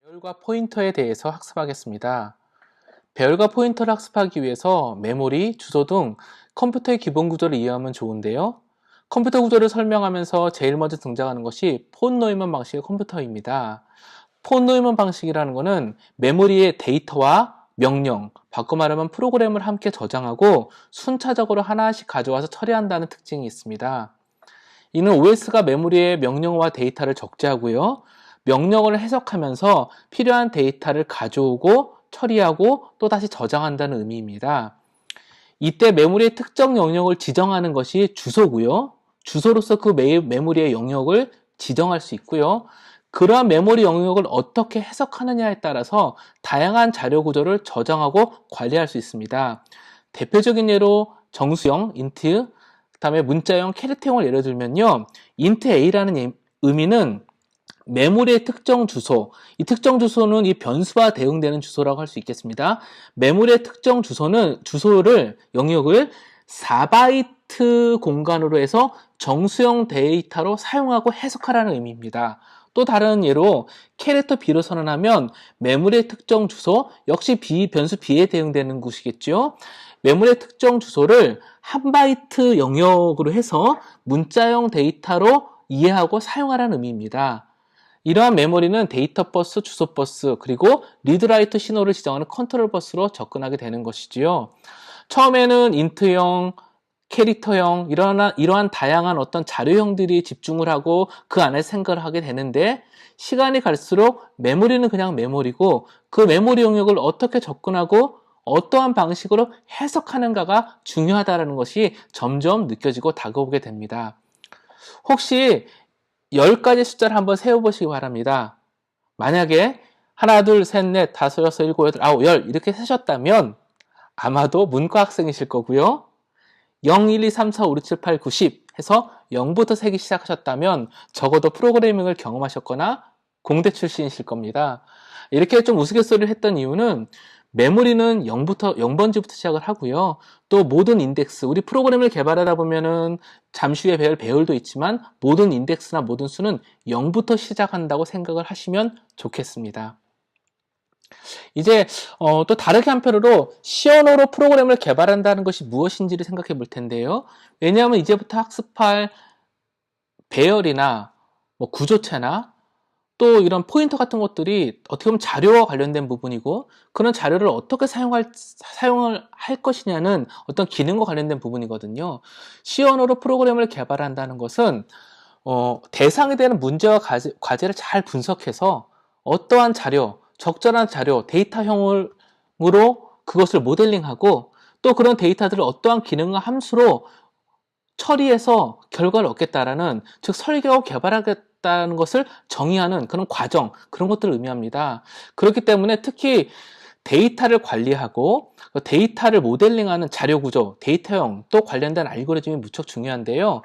배열과 포인터에 대해서 학습하겠습니다. 배열과 포인터를 학습하기 위해서 메모리, 주소 등 컴퓨터의 기본 구조를 이해하면 좋은데요. 컴퓨터 구조를 설명하면서 제일 먼저 등장하는 것이 폰 노이먼 방식의 컴퓨터입니다. 폰 노이먼 방식이라는 것은 메모리의 데이터와 명령, 바꿔 말하면 프로그램을 함께 저장하고 순차적으로 하나씩 가져와서 처리한다는 특징이 있습니다. 이는 OS가 메모리에 명령어와 데이터를 적재하고요. 명령어를 해석하면서 필요한 데이터를 가져오고 처리하고 또 다시 저장한다는 의미입니다. 이때 메모리의 특정 영역을 지정하는 것이 주소고요. 주소로서 그 메모리의 영역을 지정할 수 있고요. 그러한 메모리 영역을 어떻게 해석하느냐에 따라서 다양한 자료 구조를 저장하고 관리할 수 있습니다. 대표적인 예로 정수형, int, 그 다음에 문자형, 캐릭터형을 예를 들면요. int a라는 의미는 메모리의 특정 주소, 이 특정 주소는 이 변수와 대응되는 주소라고 할 수 있겠습니다. 메모리의 특정 주소를 영역을 4바이트 공간으로 해서 정수형 데이터로 사용하고 해석하라는 의미입니다. 또 다른 예로 캐릭터 B로 선언하면 메모리의 특정 주소, 역시 변수 B에 대응되는 것이겠죠. 메모리의 특정 주소를 1바이트 영역으로 해서 문자형 데이터로 이해하고 사용하라는 의미입니다. 이러한 메모리는 데이터 버스, 주소 버스, 그리고 리드라이트 신호를 지정하는 컨트롤 버스로 접근하게 되는 것이지요. 처음에는 인트형, 캐릭터형, 이러한 다양한 어떤 자료형들이 집중을 하고 그 안에 생각을 하게 되는데, 시간이 갈수록 메모리는 그냥 메모리고 그 메모리 영역을 어떻게 접근하고 어떠한 방식으로 해석하는가가 중요하다는 것이 점점 느껴지고 다가오게 됩니다. 혹시 10가지 숫자를 한번 세어보시기 바랍니다. 만약에 하나, 둘, 셋, 넷, 다섯, 여섯, 일곱, 여덟, 아홉, 열 이렇게 세셨다면 아마도 문과 학생이실 거고요. 0, 1, 2, 3, 4, 5, 6, 7, 8, 9, 10 해서 0부터 세기 시작하셨다면 적어도 프로그래밍을 경험하셨거나 공대 출신이실 겁니다. 이렇게 좀 우스갯소리를 했던 이유는 메모리는 0번지부터 시작을 하고요. 또 모든 인덱스, 우리 프로그램을 개발하다 보면은 잠시 후에 배울 배열도 있지만 모든 인덱스나 모든 수는 0부터 시작한다고 생각을 하시면 좋겠습니다. 이제 또 다르게 한편으로 시언어로 프로그램을 개발한다는 것이 무엇인지를 생각해 볼 텐데요. 왜냐하면 이제부터 학습할 배열이나 뭐 구조체나 또 이런 포인터 같은 것들이 어떻게 보면 자료와 관련된 부분이고, 그런 자료를 어떻게 사용을 할 것이냐는 어떤 기능과 관련된 부분이거든요. C 언어로 프로그램을 개발한다는 것은 대상이 되는 문제와 과제를 잘 분석해서 어떠한 자료, 적절한 자료, 데이터형으로 그것을 모델링하고 또 그런 데이터들을 어떠한 기능과 함수로 처리해서 결과를 얻겠다라는, 즉 설계하고 개발하겠다는 것을 정의하는 그런 과정, 그런 것들을 의미합니다. 그렇기 때문에 특히 데이터를 관리하고 데이터를 모델링하는 자료 구조, 데이터형, 또 관련된 알고리즘이 무척 중요한데요.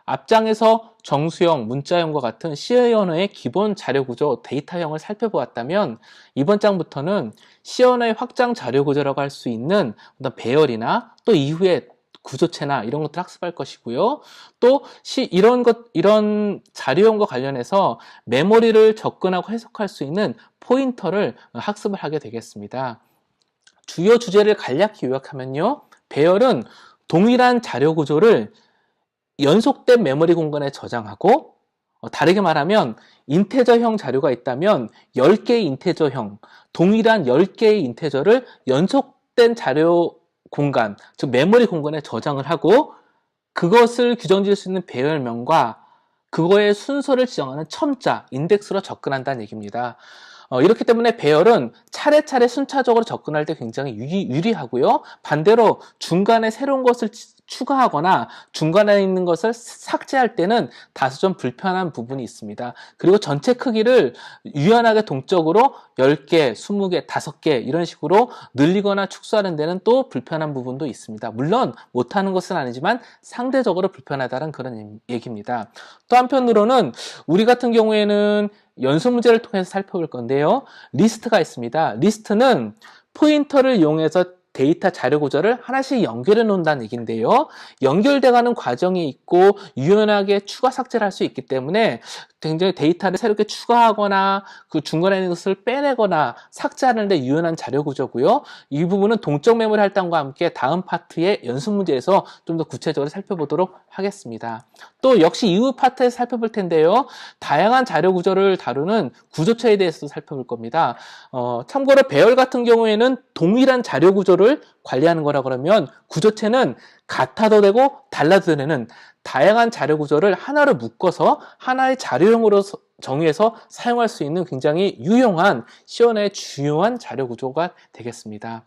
앞장에서 정수형, 문자형과 같은 C 언어의 기본 자료 구조, 데이터형을 살펴보았다면 이번 장부터는 C 언어의 확장 자료 구조라고 할 수 있는 어떤 배열이나 또 이후에 구조체나 이런 것들 학습할 것이고요. 또 이런 자료형과 관련해서 메모리를 접근하고 해석할 수 있는 포인터를 학습을 하게 되겠습니다. 주요 주제를 간략히 요약하면요. 배열은 동일한 자료 구조를 연속된 메모리 공간에 저장하고, 다르게 말하면 인테저형 자료가 있다면 10개의 인테저형, 동일한 10개의 인테저를 연속된 자료 공간, 즉 메모리 공간에 저장을 하고 그것을 규정 지을 수 있는 배열명과 그거의 순서를 지정하는 첨자, 인덱스로 접근한다는 얘기입니다. 이렇기 때문에 배열은 차례차례 순차적으로 접근할 때 굉장히 유리하고요. 반대로 중간에 새로운 것을 추가하거나 중간에 있는 것을 삭제할 때는 다소 좀 불편한 부분이 있습니다. 그리고 전체 크기를 유연하게 동적으로 10개, 20개, 5개 이런 식으로 늘리거나 축소하는 데는 또 불편한 부분도 있습니다. 물론 못하는 것은 아니지만 상대적으로 불편하다는 그런 얘기입니다. 또 한편으로는 우리 같은 경우에는 연수 문제를 통해서 살펴볼 건데요. 리스트가 있습니다. 리스트는 포인터를 이용해서 데이터 자료 구조를 하나씩 연결해 놓는다는 얘기인데요. 연결돼가는 과정이 있고 유연하게 추가 삭제를 할 수 있기 때문에 굉장히 데이터를 새롭게 추가하거나 그 중간에 있는 것을 빼내거나 삭제하는 데 유연한 자료 구조고요. 이 부분은 동적 메모리 할당과 함께 다음 파트의 연습 문제에서 좀 더 구체적으로 살펴보도록 하겠습니다. 또 역시 이후 파트에서 살펴볼 텐데요. 다양한 자료 구조를 다루는 구조체에 대해서도 살펴볼 겁니다. 참고로 배열 같은 경우에는 동일한 자료 구조를 관리하는 거라 그러면 구조체는 같아도 되고 달라도 되는 다양한 자료 구조를 하나로 묶어서 하나의 자료형으로 정의해서 사용할 수 있는 굉장히 유용한 시연의 중요한 자료 구조가 되겠습니다.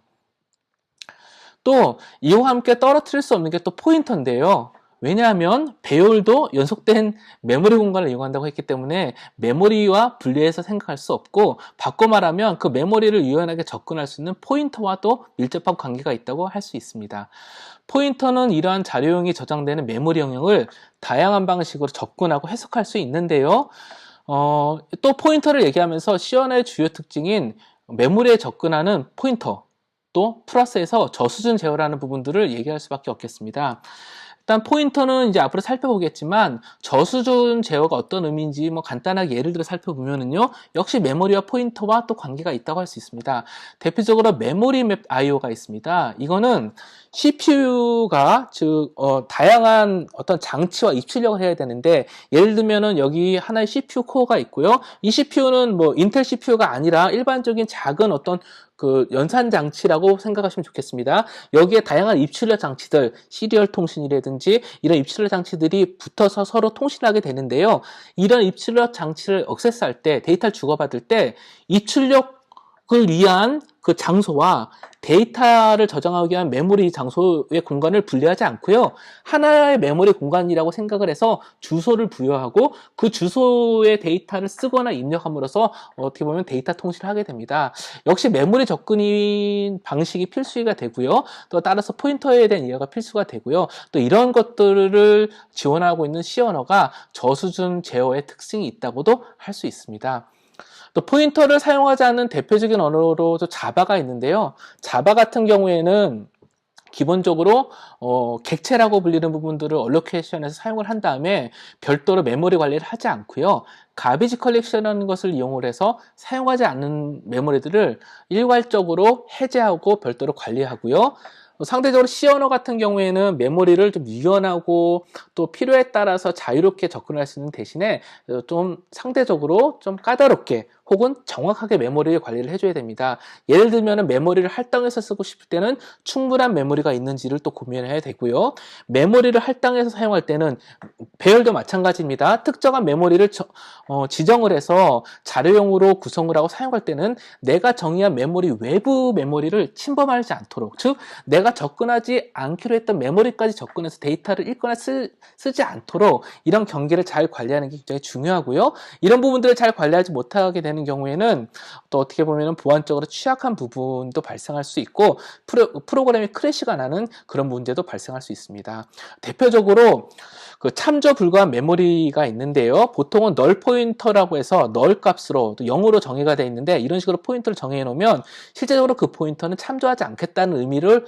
또 이와 함께 떨어뜨릴 수 없는 게 또 포인터인데요. 왜냐하면 배열도 연속된 메모리 공간을 이용한다고 했기 때문에 메모리와 분리해서 생각할 수 없고, 바꿔 말하면 그 메모리를 유연하게 접근할 수 있는 포인터와도 밀접한 관계가 있다고 할 수 있습니다. 포인터는 이러한 자료용이 저장되는 메모리 영역을 다양한 방식으로 접근하고 해석할 수 있는데요. 또 포인터를 얘기하면서 시연의 주요 특징인 메모리에 접근하는 포인터, 또 플러스에서 저수준 제어라는 부분들을 얘기할 수밖에 없겠습니다. 일단 포인터는 이제 앞으로 살펴보겠지만 저수준 제어가 어떤 의미인지 간단하게 예를 들어 살펴보면은요, 역시 메모리와 포인터와 또 관계가 있다고 할 수 있습니다. 대표적으로 메모리 맵 IO가 있습니다. 이거는 CPU가 즉 다양한 어떤 장치와 입출력을 해야 되는데, 예를 들면은 여기 하나의 CPU 코어가 있고요. 이 CPU는 인텔 CPU가 아니라 일반적인 작은 어떤 그 연산 장치라고 생각하시면 좋겠습니다. 여기에 다양한 입출력 장치들, 시리얼 통신이라든지 이런 입출력 장치들이 붙어서 서로 통신하게 되는데요. 이런 입출력 장치를 액세스할 때, 데이터를 주고받을 때 입출력을 위한 그 장소와 데이터를 저장하기 위한 메모리 장소의 공간을 분리하지 않고요, 하나의 메모리 공간이라고 생각을 해서 주소를 부여하고 그 주소의 데이터를 쓰거나 입력함으로써 어떻게 보면 데이터 통신을 하게 됩니다. 역시 메모리 접근 방식이 필수가 되고요, 또 따라서 포인터에 대한 이해가 필수가 되고요, 또 이런 것들을 지원하고 있는 C 언어가 저수준 제어의 특징이 있다고도 할 수 있습니다. 또 포인터를 사용하지 않는 대표적인 언어로 자바가 있는데요. 자바 같은 경우에는 기본적으로 객체라고 불리는 부분들을 얼로케이션에서 사용을 한 다음에 별도로 메모리 관리를 하지 않고요, 가비지 컬렉션이라는 것을 이용을 해서 사용하지 않는 메모리들을 일괄적으로 해제하고 별도로 관리하고요. 상대적으로 C 언어 같은 경우에는 메모리를 좀 유연하고 또 필요에 따라서 자유롭게 접근할 수 있는 대신에 좀 상대적으로 좀 까다롭게 혹은 정확하게 메모리 관리를 해줘야 됩니다. 예를 들면 메모리를 할당해서 쓰고 싶을 때는 충분한 메모리가 있는지를 또 고민해야 되고요. 메모리를 할당해서 사용할 때는 배열도 마찬가지입니다. 특정한 메모리를 지정을 해서 자료용으로 구성을 하고 사용할 때는 내가 정의한 메모리 외부 메모리를 침범하지 않도록, 즉 내가 접근하지 않기로 했던 메모리까지 접근해서 데이터를 읽거나 쓰지 않도록 이런 경계를 잘 관리하는 게 굉장히 중요하고요. 이런 부분들을 잘 관리하지 못하게 되는 경우에는 또 어떻게 보면 보안적으로 취약한 부분도 발생할 수 있고 프로그램이 크래시가 나는 그런 문제도 발생할 수 있습니다. 대표적으로 그 참조 불가한 메모리가 있는데요. 보통은 널 포인터라고 해서 널 값으로 또 0으로 정의가 되어 있는데, 이런 식으로 포인터를 정해 놓으면 실제적으로 그 포인터는 참조하지 않겠다는 의미를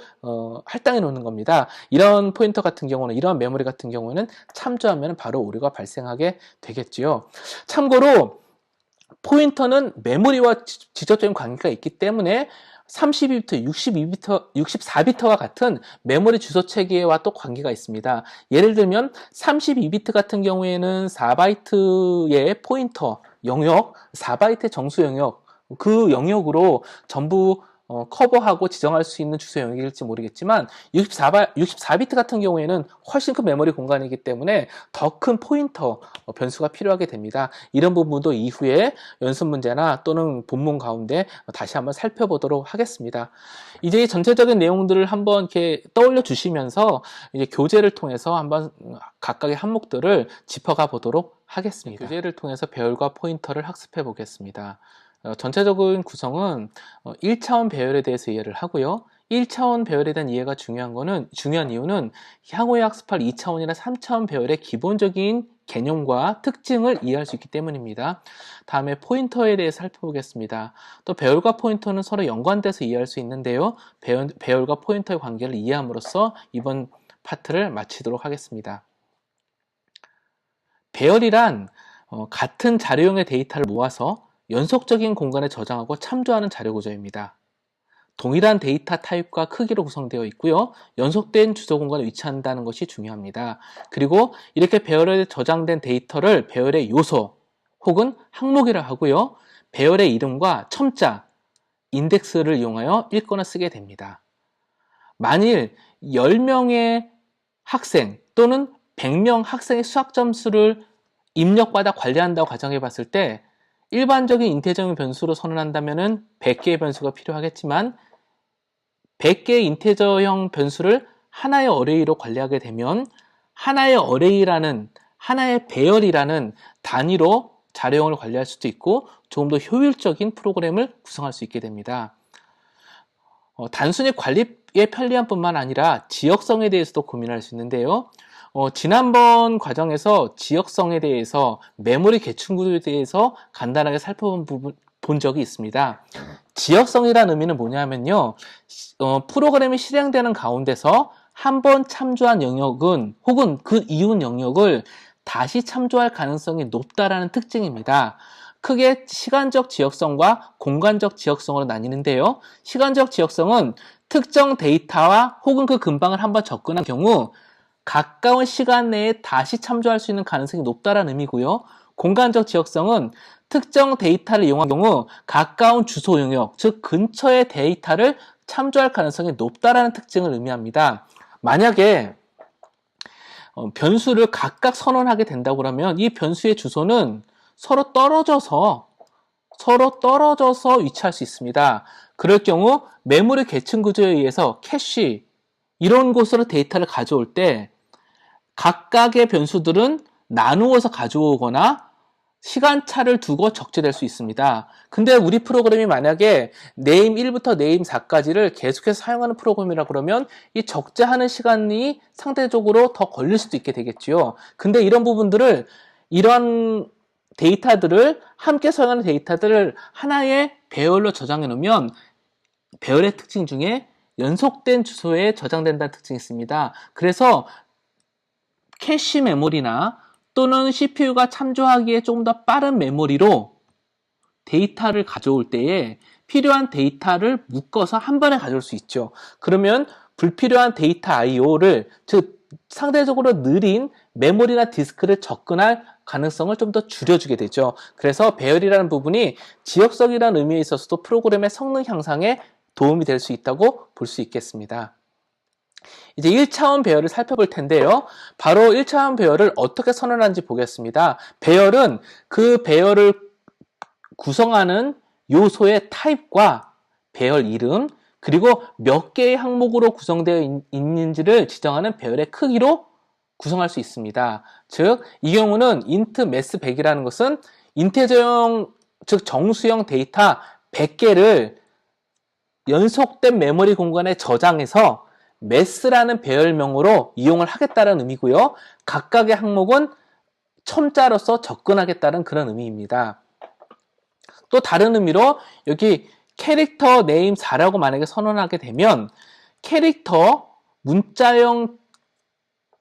할당해 놓는 겁니다. 이런 포인터 같은 경우는, 이런 메모리 같은 경우는 참조하면 바로 오류가 발생하게 되겠지요. 참고로 포인터는 메모리와 직접적인 관계가 있기 때문에 32비트, 64비트와 같은 메모리 주소 체계와 또 관계가 있습니다. 예를 들면 32비트 같은 경우에는 4바이트의 포인터 영역, 4바이트의 정수 영역, 그 영역으로 전부 커버하고 지정할 수 있는 주소 영역일지 모르겠지만 64비트 같은 경우에는 훨씬 큰 메모리 공간이기 때문에 더 큰 포인터 변수가 필요하게 됩니다. 이런 부분도 이후에 연습 문제나 또는 본문 가운데 다시 한번 살펴보도록 하겠습니다. 이제 전체적인 내용들을 한번 이렇게 떠올려 주시면서 이제 교재를 통해서 한번 각각의 항목들을 짚어가 보도록 하겠습니다. 교재를 통해서 배열과 포인터를 학습해 보겠습니다. 전체적인 구성은 1차원 배열에 대해서 이해를 하고요. 1차원 배열에 대한 이해가 중요한 이유는 향후에 학습할 2차원이나 3차원 배열의 기본적인 개념과 특징을 이해할 수 있기 때문입니다. 다음에 포인터에 대해 살펴보겠습니다. 또 배열과 포인터는 서로 연관돼서 이해할 수 있는데요. 배열과 포인터의 관계를 이해함으로써 이번 파트를 마치도록 하겠습니다. 배열이란 같은 자료형의 데이터를 모아서 연속적인 공간에 저장하고 참조하는 자료 구조입니다. 동일한 데이터 타입과 크기로 구성되어 있고요. 연속된 주소 공간에 위치한다는 것이 중요합니다. 그리고 이렇게 배열에 저장된 데이터를 배열의 요소 혹은 항목이라 하고요. 배열의 이름과 첨자, 인덱스를 이용하여 읽거나 쓰게 됩니다. 만일 10명의 학생 또는 100명 학생의 수학 점수를 입력받아 관리한다고 가정해 봤을 때 일반적인 인테저형 변수로 선언한다면 100개의 변수가 필요하겠지만 100개의 인테저형 변수를 하나의 어레이로 관리하게 되면 하나의 어레이라는 하나의 배열이라는 단위로 자료형을 관리할 수도 있고 조금 더 효율적인 프로그램을 구성할 수 있게 됩니다. 단순히 관리의 편리함뿐만 아니라 지역성에 대해서도 고민할 수 있는데요. 지난번 과정에서 지역성에 대해서 메모리 계층 구조에 대해서 간단하게 살펴본 적이 있습니다. 지역성이라는 의미는 뭐냐면요. 프로그램이 실행되는 가운데서 한번 참조한 영역은 혹은 그 이후 영역을 다시 참조할 가능성이 높다라는 특징입니다. 크게 시간적 지역성과 공간적 지역성으로 나뉘는데요. 시간적 지역성은 특정 데이터와 혹은 그 근방을 한번 접근한 경우 가까운 시간 내에 다시 참조할 수 있는 가능성이 높다는 의미고요. 공간적 지역성은 특정 데이터를 이용한 경우 가까운 주소 영역, 즉 근처의 데이터를 참조할 가능성이 높다는 특징을 의미합니다. 만약에 변수를 각각 선언하게 된다고 하면 이 변수의 주소는 서로 떨어져서 위치할 수 있습니다. 그럴 경우 메모리 계층 구조에 의해서 캐시 이런 곳으로 데이터를 가져올 때 각각의 변수들은 나누어서 가져오거나 시간차를 두고 적재될 수 있습니다. 근데 우리 프로그램이 만약에 네임 1부터 네임 4까지를 계속해서 사용하는 프로그램이라 그러면 이 적재하는 시간이 상대적으로 더 걸릴 수도 있게 되겠지요. 근데 이런 부분들을 이런 데이터들을 함께 사용하는 데이터들을 하나의 배열로 저장해 놓으면 배열의 특징 중에 연속된 주소에 저장된다는 특징이 있습니다. 그래서 캐시 메모리나 또는 CPU가 참조하기에 조금 더 빠른 메모리로 데이터를 가져올 때에 필요한 데이터를 묶어서 한 번에 가져올 수 있죠. 그러면 불필요한 데이터 IO를, 즉 상대적으로 느린 메모리나 디스크를 접근할 가능성을 좀 더 줄여주게 되죠. 그래서 배열이라는 부분이 지역성이라는 의미에 있어서도 프로그램의 성능 향상에 도움이 될 수 있다고 볼 수 있겠습니다. 이제 1차원 배열을 살펴볼 텐데요. 바로 1차원 배열을 어떻게 선언하는지 보겠습니다. 배열은 그 배열을 구성하는 요소의 타입과 배열 이름, 그리고 몇 개의 항목으로 구성되어 있는지를 지정하는 배열의 크기로 구성할 수 있습니다. 즉, 이 경우는 int mass 100이라는 것은 인테저형, 즉 정수형 데이터 100개를 연속된 메모리 공간에 저장해서 mass라는 배열명으로 이용을 하겠다는 의미고요. 각각의 항목은 첨자로서 접근하겠다는 그런 의미입니다. 또 다른 의미로 여기 캐릭터 네임 4라고 만약에 선언하게 되면 캐릭터 문자형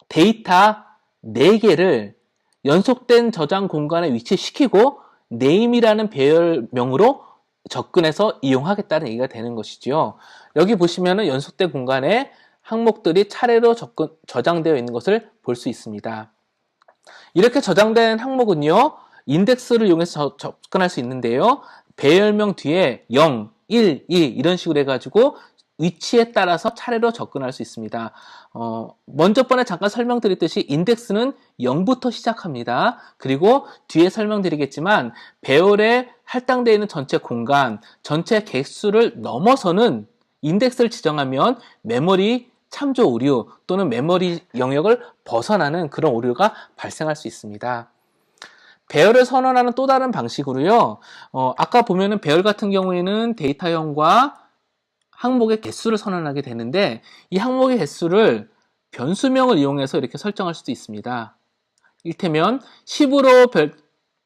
데이터 4개를 연속된 저장 공간에 위치시키고 네임이라는 배열명으로 접근해서 이용하겠다는 얘기가 되는 것이죠. 여기 보시면은 연속된 공간에 항목들이 차례로 저장되어 있는 것을 볼 수 있습니다. 이렇게 저장된 항목은요, 인덱스를 이용해서 접근할 수 있는데요. 배열명 뒤에 0, 1, 2 이런 식으로 해가지고 위치에 따라서 차례로 접근할 수 있습니다. 먼저 번에 잠깐 설명드렸듯이 인덱스는 0부터 시작합니다. 그리고 뒤에 설명드리겠지만 배열에 할당되어 있는 전체 공간, 전체 개수를 넘어서는 인덱스를 지정하면 메모리 참조 오류 또는 메모리 영역을 벗어나는 그런 오류가 발생할 수 있습니다. 배열을 선언하는 또 다른 방식으로요. 아까 보면은 배열 같은 경우에는 데이터형과 항목의 개수를 선언하게 되는데 이 항목의 개수를 변수명을 이용해서 이렇게 설정할 수도 있습니다. 이를테면 10으로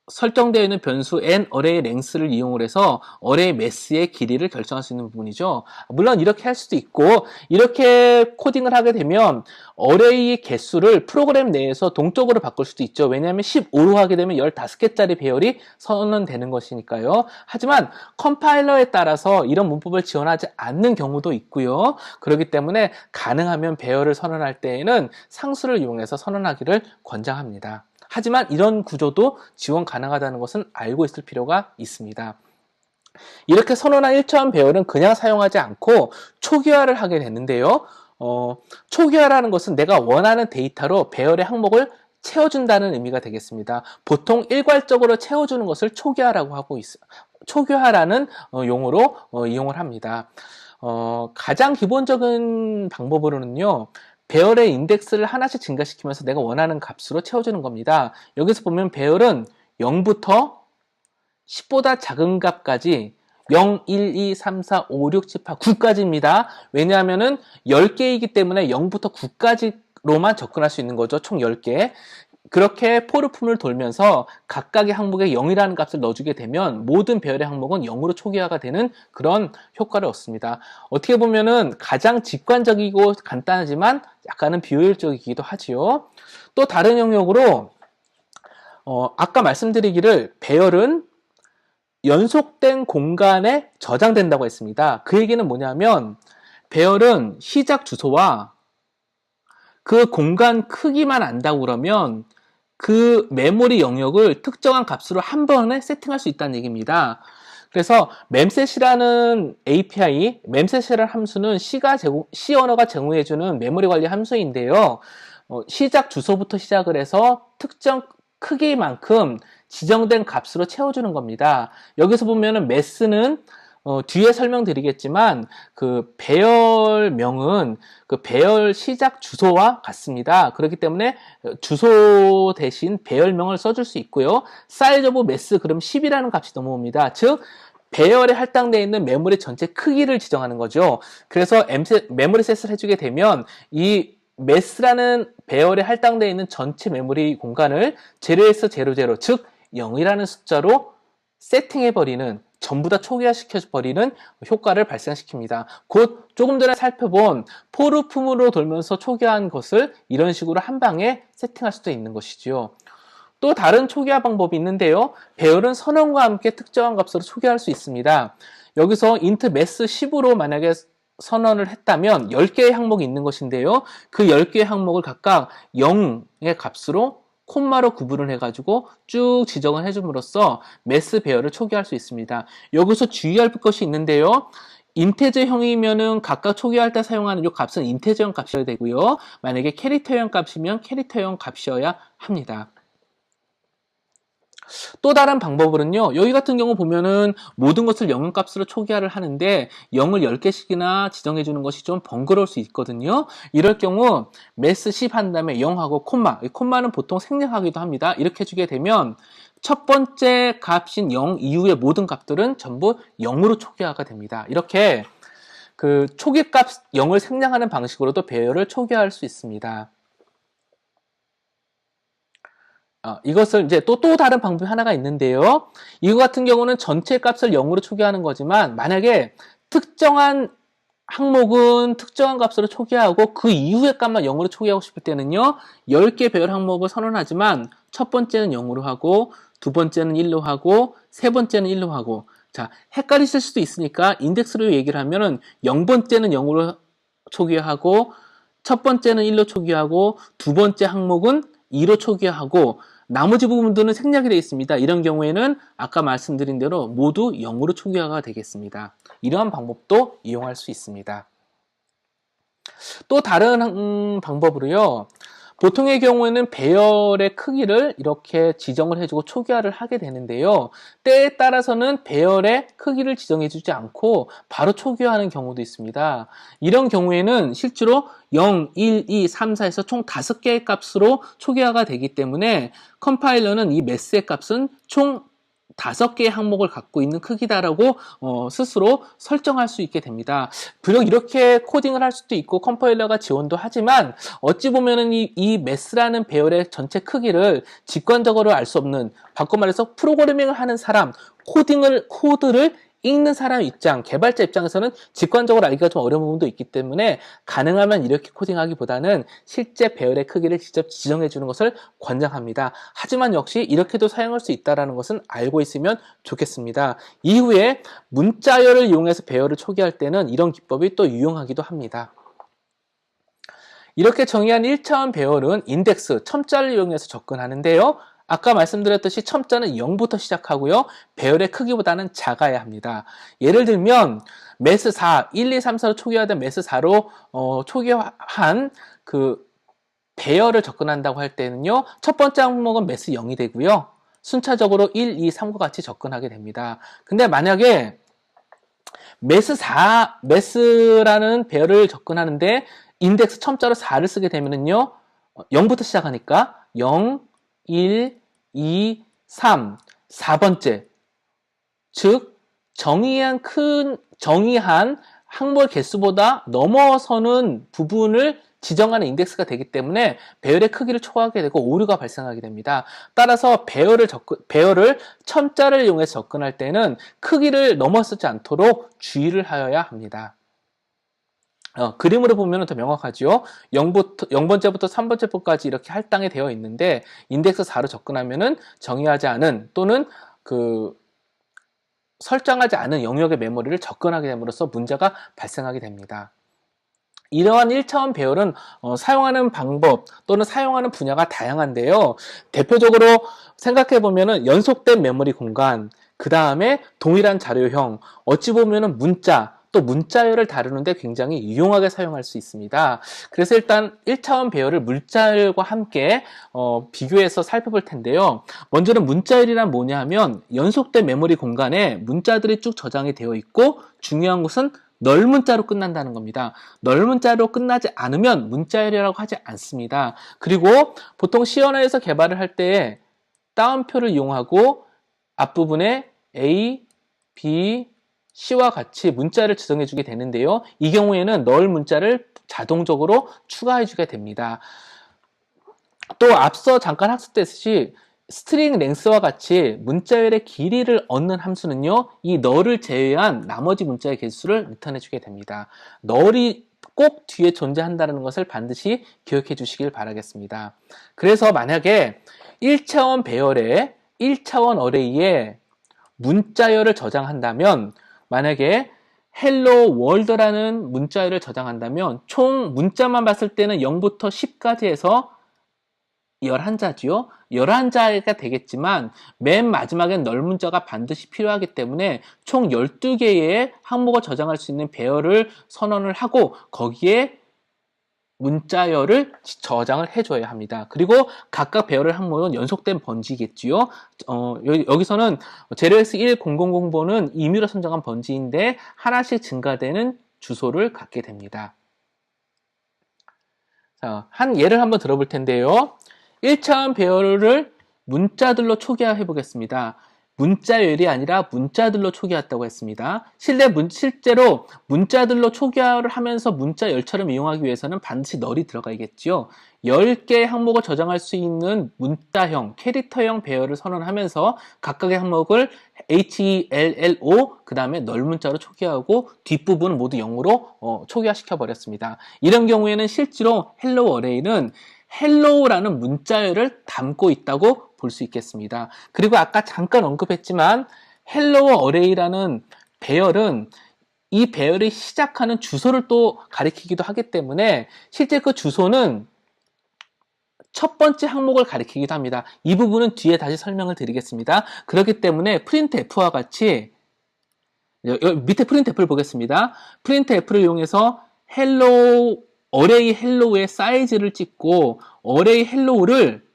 설정되어 있는 변수 n 어레이 랭스를 이용을 해서 어레이 매스의 길이를 결정할 수 있는 부분이죠. 물론 이렇게 할 수도 있고, 이렇게 코딩을 하게 되면 어레이의 개수를 프로그램 내에서 동적으로 바꿀 수도 있죠. 왜냐하면 15로 하게 되면 15개짜리 배열이 선언되는 것이니까요. 하지만 컴파일러에 따라서 이런 문법을 지원하지 않는 경우도 있고요. 그렇기 때문에 가능하면 배열을 선언할 때에는 상수를 이용해서 선언하기를 권장합니다. 하지만 이런 구조도 지원 가능하다는 것은 알고 있을 필요가 있습니다. 이렇게 선언한 일정한 배열은 그냥 사용하지 않고 초기화를 하게 되는데요. 초기화라는 것은 내가 원하는 데이터로 배열의 항목을 채워준다는 의미가 되겠습니다. 보통 일괄적으로 채워주는 것을 초기화라고 하고 있어요. 초기화라는 용어로 이용을 합니다. 가장 기본적인 방법으로는요, 배열의 인덱스를 하나씩 증가시키면서 내가 원하는 값으로 채워주는 겁니다. 여기서 보면 배열은 0부터 10보다 작은 값까지 0, 1, 2, 3, 4, 5, 6, 7, 8, 9까지입니다. 왜냐하면 10개이기 때문에 0부터 9까지로만 접근할 수 있는 거죠. 총 10개. 그렇게 포르품을 돌면서 각각의 항목에 0이라는 값을 넣어주게 되면 모든 배열의 항목은 0으로 초기화가 되는 그런 효과를 얻습니다. 어떻게 보면은 가장 직관적이고 간단하지만 약간은 비효율적이기도 하지요. 또 다른 영역으로 아까 말씀드리기를 배열은 연속된 공간에 저장된다고 했습니다. 그 얘기는 뭐냐면 배열은 시작 주소와 그 공간 크기만 안다고 그러면 그 메모리 영역을 특정한 값으로 한 번에 세팅할 수 있다는 얘기입니다. 그래서 memset이라는 API, memset이라는 함수는 C 언어가 제공해주는 메모리 관리 함수인데요. 시작 주소부터 시작을 해서 특정 크기만큼 지정된 값으로 채워주는 겁니다. 여기서 보면은 mass는 뒤에 설명드리겠지만 그 배열명은 그 배열 시작 주소와 같습니다. 그렇기 때문에 주소 대신 배열명을 써줄 수 있고요. size of mass 그럼 10이라는 값이 넘어옵니다. 즉 배열에 할당되어 있는 메모리 전체 크기를 지정하는 거죠. 그래서 메모리 셋을 해주게 되면 이 mass라는 배열에 할당되어 있는 전체 메모리 공간을 0에서 00, 즉 0이라는 숫자로 세팅해버리는, 전부 다 초기화시켜버리는 효과를 발생시킵니다. 곧 조금 전에 살펴본 포르품으로 돌면서 초기화한 것을 이런 식으로 한 방에 세팅할 수도 있는 것이지요. 또 다른 초기화 방법이 있는데요. 배열은 선언과 함께 특정한 값으로 초기화할 수 있습니다. 여기서 int mass 10으로 만약에 선언을 했다면 10개의 항목이 있는 것인데요. 그 10개의 항목을 각각 0의 값으로 콤마로 구분을 해가지고 쭉 지정을 해줌으로써 매스 배열을 초기화할 수 있습니다. 여기서 주의할 것이 있는데요. 인테저형이면은 각각 초기화할 때 사용하는 이 값은 인테저형 값이어야 되고요. 만약에 캐릭터형 값이면 캐릭터형 값이어야 합니다. 또 다른 방법으로는요, 여기 같은 경우 보면은 모든 것을 0 값으로 초기화를 하는데 0을 10개씩이나 지정해 주는 것이 좀 번거로울 수 있거든요. 이럴 경우 mass 10 한 다음에 0하고 콤마, 이 콤마는 보통 생략하기도 합니다. 이렇게 해주게 되면 첫 번째 값인 0 이후의 모든 값들은 전부 0으로 초기화가 됩니다. 이렇게 그 초기값 0을 생략하는 방식으로도 배열을 초기화할 수 있습니다. 이것을 이제 또 다른 방법이 하나가 있는데요. 이거 같은 경우는 전체 값을 0으로 초기화하는 거지만 만약에 특정한 항목은 특정한 값으로 초기화하고 그 이후의 값만 0으로 초기화하고 싶을 때는요. 10개 배열 항목을 선언하지만 첫 번째는 0으로 하고 두 번째는 1로 하고 세 번째는 1로 하고, 자, 헷갈리실 수도 있으니까 인덱스로 얘기를 하면은 0번째는 0으로 초기화하고 첫 번째는 1로 초기화하고 두 번째 항목은 2로 초기화하고 나머지 부분들은 생략이 되어 있습니다. 이런 경우에는 아까 말씀드린 대로 모두 0으로 초기화가 되겠습니다. 이러한 방법도 이용할 수 있습니다. 또 다른 방법으로요. 보통의 경우에는 배열의 크기를 이렇게 지정을 해주고 초기화를 하게 되는데요. 때에 따라서는 배열의 크기를 지정해주지 않고 바로 초기화하는 경우도 있습니다. 이런 경우에는 실제로 0, 1, 2, 3, 4에서 총 5개의 값으로 초기화가 되기 때문에 컴파일러는 이 매스의 값은 총 5개의 항목을 갖고 있는 크기다라고 스스로 설정할 수 있게 됩니다. 비록 이렇게 코딩을 할 수도 있고 컴파일러가 지원도 하지만 어찌 보면은 이 매스라는 배열의 전체 크기를 직관적으로 알 수 없는, 바꿔 말해서 프로그래밍을 하는 사람, 코드를 읽는 사람 입장, 개발자 입장에서는 직관적으로 알기가 좀 어려운 부분도 있기 때문에 가능하면 이렇게 코딩하기보다는 실제 배열의 크기를 직접 지정해 주는 것을 권장합니다. 하지만 역시 이렇게도 사용할 수 있다는 것은 알고 있으면 좋겠습니다. 이후에 문자열을 이용해서 배열을 초기할 때는 이런 기법이 또 유용하기도 합니다. 이렇게 정의한 1차원 배열은 인덱스, 첨자를 이용해서 접근하는데요. 아까 말씀드렸듯이 첨자는 0부터 시작하고요. 배열의 크기보다는 작아야 합니다. 예를 들면 매스4, 1, 2, 3, 4로 초기화된 매스4로 초기화한 그 배열을 접근한다고 할 때는요. 첫 번째 항목은 매스 0이 되고요. 순차적으로 1, 2, 3과 같이 접근하게 됩니다. 근데 만약에 매스라는 배열을 접근하는데 인덱스 첨자로 4를 쓰게 되면은요. 0부터 시작하니까 0, 1, 2, 3, 4번째. 즉, 정의한 항목 개수보다 넘어서는 부분을 지정하는 인덱스가 되기 때문에 배열의 크기를 초과하게 되고 오류가 발생하게 됩니다. 따라서 배열을 첨자를 이용해서 접근할 때는 크기를 넘어서지 않도록 주의를 하여야 합니다. 그림으로 보면 더 명확하죠. 0번째부터 3번째까지 이렇게 할당이 되어 있는데 인덱스 4로 접근하면은 정의하지 않은 또는 설정하지 않은 영역의 메모리를 접근하게 됨으로써 문제가 발생하게 됩니다. 이러한 1차원 배열은 사용하는 방법 또는 사용하는 분야가 다양한데요. 대표적으로 생각해보면 연속된 메모리 공간, 그 다음에 동일한 자료형, 어찌 보면 문자, 또 문자열을 다루는데 굉장히 유용하게 사용할 수 있습니다. 그래서 일단 1차원 배열을 문자열과 함께 비교해서 살펴볼 텐데요. 먼저는 문자열이란 뭐냐 하면 연속된 메모리 공간에 문자들이 쭉 저장이 되어 있고 중요한 것은 널문자로 끝난다는 겁니다. 널문자로 끝나지 않으면 문자열이라고 하지 않습니다. 그리고 보통 C 언어에서 개발을 할 때 따옴표를 이용하고 앞부분에 A, B, C와 같이 문자를 지정해 주게 되는데요. 이 경우에는 널 문자를 자동적으로 추가해 주게 됩니다. 또 앞서 잠깐 학습됐듯이 스트링 랭스와 같이 문자열의 길이를 얻는 함수는요. 이 널을 제외한 나머지 문자의 개수를 나타내 주게 됩니다. 널이 꼭 뒤에 존재한다는 것을 반드시 기억해 주시길 바라겠습니다. 그래서 만약에 1차원 배열의 1차원 어레이에 문자열을 저장한다면 만약에 헬로 월드라는 문자열을 저장한다면 총 문자만 봤을 때는 0부터 10까지 해서 11자지요. 11자가 되겠지만 맨 마지막엔 널 문자가 반드시 필요하기 때문에 총 12개의 항목을 저장할 수 있는 배열을 선언을 하고 거기에 문자열을 저장을 해줘야 합니다. 그리고 각각 배열의 항목은 연속된 번지겠지요. 여기서는 제로엑스 1000번은 임의로 선정한 번지인데 하나씩 증가되는 주소를 갖게 됩니다. 자, 한 예를 한번 들어볼 텐데요. 1차원 배열을 문자들로 초기화해 보겠습니다. 문자열이 아니라 문자들로 초기화했다고 했습니다. 실제로 문자들로 초기화를 하면서 문자열처럼 이용하기 위해서는 반드시 널이 들어가야겠죠. 10개의 항목을 저장할 수 있는 문자형, 캐릭터형 배열을 선언하면서 각각의 항목을 HELLO 그 다음에 널 문자로 초기화하고 뒷부분은 모두 0으로 초기화시켜 버렸습니다. 이런 경우에는 실제로 헬로 어레이는 헬로우라는 문자열을 담고 있다고 볼 수 있겠습니다. 그리고 아까 잠깐 언급했지만 헬로우 어레이라는 배열은 이 배열이 시작하는 주소를 또 가리키기도 하기 때문에 실제 그 주소는 첫 번째 항목을 가리키기도 합니다. 이 부분은 뒤에 다시 설명을 드리겠습니다. 그렇기 때문에 printf와 같이 밑에 printf를 보겠습니다. printf를 이용해서 헬로우 어레이 헬로우의 사이즈를 찍고 어레이 헬로우를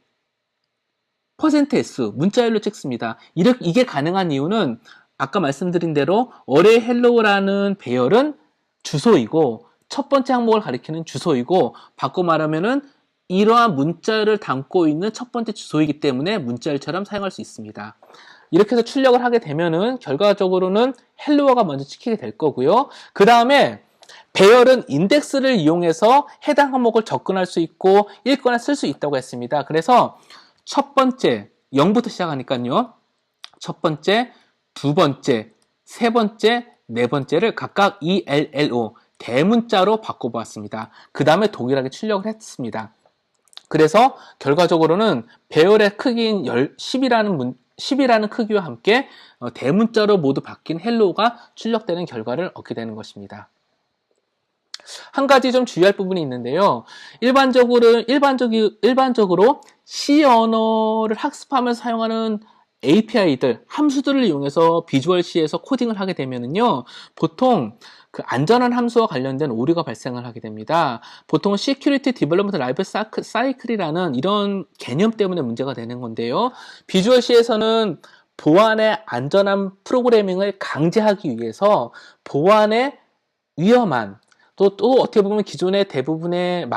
%s 문자열로 찍습니다. 이게 가능한 이유는 아까 말씀드린 대로 어레이 헬로우라는 배열은 주소이고 첫 번째 항목을 가리키는 주소이고 바꿔 말하면은 이러한 문자열을 담고 있는 첫 번째 주소이기 때문에 문자열처럼 사용할 수 있습니다. 이렇게 해서 출력을 하게 되면은 결과적으로는 헬로어가 먼저 찍히게 될 거고요. 그 다음에 배열은 인덱스를 이용해서 해당 항목을 접근할 수 있고 읽거나 쓸 수 있다고 했습니다. 그래서 첫 번째 0부터 시작하니까요. 첫 번째, 두 번째, 세 번째, 네 번째를 각각 ELLO 대문자로 바꿔보았습니다. 그 다음에 동일하게 출력을 했습니다. 그래서 결과적으로는 배열의 크기인 10이라는 크기와 함께 대문자로 모두 바뀐 헬로우가 출력되는 결과를 얻게 되는 것입니다. 한 가지 좀 주의할 부분이 있는데요. 일반적으로 C 언어를 학습하면서 사용하는 API들, 함수들을 이용해서 비주얼 C에서 코딩을 하게 되면은요, 보통 그 안전한 함수와 관련된 오류가 발생을 하게 됩니다. 보통 Security Development Life Cycle이라는 이런 개념 때문에 문제가 되는 건데요. 비주얼 C에서는 보안의 안전한 프로그래밍을 강제하기 위해서 보안의 위험한 또 어떻게 보면 기존의 대부분은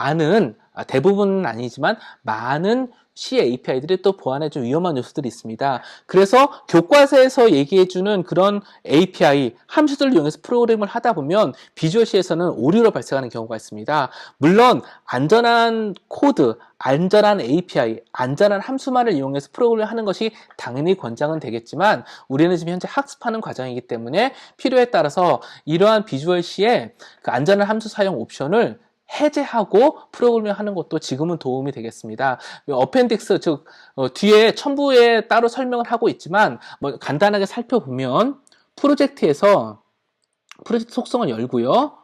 아니지만 많은 C API들이 또 보안에 좀 위험한 요소들이 있습니다. 그래서 교과서에서 얘기해주는 그런 API, 함수들을 이용해서 프로그램을 하다 보면 비주얼 C에서는 오류가 발생하는 경우가 있습니다. 물론 안전한 코드, 안전한 API, 안전한 함수만을 이용해서 프로그램을 하는 것이 당연히 권장은 되겠지만 우리는 지금 현재 학습하는 과정이기 때문에 필요에 따라서 이러한 비주얼 C의 그 안전한 함수 사용 옵션을 해제하고 프로그래밍 하는 것도 지금은 도움이 되겠습니다. 어펜딕스, 즉 뒤에 첨부에 따로 설명을 하고 있지만 간단하게 살펴보면 프로젝트 속성을 열고요.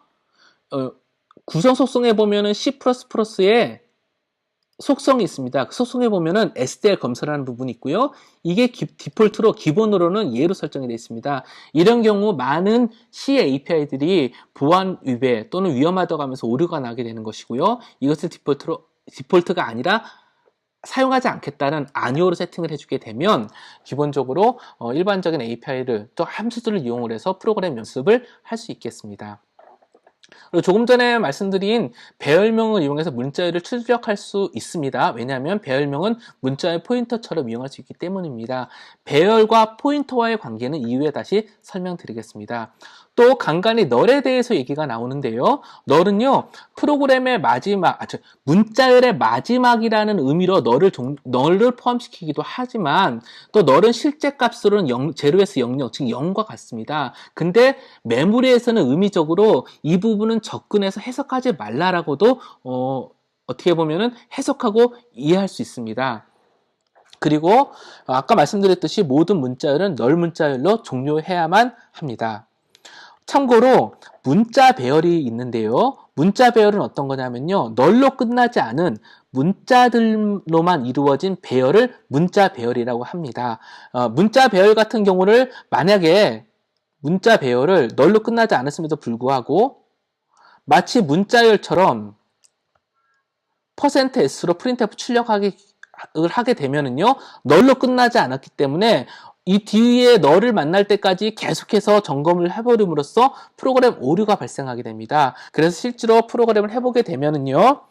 구성 속성에 보면은 C++의 속성이 있습니다. 그 속성에 보면은 SDL 검사라는 부분이 있고요. 이게 디폴트로 기본으로는 예로 설정이 되어 있습니다. 이런 경우 많은 C API들이 보안 위배 또는 위험하다고 하면서 오류가 나게 되는 것이고요. 이것을 디폴트가 아니라 사용하지 않겠다는 아니오로 세팅을 해주게 되면 기본적으로 일반적인 API를 또 함수들을 이용을 해서 프로그램 연습을 할 수 있겠습니다. 그리고 조금 전에 말씀드린 배열명을 이용해서 문자열을 출력할 수 있습니다. 왜냐하면 배열명은 문자열 포인터처럼 이용할 수 있기 때문입니다. 배열과 포인터와의 관계는 이후에 다시 설명드리겠습니다. 또 간간히 널에 대해서 얘기가 나오는데요. 널은요, 프로그램의 문자열의 마지막이라는 의미로 널을 포함시키기도 하지만 또 널은 실제 값으로는 제로에서 00, 즉 0과 같습니다. 근데 메모리에서는 의미적으로 이 부분은 접근해서 해석하지 말라라고도 어떻게 보면은 해석하고 이해할 수 있습니다. 그리고 아까 말씀드렸듯이 모든 문자열은 널 문자열로 종료해야만 합니다. 참고로 문자 배열이 있는데요. 문자 배열은 어떤 거냐면요. 널로 끝나지 않은 문자들로만 이루어진 배열을 문자 배열이라고 합니다. 문자 배열 같은 경우를 만약에 문자 배열을 널로 끝나지 않았음에도 불구하고 마치 문자열처럼 %s로 printf 출력을 하게 되면은요. 널로 끝나지 않았기 때문에 이 뒤에 널을 만날 때까지 계속해서 점검을 해버림으로써 프로그램 오류가 발생하게 됩니다. 그래서 실제로 프로그램을 해보게 되면은요.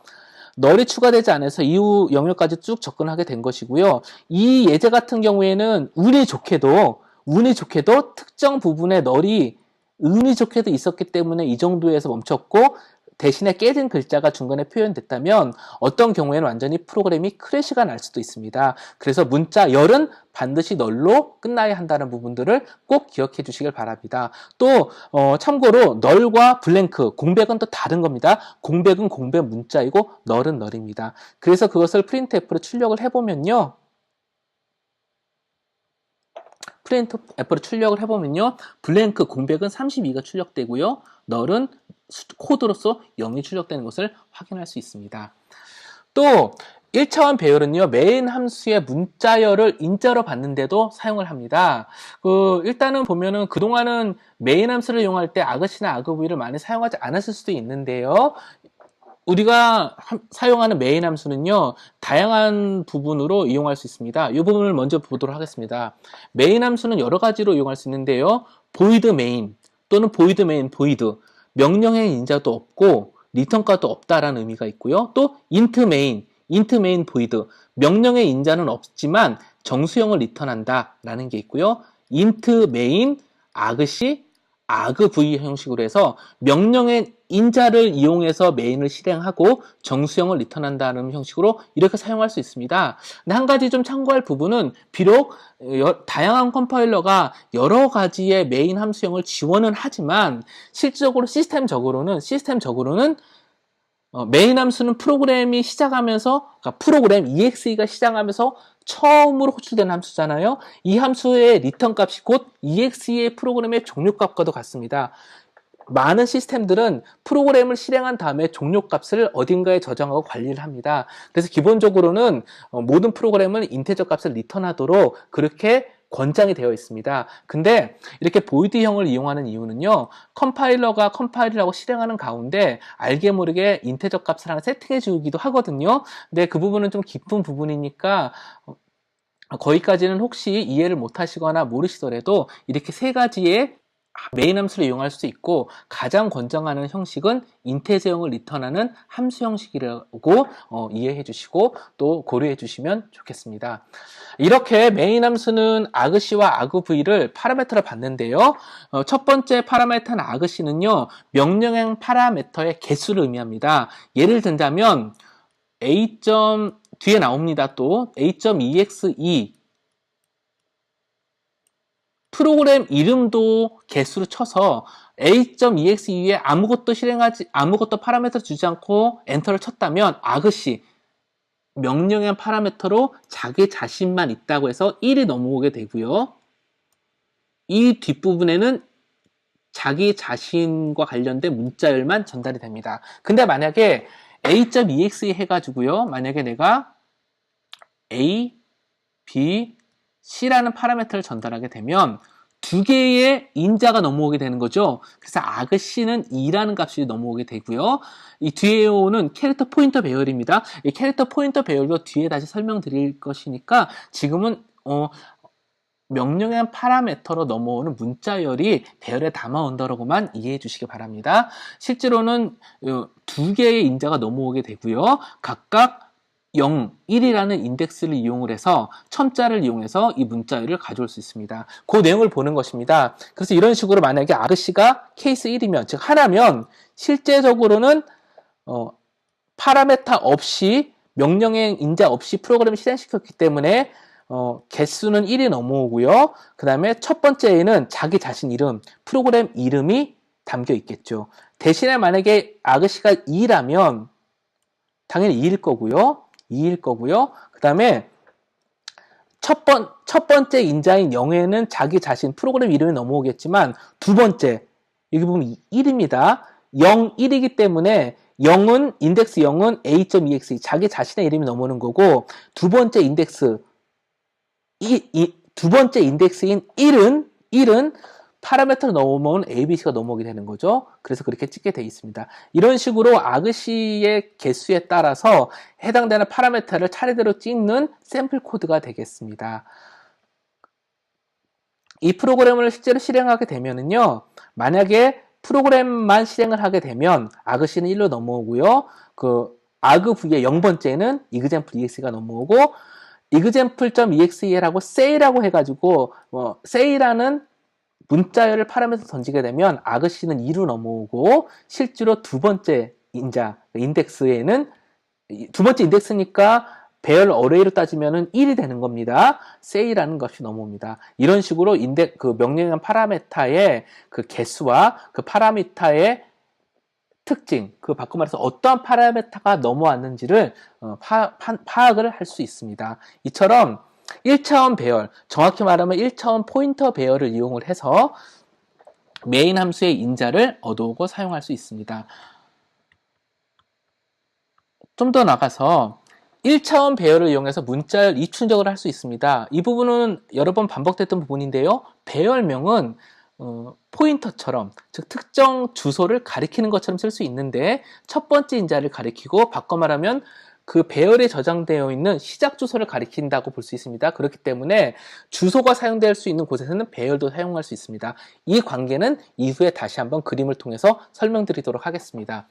널이 추가되지 않아서 이후 영역까지 쭉 접근하게 된 것이고요. 이 예제 같은 경우에는 운이 좋게도 특정 부분에 널이 운이 좋게도 있었기 때문에 이 정도에서 멈췄고 대신에 깨진 글자가 중간에 표현됐다면 어떤 경우에는 완전히 프로그램이 크래시가 날 수도 있습니다. 그래서 문자 열은 반드시 널로 끝나야 한다는 부분들을 꼭 기억해 주시길 바랍니다. 또 참고로 널과 블랭크, 공백은 또 다른 겁니다. 공백은 공백 문자이고 널은 널입니다. 그래서 그것을 프린트F로 출력을 해보면요. 블랭크 공백은 32가 출력되고요. 널은 코드로서 0이 출력되는 것을 확인할 수 있습니다. 또 1차원 배열은요. 메인 함수의 문자열을 인자로 받는데도 사용을 합니다. 일단은 보면은 그동안은 메인 함수를 이용할 때 argc나 argv를 많이 사용하지 않았을 수도 있는데요. 우리가 사용하는 메인 함수는요, 다양한 부분으로 이용할 수 있습니다. 이 부분을 먼저 보도록 하겠습니다. 메인 함수는 여러 가지로 이용할 수 있는데요, void main 또는 void main void, 명령의 인자도 없고 리턴 값도 없다라는 의미가 있고요. 또 int main, int main void 명령의 인자는 없지만 정수형을 리턴한다 라는 게 있고요. int main argc argv 형식으로 해서 명령의 인자를 이용해서 메인을 실행하고 정수형을 리턴한다는 형식으로 이렇게 사용할 수 있습니다. 근데 한 가지 좀 참고할 부분은 비록 다양한 컴파일러가 여러 가지의 메인 함수형을 지원은 하지만 실질적으로 시스템적으로는 메인 함수는 프로그램이 시작하면서 그러니까 프로그램 exe가 시작하면서 처음으로 호출되는 함수잖아요. 이 함수의 리턴 값이 곧 exe의 프로그램의 종료값과도 같습니다. 많은 시스템들은 프로그램을 실행한 다음에 종료값을 어딘가에 저장하고 관리를 합니다. 그래서 기본적으로는 모든 프로그램은 인테저 값을 리턴하도록 그렇게 권장이 되어 있습니다. 근데 이렇게 보이드형을 이용하는 이유는요. 컴파일러가 컴파일을 하고 실행하는 가운데 알게 모르게 인테저 값을 하나 세팅해 주기도 하거든요. 근데 그 부분은 좀 깊은 부분이니까 거기까지는 혹시 이해를 못 하시거나 모르시더라도 이렇게 세 가지의 메인 함수를 이용할 수 있고 가장 권장하는 형식은 인테저형을 리턴하는 함수 형식이라고 이해해 주시고 또 고려해 주시면 좋겠습니다. 이렇게 메인 함수는 argc와 argv를 파라미터를 받는데요. 첫 번째 파라미터는 argc는요. 명령형 파라미터의 개수를 의미합니다. 예를 들자면 a. 뒤에 나옵니다. 또 a.exe 프로그램 이름도 개수로 쳐서 a.exe에 아무것도 파라미터를 주지 않고 엔터를 쳤다면 argc 명령형 파라미터로 자기 자신만 있다고 해서 1이 넘어오게 되고요. 이 뒷부분에는 자기 자신과 관련된 문자열만 전달이 됩니다. 근데 만약에 a.exe 해가지고요. 만약에 내가 a, b, c라는 파라미터를 전달하게 되면 두 개의 인자가 넘어오게 되는 거죠. 그래서 argc는 2라는 값이 넘어오게 되고요. 이 뒤에 오는 캐릭터 포인터 배열입니다. 이 캐릭터 포인터 배열도 뒤에 다시 설명드릴 것이니까 지금은 명령형 파라미터로 넘어오는 문자열이 배열에 담아온다라고만 이해해 주시기 바랍니다. 실제로는 두 개의 인자가 넘어오게 되고요. 각각 0, 1이라는 인덱스를 이용을 해서 첨자를 이용해서 이 문자열을 가져올 수 있습니다. 그 내용을 보는 것입니다. 그래서 이런 식으로 만약에 argc가 케이스 1이면 즉 하나면 실제적으로는 파라미터 없이 명령행 인자 없이 프로그램을 실행시켰기 때문에 개수는 1이 넘어오고요. 그 다음에 첫 번째에는 자기 자신 이름, 프로그램 이름이 담겨 있겠죠. 대신에 만약에 argc가 2라면 당연히 2일 거고요. 그 다음에 첫 번째 인자인 0에는 자기 자신 프로그램 이름이 넘어오겠지만 두 번째 여기 보면 1입니다. 0, 1이기 때문에 인덱스 0은 a.exe 자기 자신의 이름이 넘어오는 거고 두 번째 인덱스인 1은 파라미터로 넘어온 ABC가 넘어오게 되는 거죠. 그래서 그렇게 찍게 되어 있습니다. 이런 식으로 argc의 개수에 따라서 해당되는 파라미터를 차례대로 찍는 샘플 코드가 되겠습니다. 이 프로그램을 실제로 실행하게 되면은요, 만약에 프로그램만 실행을 하게 되면 argc는 1로 넘어오고요. argv의 0번째는 example.exe가 넘어오고 example.exe라고 say라고 해가지고 say라는 문자열을 파라미터 던지게 되면 argc는 2로 넘어오고 실제로 두 번째 인덱스에는 두 번째 인덱스니까 배열 어레이로 따지면은 1이 되는 겁니다. say라는 것이 넘어옵니다. 이런 식으로 명령형 파라미터의 그 개수와 그 파라미터의 특징, 바꿔 말해서 어떠한 파라미터가 넘어왔는지를 파악을 할 수 있습니다. 이처럼 1차원 배열, 정확히 말하면 1차원 포인터 배열을 이용을 해서 메인 함수의 인자를 얻어오고 사용할 수 있습니다. 좀 더 나가서 1차원 배열을 이용해서 문자열 이충족을 할 수 있습니다. 이 부분은 여러 번 반복됐던 부분인데요. 배열명은 포인터처럼, 즉 특정 주소를 가리키는 것처럼 쓸 수 있는데 첫 번째 인자를 가리키고 바꿔 말하면 그 배열에 저장되어 있는 시작 주소를 가리킨다고 볼 수 있습니다. 그렇기 때문에 주소가 사용될 수 있는 곳에서는 배열도 사용할 수 있습니다. 이 관계는 이후에 다시 한번 그림을 통해서 설명드리도록 하겠습니다.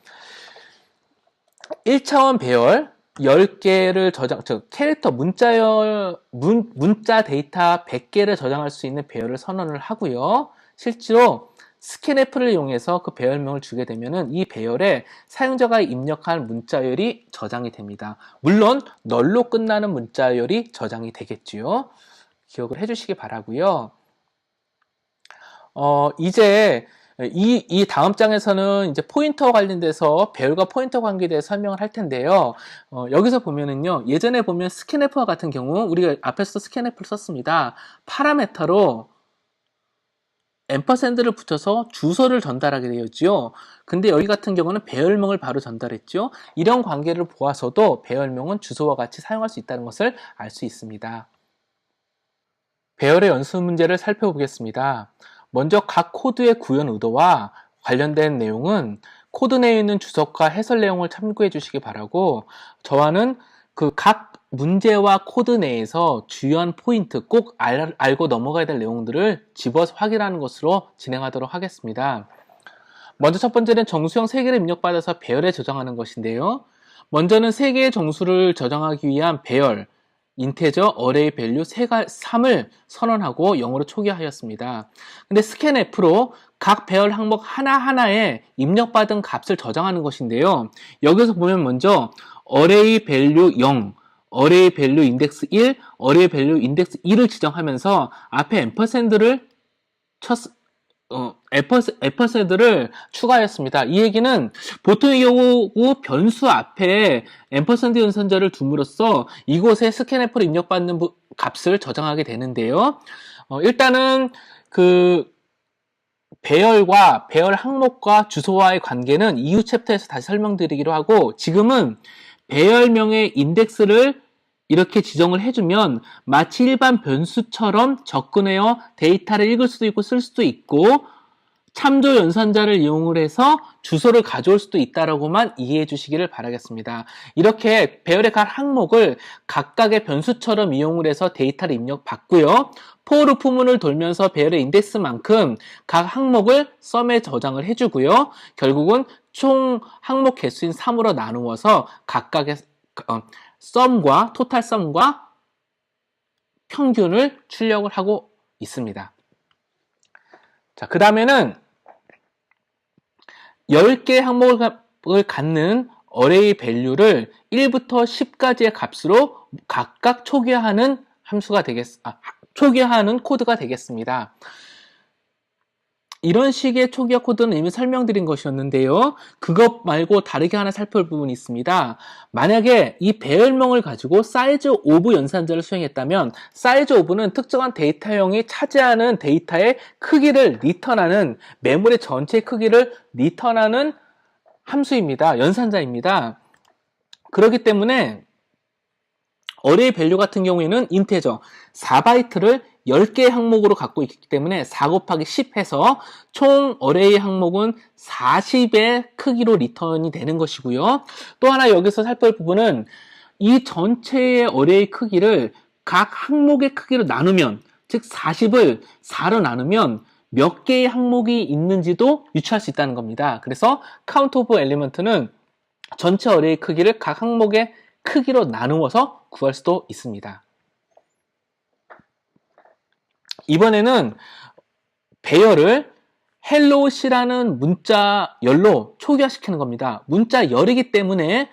1차원 배열, 10개를 캐릭터 문자 데이터 100개를 저장할 수 있는 배열을 선언을 하고요. 실제로 스캔F를 이용해서 그 배열명을 주게 되면은 이 배열에 사용자가 입력한 문자열이 저장이 됩니다. 물론 널로 끝나는 문자열이 저장이 되겠지요. 기억을 해주시기 바라고요. 이제 이 다음 장에서는 이제 포인터 관련돼서 배열과 포인터 관계에 대해 설명을 할 텐데요. 여기서 보면은요, 예전에 보면 스캔F와 같은 경우, 우리가 앞에서 스캔F를 썼습니다. 파라메터로 앰퍼샌드를 붙여서 주소를 전달하게 되었죠. 근데 여기 같은 경우는 배열명을 바로 전달했죠. 이런 관계를 보아서도 배열명은 주소와 같이 사용할 수 있다는 것을 알 수 있습니다. 배열의 연습 문제를 살펴보겠습니다. 먼저 각 코드의 구현 의도와 관련된 내용은 코드 내에 있는 주석과 해설 내용을 참고해 주시기 바라고, 저와는 그 각 문제와 코드 내에서 주요한 포인트, 꼭 알고 넘어가야 될 내용들을 집어서 확인하는 것으로 진행하도록 하겠습니다. 먼저 첫 번째는 정수형 3개를 입력받아서 배열에 저장하는 것인데요. 먼저는 3개의 정수를 저장하기 위한 배열, 인테저, 어레이 밸류 3을 선언하고 0으로 초기화하였습니다. 근데 스캔F로 각 배열 항목 하나하나에 입력받은 값을 저장하는 것인데요. 여기서 보면 먼저 어레이 밸류 0, 어레이 밸류 인덱스 1, 어레이 밸류 인덱스 2를 지정하면서 앞에 앰퍼샌드를 앰퍼샌드를 추가하였습니다. 이 얘기는 보통의 경우 변수 앞에 앰퍼샌드 연산자를 둠으로써 이곳에 스캔F로 입력받는 값을 저장하게 되는데요. 일단은 그 배열과 배열 항목과 주소와의 관계는 이후 챕터에서 다시 설명드리기로 하고, 지금은 배열명의 인덱스를 이렇게 지정을 해주면 마치 일반 변수처럼 접근해요 데이터를 읽을 수도 있고 쓸 수도 있고 참조 연산자를 이용을 해서 주소를 가져올 수도 있다라고만 이해해 주시기를 바라겠습니다. 이렇게 배열의 각 항목을 각각의 변수처럼 이용을 해서 데이터를 입력받고요. for 루프문을 돌면서 배열의 인덱스만큼 각 항목을 썸에 저장을 해주고요. 결국은 총 항목 개수인 3으로 나누어서 각각의 썸과 토탈 썸과 평균을 출력을 하고 있습니다. 자, 그 다음에는 10개의 항목을 갖는 어레이 밸류를 1부터 10까지의 값으로 각각 초기화하는 초기화하는 코드가 되겠습니다. 이런 식의 초기화 코드는 이미 설명드린 것이었는데요. 그것 말고 다르게 하나 살펴볼 부분이 있습니다. 만약에 이 배열명을 가지고 사이즈 오브 연산자를 수행했다면 사이즈 오브는 특정한 데이터형이 차지하는 데이터의 크기를 리턴하는, 메모리 전체 크기를 리턴하는 함수입니다. 연산자입니다. 그렇기 때문에 어레이 밸류 같은 경우에는 인테저 4바이트를 10개의 항목으로 갖고 있기 때문에 4 곱하기 10 해서 총 어레이 항목은 40의 크기로 리턴이 되는 것이고요. 또 하나 여기서 살펴볼 부분은 이 전체의 어레이 크기를 각 항목의 크기로 나누면, 즉 40을 4로 나누면 몇 개의 항목이 있는지도 유추할 수 있다는 겁니다. 그래서 카운트 오브 엘리먼트는 전체 어레이 크기를 각 항목의 크기로 나누어서 구할 수도 있습니다. 이번에는 배열을 helloC라는 문자열로 초기화시키는 겁니다. 문자열이기 때문에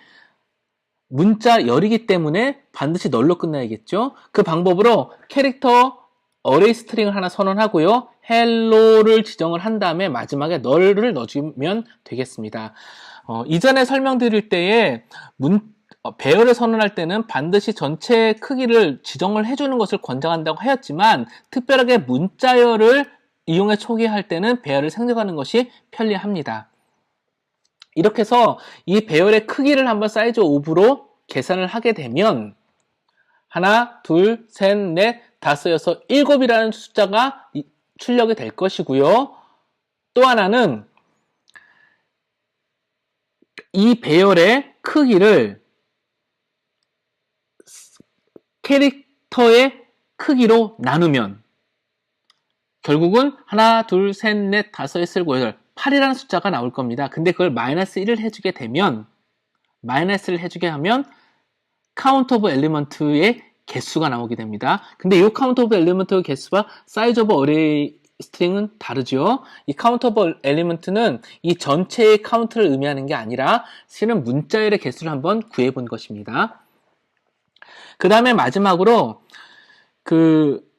반드시 널로 끝나야겠죠. 그 방법으로 캐릭터 어레이 스트링을 하나 선언하고요. hello를 지정을 한 다음에 마지막에 널을 넣어주면 되겠습니다. 이전에 설명드릴 때에 배열을 선언할 때는 반드시 전체 크기를 지정을 해주는 것을 권장한다고 하였지만, 특별하게 문자열을 이용해 초기화할 때는 배열을 생략하는 것이 편리합니다. 이렇게 해서 이 배열의 크기를 한번 사이즈 오브로 계산을 하게 되면 하나, 둘, 셋, 넷, 다섯, 여섯, 7이라는 숫자가 출력이 될 것이고요. 또 하나는 이 배열의 크기를 캐릭터의 크기로 나누면 결국은 하나, 둘, 셋, 넷, 다섯, 여섯, 일곱, 여덟, 8이라는 숫자가 나올 겁니다. 근데 그걸 마이너스 1을 해주게 되면, 마이너스를 해주게 하면 카운트 오브 엘리먼트의 개수가 나오게 됩니다. 근데 이 카운트 오브 엘리먼트의 개수와 사이즈 오브 어레이 스트링은 다르죠. 이 카운트 오브 엘리먼트는 이 전체의 카운트를 의미하는 게 아니라 실은 문자열의 개수를 한번 구해본 것입니다. 그 다음에 마지막으로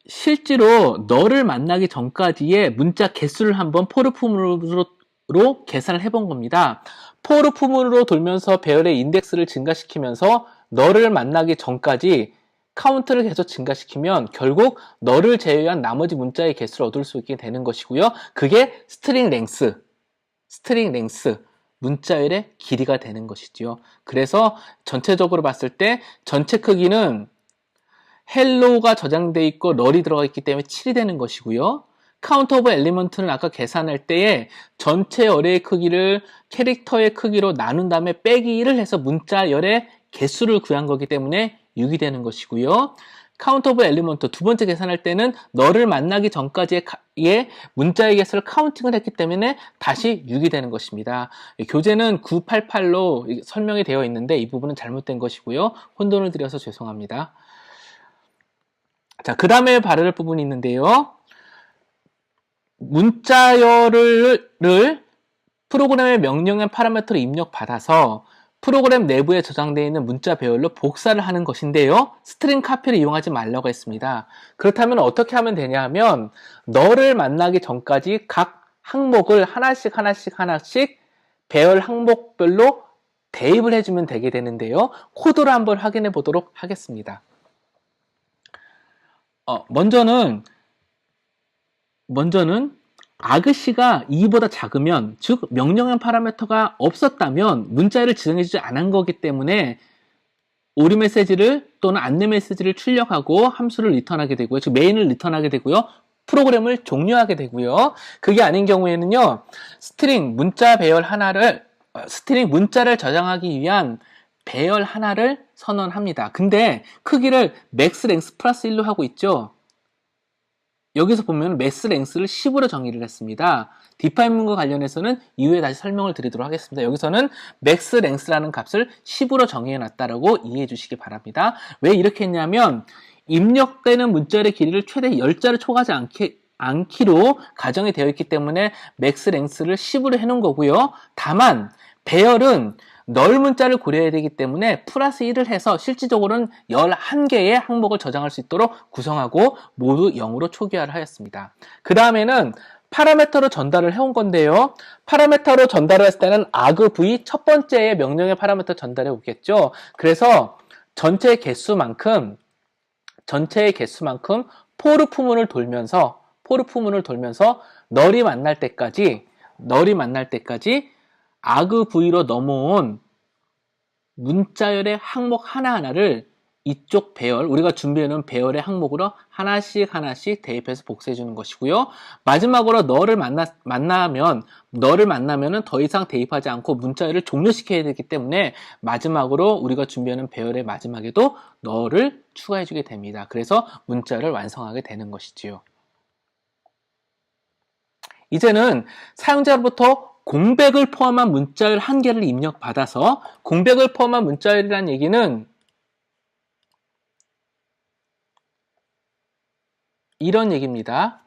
실제로 너를 만나기 전까지의 문자 개수를 한번 포르 푸문으로 계산을 해본 겁니다. 포르 푸문으로 돌면서 배열의 인덱스를 증가시키면서 너를 만나기 전까지 카운트를 계속 증가시키면 결국 너를 제외한 나머지 문자의 개수를 얻을 수 있게 되는 것이고요. 그게 스트링 랭스, 문자열의 길이가 되는 것이지요. 그래서 전체적으로 봤을 때 전체 크기는 헬로우가 저장되어 있고 널이 들어가 있기 때문에 7이 되는 것이고요. 카운트 오브 엘리먼트는 아까 계산할 때에 전체 어레이 크기를 캐릭터의 크기로 나눈 다음에 빼기 1을 해서 문자열의 개수를 구한 거기 때문에 6이 되는 것이고요. 카운트 오브 엘리먼트 두 번째 계산할 때는 너를 만나기 전까지의 문자의 개수를 카운팅을 했기 때문에 다시 6이 되는 것입니다. 교재는 988로 설명이 되어 있는데 이 부분은 잘못된 것이고요. 혼돈을 드려서 죄송합니다. 자, 그 다음에 바를 부분이 있는데요. 문자열을 프로그램의 명령의 파라미터로 입력받아서 프로그램 내부에 저장되어 있는 문자 배열로 복사를 하는 것인데요. 스트링 카피를 이용하지 말라고 했습니다. 그렇다면 어떻게 하면 되냐 하면 너를 만나기 전까지 각 항목을 하나씩 배열 항목별로 대입을 해주면 되게 되는데요. 코드를 한번 확인해 보도록 하겠습니다. 먼저는 아그씨가 2보다 작으면, 즉 명령형 파라미터가 없었다면 문자열을 지정해주지 않은 거기 때문에 오류 메시지를 또는 안내 메시지를 출력하고 함수를 리턴하게 되고요. 즉 메인을 리턴하게 되고요. 프로그램을 종료하게 되고요. 그게 아닌 경우에는요. 스트링 문자를 저장하기 위한 배열 하나를 선언합니다. 근데 크기를 맥스 랭스 플러스 1로 하고 있죠. 여기서 보면 매스 랭스를 10으로 정의를 했습니다. 디파인문과 관련해서는 이후에 다시 설명을 드리도록 하겠습니다. 여기서는 맥스 랭스라는 값을 10으로 정의해 놨다라고 이해해 주시기 바랍니다. 왜 이렇게 했냐면 입력되는 문자열의 길이를 최대 10자를 초과하지 않기로 가정이 되어 있기 때문에 맥스 랭스를 10으로 해놓은 거고요. 다만 배열은 널 문자를 고려해야 되기 때문에 플러스 1을 해서 실질적으로는 11개의 항목을 저장할 수 있도록 구성하고 모두 0으로 초기화를 하였습니다. 그 다음에는 파라미터로 전달을 해온 건데요. 파라미터로 전달을 했을 때는 argv 첫 번째의 명령의 파라미터 전달해 오겠죠. 그래서 전체의 개수만큼 포르 푸문을 돌면서 널이 만날 때까지 argv로 넘어온 문자열의 항목 하나하나를 이쪽 배열, 우리가 준비해놓은 배열의 항목으로 하나씩 대입해서 복사해 주는 것이고요. 마지막으로 너를 만나면은 더 이상 대입하지 않고 문자열을 종료시켜야 되기 때문에 마지막으로 우리가 준비하는 배열의 마지막에도 너를 추가해 주게 됩니다. 그래서 문자열을 완성하게 되는 것이지요. 이제는 사용자로부터 공백을 포함한 문자열 1개를 입력받아서, 공백을 포함한 문자열이라는 얘기는 이런 얘기입니다.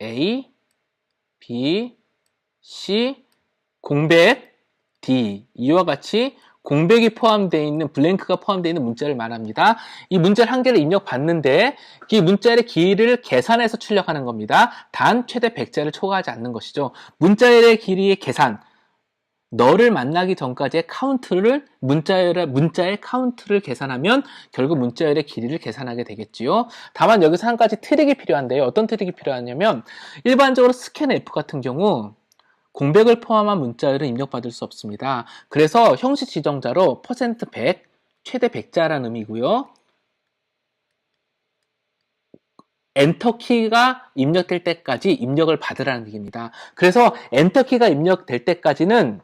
A, B, C, 공백, D. 이와 같이 공백이 포함되어 있는, 블랭크가 포함되어 있는 문자를 말합니다. 이 문자를 1개를 입력받는데 이 문자열의 길이를 계산해서 출력하는 겁니다. 단 최대 100자를 초과하지 않는 것이죠. 문자열의 길이의 계산, 너를 만나기 전까지의 카운트를, 문자의 카운트를 계산하면 결국 문자열의 길이를 계산하게 되겠지요. 다만 여기서 한 가지 트릭이 필요한데요. 어떤 트릭이 필요하냐면 일반적으로 스캔 F 같은 경우 공백을 포함한 문자열은 입력받을 수 없습니다. 그래서 형식 지정자로 %100, 최대 100자라는 의미고요. 엔터키가 입력될 때까지 입력을 받으라는 얘기입니다. 그래서 엔터키가 입력될 때까지는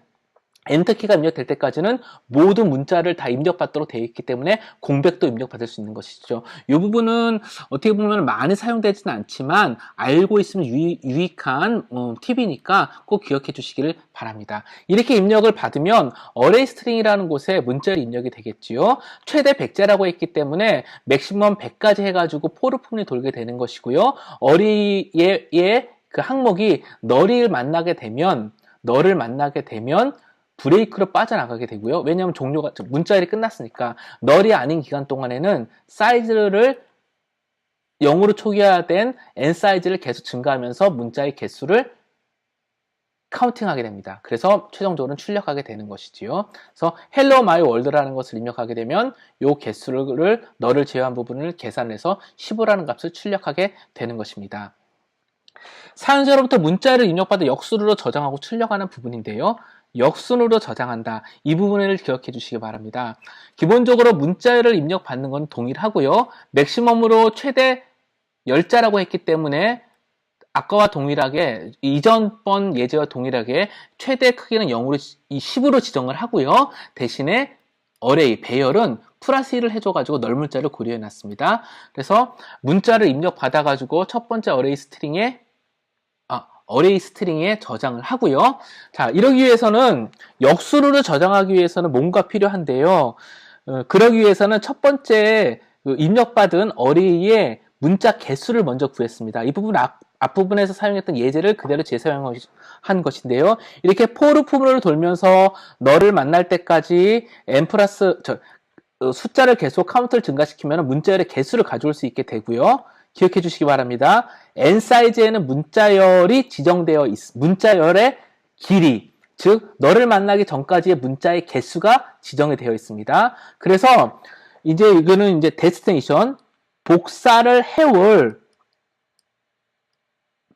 엔터키가 입력될 때까지는 모든 문자를 다 입력받도록 되어 있기 때문에 공백도 입력받을 수 있는 것이죠. 이 부분은 어떻게 보면 많이 사용되지는 않지만 알고 있으면 유익한 팁이니까 꼭 기억해 주시기를 바랍니다. 이렇게 입력을 받으면 어레이 스트링이라는 곳에 문자를 입력이 되겠지요. 최대 100자라고 했기 때문에 맥시멈 100까지 해가지고 포르 품이 돌게 되는 것이고요. 어레이의 그 항목이 너를 만나게 되면 브레이크로 빠져나가게 되고요. 왜냐하면 종료가 문자열이 끝났으니까 널이 아닌 기간 동안에는 사이즈를 0으로 초기화된 n 사이즈를 계속 증가하면서 문자의 개수를 카운팅하게 됩니다. 그래서 최종적으로는 출력하게 되는 것이지요. 그래서 hello my world라는 것을 입력하게 되면 이 개수를 널을 제외한 부분을 계산해서 15라는 값을 출력하게 되는 것입니다. 사용자로부터 문자를 입력받아 역순으로 저장하고 출력하는 부분인데요. 역순으로 저장한다. 이 부분을 기억해 주시기 바랍니다. 기본적으로 문자열을 입력받는 건 동일하고요. 맥시멈으로 최대 10자라고 했기 때문에 아까와 동일하게 이전번 예제와 동일하게 최대 크기는 0으로 10으로 지정을 하고요. 대신에 어레이, 배열은 플러스 1을 해줘가지고 널 문자를 고려해 놨습니다. 그래서 문자를 입력받아가지고 첫 번째 어레이 스트링에 저장을 하고요. 자, 이러기 위해서는 역수로를 저장하기 위해서는 뭔가 필요한데요. 그러기 위해서는 첫 번째 입력받은 어레이의 문자 개수를 먼저 구했습니다. 이 부분 앞부분에서 사용했던 예제를 그대로 재사용한 것인데요. 이렇게 포르 품을 돌면서 너를 만날 때까지 n 플러스 숫자를 계속 카운트를 증가시키면 문자열의 개수를 가져올 수 있게 되고요. 기억해 주시기 바랍니다. n 사이즈에는 문자열이 지정되어 문자열의 길이, 즉 너를 만나기 전까지의 문자의 개수가 지정이 되어 있습니다. 그래서 이거는 데스티네이션 복사를 해올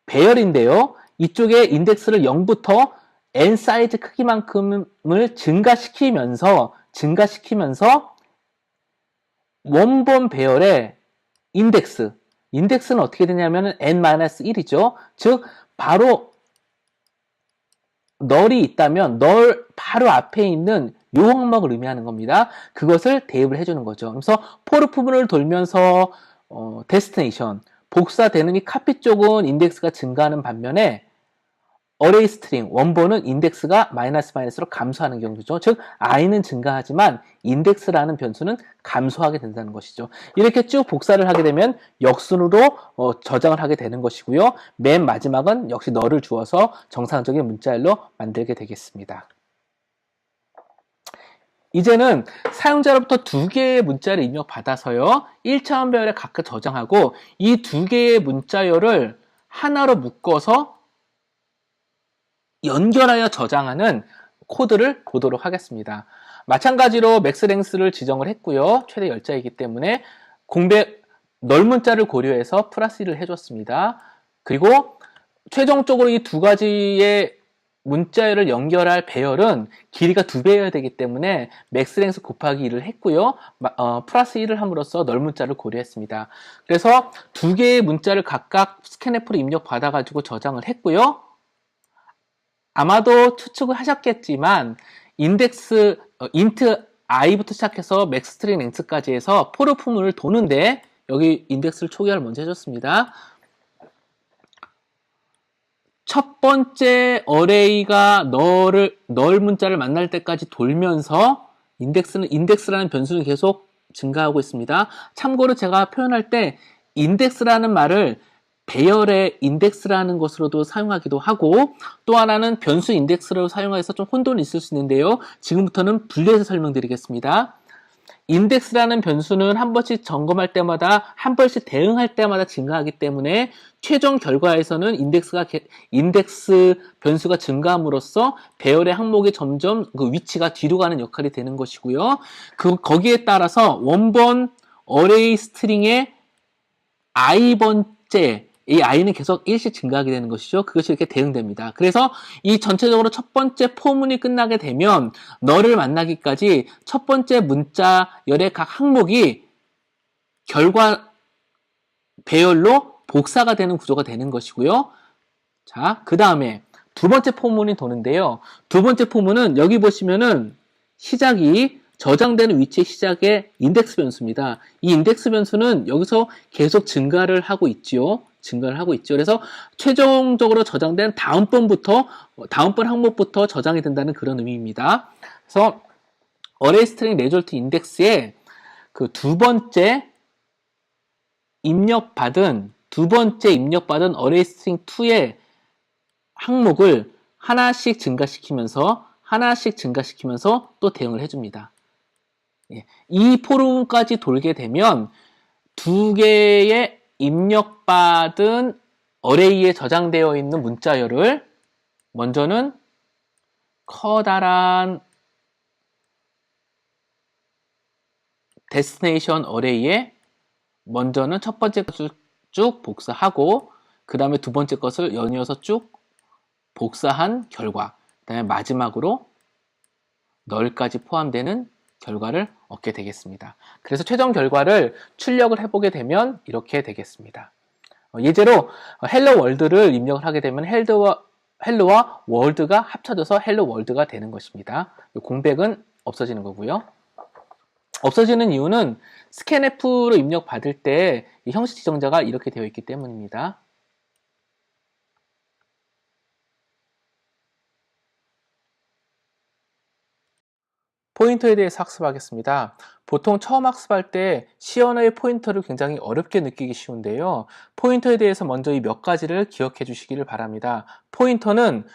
배열인데요. 이쪽에 인덱스를 0부터 n 사이즈 크기만큼을 증가시키면서 원본 배열의 인덱스는 어떻게 되냐면 n-1이죠. 즉 바로 널이 있다면 널 바로 앞에 있는 요 항목을 의미하는 겁니다. 그것을 대입을 해주는 거죠. 그래서 포르 부분을 돌면서 데스티네이션 복사되는 이 카피 쪽은 인덱스가 증가하는 반면에 어레이 스트링 원본은 인덱스가 마이너스로 감소하는 경우죠. 즉 i는 증가하지만 인덱스라는 변수는 감소하게 된다는 것이죠. 이렇게 쭉 복사를 하게 되면 역순으로 저장을 하게 되는 것이고요. 맨 마지막은 역시 너를 주어서 정상적인 문자열로 만들게 되겠습니다. 이제는 사용자로부터 두 개의 문자를 입력받아서요. 1차원 배열에 각각 저장하고 이 두 개의 문자열을 하나로 묶어서 연결하여 저장하는 코드를 보도록 하겠습니다. 마찬가지로 맥스랭스를 지정을 했고요. 최대 10자이기 때문에 널 문자를 고려해서 플러스 1을 해줬습니다. 그리고 최종적으로 이 두 가지의 문자열을 연결할 배열은 길이가 2배여야 되기 때문에 맥스랭스 곱하기 1을 했고요. 플러스 1을 함으로써 널 문자를 고려했습니다. 그래서 두 개의 문자를 각각 스캔F로 입력받아가지고 저장을 했고요. 아마도 추측을 하셨겠지만 인트 i부터 시작해서 맥스트링 랭스까지 해서 포르 품을 도는데 여기 인덱스를 초기화를 먼저 해줬습니다. 첫 번째 어레이가 널 문자를 만날 때까지 돌면서 인덱스라는 변수는 계속 증가하고 있습니다. 참고로 제가 표현할 때 인덱스라는 말을 배열의 인덱스라는 것으로도 사용하기도 하고 또 하나는 변수 인덱스로 사용해서 좀 혼돈이 있을 수 있는데요. 지금부터는 분리해서 설명드리겠습니다. 인덱스라는 변수는 한 번씩 점검할 때마다 한 번씩 대응할 때마다 증가하기 때문에 최종 결과에서는 인덱스 변수가 증가함으로써 배열의 항목이 점점 그 위치가 뒤로 가는 역할이 되는 것이고요. 거기에 따라서 원본 어레이 스트링의 i번째 이 i는 계속 1씩 증가하게 되는 것이죠. 그것이 이렇게 대응됩니다. 그래서 이 전체적으로 첫 번째 포문이 끝나게 되면 너를 만나기까지 첫 번째 문자열의 각 항목이 결과 배열로 복사가 되는 구조가 되는 것이고요. 자, 그 다음에 두 번째 포문이 도는데요. 두 번째 포문은 여기 보시면은 시작이 저장되는 위치의 시작의 인덱스 변수입니다. 이 인덱스 변수는 여기서 계속 증가를 하고 있지요. 그래서 최종적으로 저장된 다음번 항목부터 저장이 된다는 그런 의미입니다. 그래서 어레이 스트링 레졸트 인덱스에 그 두 번째 입력받은 어레이 스트링 2의 항목을 하나씩 증가시키면서 또 대응을 해줍니다. 이 포문까지 돌게 되면 두 개의 입력받은 어레이에 저장되어 있는 문자열을 먼저는 커다란 데스티네이션 어레이에 먼저는 첫 번째 것을 쭉 복사하고 그 다음에 두 번째 것을 연이어서 쭉 복사한 결과, 그 다음에 마지막으로 널까지 포함되는 결과를 얻게 되겠습니다. 그래서 최종 결과를 출력을 해보게 되면 이렇게 되겠습니다. 예제로 헬로 월드를 입력을 하게 되면 헬로와 월드가 합쳐져서 헬로 월드가 되는 것입니다. 공백은 없어지는 거고요. 없어지는 이유는 스캔F로 입력받을 때 이 형식 지정자가 이렇게 되어 있기 때문입니다. 포인터에 대해서 학습하겠습니다. 보통 처음 학습할 때 시언어의 포인터를 굉장히 어렵게 느끼기 쉬운데요. 포인터에 대해서 먼저 이 몇 가지를 기억해 주시기를 바랍니다. 포인터는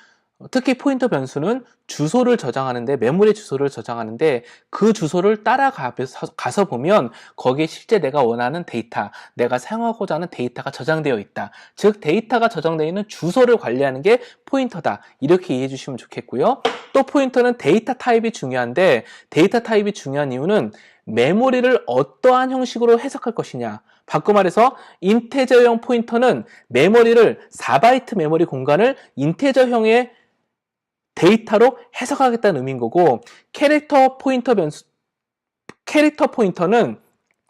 특히 포인터 변수는 주소를 저장하는데, 메모리 주소를 저장하는데 그 주소를 따라가서 보면 거기에 실제 내가 원하는 데이터, 내가 사용하고자 하는 데이터가 저장되어 있다. 즉 데이터가 저장되어 있는 주소를 관리하는 게 포인터다. 이렇게 이해해 주시면 좋겠고요. 또 포인터는 데이터 타입이 중요한데, 데이터 타입이 중요한 이유는 메모리를 어떠한 형식으로 해석할 것이냐. 바꿔 말해서 인테저형 포인터는 메모리를 4바이트 메모리 공간을 인테저형의 데이터로 해석하겠다는 의미인 거고, 캐릭터 포인터는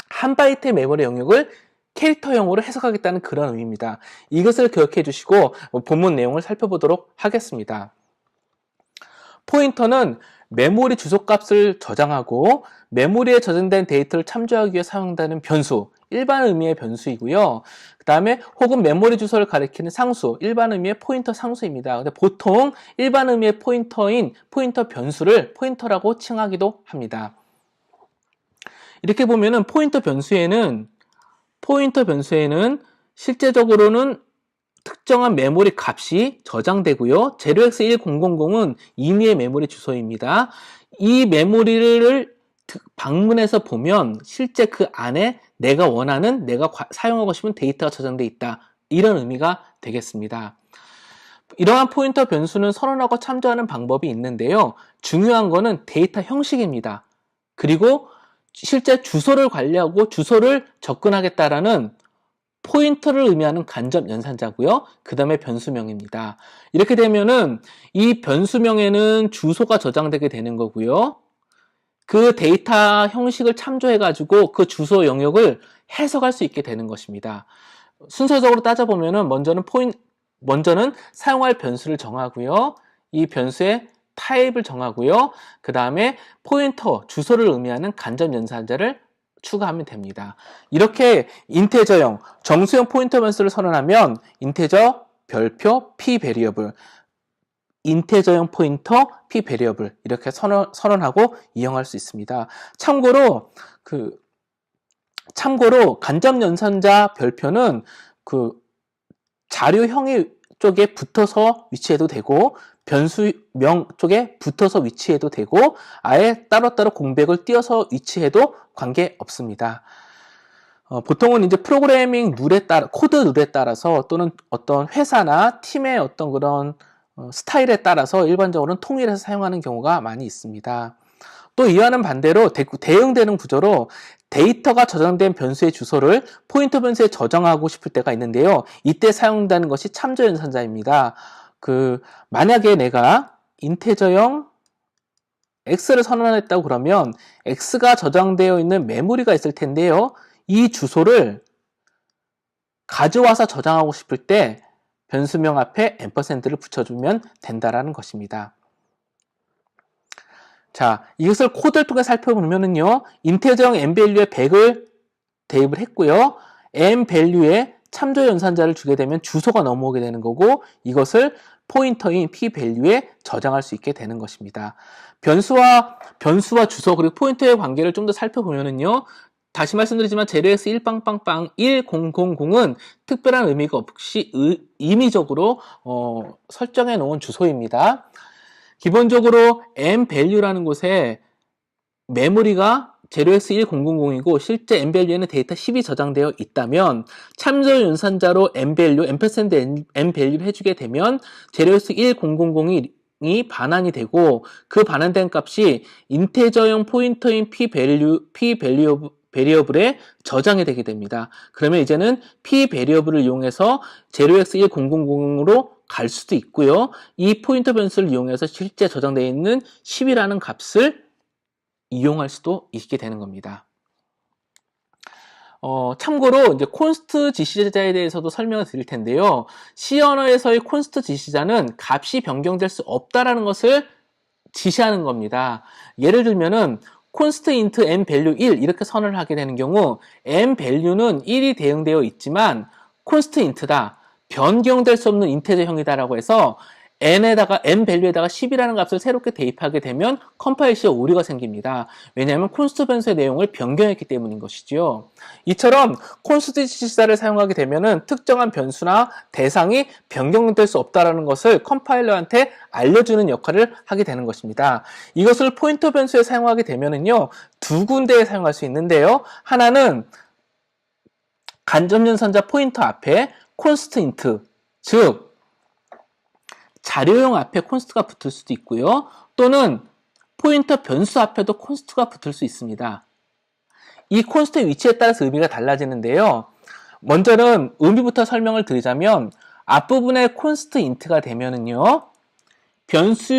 1바이트의 메모리 영역을 캐릭터형으로 해석하겠다는 그런 의미입니다. 이것을 기억해 주시고 본문 내용을 살펴보도록 하겠습니다. 포인터는 메모리 주소값을 저장하고 메모리에 저장된 데이터를 참조하기 위해 사용되는 변수, 일반 의미의 변수이고요. 그 다음에 혹은 메모리 주소를 가리키는 상수, 일반 의미의 포인터 상수입니다. 근데 보통 일반 의미의 포인터인 포인터 변수를 포인터라고 칭하기도 합니다. 이렇게 보면은 포인터 변수에는 실제적으로는 특정한 메모리 값이 저장되고요. 0x1000은 임의의 메모리 주소입니다. 이 메모리를 방문해서 보면 실제 그 안에 내가 사용하고 싶은 데이터가 저장되어 있다. 이런 의미가 되겠습니다. 이러한 포인터 변수는 선언하고 참조하는 방법이 있는데요. 중요한 거는 데이터 형식입니다. 그리고 실제 주소를 관리하고 주소를 접근하겠다라는 포인터를 의미하는 간접 연산자고요. 그 다음에 변수명입니다. 이렇게 되면은 이 변수명에는 주소가 저장되게 되는 거고요. 그 데이터 형식을 참조해가지고 그 주소 영역을 해석할 수 있게 되는 것입니다. 순서적으로 따져보면은 먼저는 사용할 변수를 정하고요. 이 변수의 타입을 정하고요. 그 다음에 포인터, 주소를 의미하는 간접 연산자를 추가하면 됩니다. 이렇게 인테저형, 정수형 포인터 변수를 선언하면 인테저, 별표, p 베리어블, 인테저형 포인터, p 베리어블 이렇게 선언하고 이용할 수 있습니다. 참고로 간접 연산자 별표는 자료형의 쪽에 붙어서 위치해도 되고 변수명 쪽에 붙어서 위치해도 되고 아예 따로따로 공백을 띄어서 위치해도 관계없습니다. 보통은 이제 프로그래밍 룰에 따라, 코드 룰에 따라서 또는 어떤 회사나 팀의 어떤 그런 스타일에 따라서 일반적으로는 통일해서 사용하는 경우가 많이 있습니다. 또 이와는 반대로 대응되는 구조로 데이터가 저장된 변수의 주소를 포인터 변수에 저장하고 싶을 때가 있는데요. 이때 사용되는 것이 참조 연산자입니다. 만약에 내가 인테저형 x를 선언했다고 그러면 x가 저장되어 있는 메모리가 있을 텐데요. 이 주소를 가져와서 저장하고 싶을 때 변수명 앞에 앰퍼센드를 붙여주면 된다라는 것입니다. 자, 이것을 코드를 통해 살펴보면은요, 인테저형 n밸류에 100을 대입을 했고요. n밸류에 참조 연산자를 주게 되면 주소가 넘어오게 되는 거고, 이것을 포인터인 p밸류에 저장할 수 있게 되는 것입니다. 변수와 주소 그리고 포인터의 관계를 좀 더 살펴보면은요, 다시 말씀드리지만 제로엑스 1빵빵빵 1000은 특별한 의미가 없이 임의적으로 설정해 놓은 주소입니다. 기본적으로 nvalue라는 곳에 메모리가 제로엑스 1000이고 실제 nvalue에는 데이터 10이 저장되어 있다면 참조 연산자로 nvalue, nvalue를 해주게 되면 제로엑스 1000이 반환이 되고 그 반환된 값이 인테저형 포인터인 pVariable에 저장이 되게 됩니다. 그러면 이제는 pVariable을 이용해서 제로엑스 1000으로 갈 수도 있고요. 이 포인터 변수를 이용해서 실제 저장되어 있는 10이라는 값을 이용할 수도 있게 되는 겁니다. 참고로 이제 콘스트 지시자에 대해서도 설명을 드릴 텐데요. C 언어에서의 콘스트 지시자는 값이 변경될 수 없다라는 것을 지시하는 겁니다. 예를 들면은 const int nvalue 1 이렇게 선언을 하게 되는 경우 nvalue는 1이 대응되어 있지만 const int다. 변경될 수 없는 인테저형이다라고 해서 nvalue에다가 10이라는 값을 새롭게 대입하게 되면 컴파일 시에 오류가 생깁니다. 왜냐하면 const 변수의 내용을 변경했기 때문인 것이죠. 이처럼 const 지시자를 사용하게 되면은 특정한 변수나 대상이 변경될 수 없다라는 것을 컴파일러한테 알려주는 역할을 하게 되는 것입니다. 이것을 포인터 변수에 사용하게 되면은요, 두 군데에 사용할 수 있는데요. 하나는 간접연산자 포인터 앞에 const int, 즉 자료형 앞에 const가 붙을 수도 있고요. 또는 포인터 변수 앞에도 const가 붙을 수 있습니다. 이 const의 위치에 따라서 의미가 달라지는데요. 먼저는 의미부터 설명을 드리자면 앞부분에 const int가 되면은요. 포인터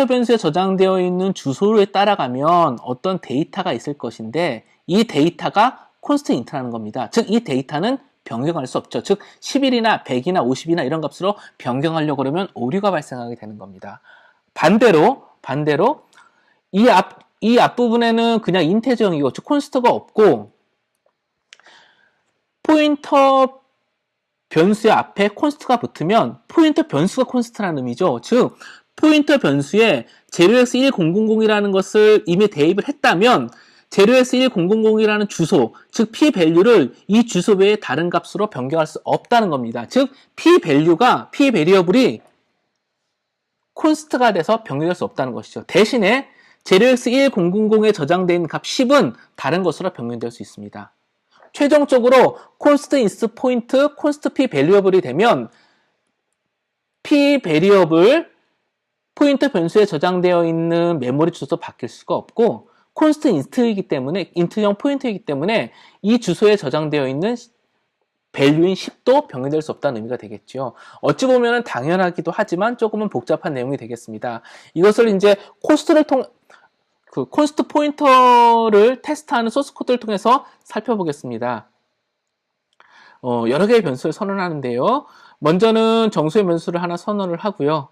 변수에 저장되어 있는 주소에 따라가면 어떤 데이터가 있을 것인데 이 데이터가 const int라는 겁니다. 즉 이 데이터는 변경할 수 없죠. 즉 11이나 100이나 50이나 이런 값으로 변경하려고 그러면 오류가 발생하게 되는 겁니다. 반대로 이 앞부분에는 그냥 인테저형이고 즉 const가 없고 포인터 변수의 앞에 const가 붙으면 포인터 변수가 const라는 의미죠. 즉 포인터 변수에 제로엑스 1000이라는 것을 이미 대입을 했다면 제로엑스 1000이라는 주소, 즉 pvalue를 이 주소 외에 다른 값으로 변경할 수 없다는 겁니다. 즉 pVariable이 const가 돼서 변경될 수 없다는 것이죠. 대신에 제로엑스 1000에 저장되어 있는 값 10은 다른 것으로 변경될 수 있습니다. 최종적으로 const is point, const pVariable이 되면 pVariable 포인터 변수에 저장되어 있는 메모리 주소도 바뀔 수가 없고 const int이기 때문에 int형 포인터이기 때문에 이 주소에 저장되어 있는 value인 10도 변경될 수 없다는 의미가 되겠죠. 어찌 보면 당연하기도 하지만 조금은 복잡한 내용이 되겠습니다. 이것을 이제 const 포인터를 테스트하는 소스 코드를 통해서 살펴보겠습니다. 여러 개의 변수를 선언하는데요. 먼저는 정수의 변수를 하나 선언을 하고요.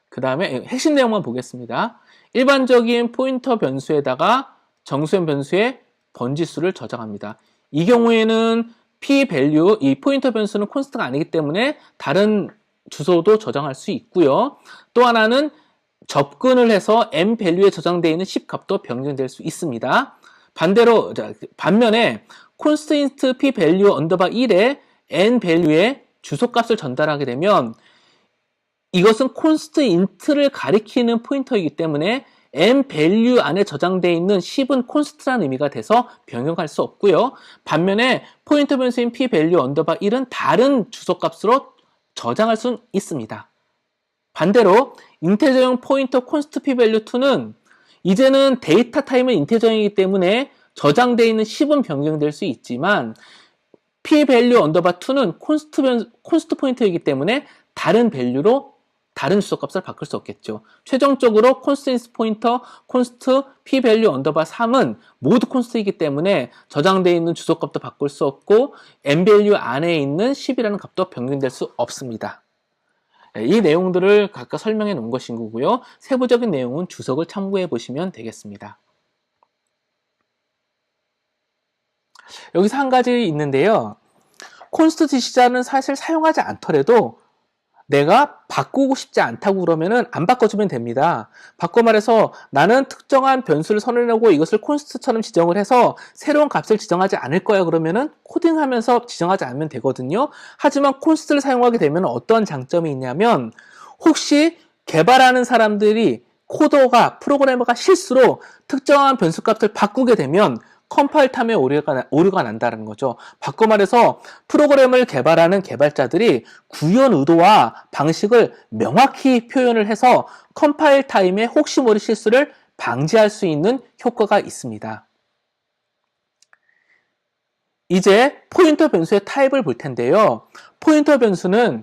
그 다음에 핵심 내용만 보겠습니다. 일반적인 포인터 변수에다가 정수의 변수의 번지수를 저장합니다. 이 경우에는 pValue, 이 포인터 변수는 const가 아니기 때문에 다른 주소도 저장할 수 있고요. 또 하나는 접근을 해서 nvalue에 저장되어 있는 10값도 변경될 수 있습니다. 반면에 const int pValue 언더바 1에 nvalue에 주소값을 전달하게 되면 이것은 const int를 가리키는 포인터이기 때문에 nvalue 안에 저장되어 있는 10은 const라는 의미가 돼서 변경할 수 없고요. 반면에 포인터 변수인 pValue 언더바 1은 다른 주소값으로 저장할 수 있습니다. 반대로 인테저형 포인터 const pValue 2는 이제는 데이터 타입은 인테저형이기 때문에 저장되어 있는 10은 변경될 수 있지만 pValue 언더바 2는 const 포인터이기 때문에 다른 밸류로 다른 주소값을 바꿀 수 없겠죠. 최종적으로 const 포인터, const p-value 언더바 3은 모두 const이기 때문에 저장되어 있는 주소값도 바꿀 수 없고 m-value 안에 있는 10이라는 값도 변경될 수 없습니다. 이 내용들을 각각 설명해 놓은 것인 거고요. 세부적인 내용은 주석을 참고해 보시면 되겠습니다. 여기서 한 가지 있는데요. const 지시자는 사실 사용하지 않더라도 내가 바꾸고 싶지 않다고 그러면은 안 바꿔주면 됩니다. 바꿔 말해서 나는 특정한 변수를 선언하고 이것을 const처럼 지정을 해서 새로운 값을 지정하지 않을 거야 그러면은 코딩하면서 지정하지 않으면 되거든요. 하지만 const를 사용하게 되면 어떤 장점이 있냐면 혹시 개발하는 사람들이 코더가 프로그래머가 실수로 특정한 변수 값을 바꾸게 되면 컴파일 타임에 오류가 난다는 거죠. 바꿔 말해서 프로그램을 개발하는 개발자들이 구현 의도와 방식을 명확히 표현을 해서 컴파일 타임에 혹시 모를 실수를 방지할 수 있는 효과가 있습니다. 이제 포인터 변수의 타입을 볼 텐데요. 포인터 변수는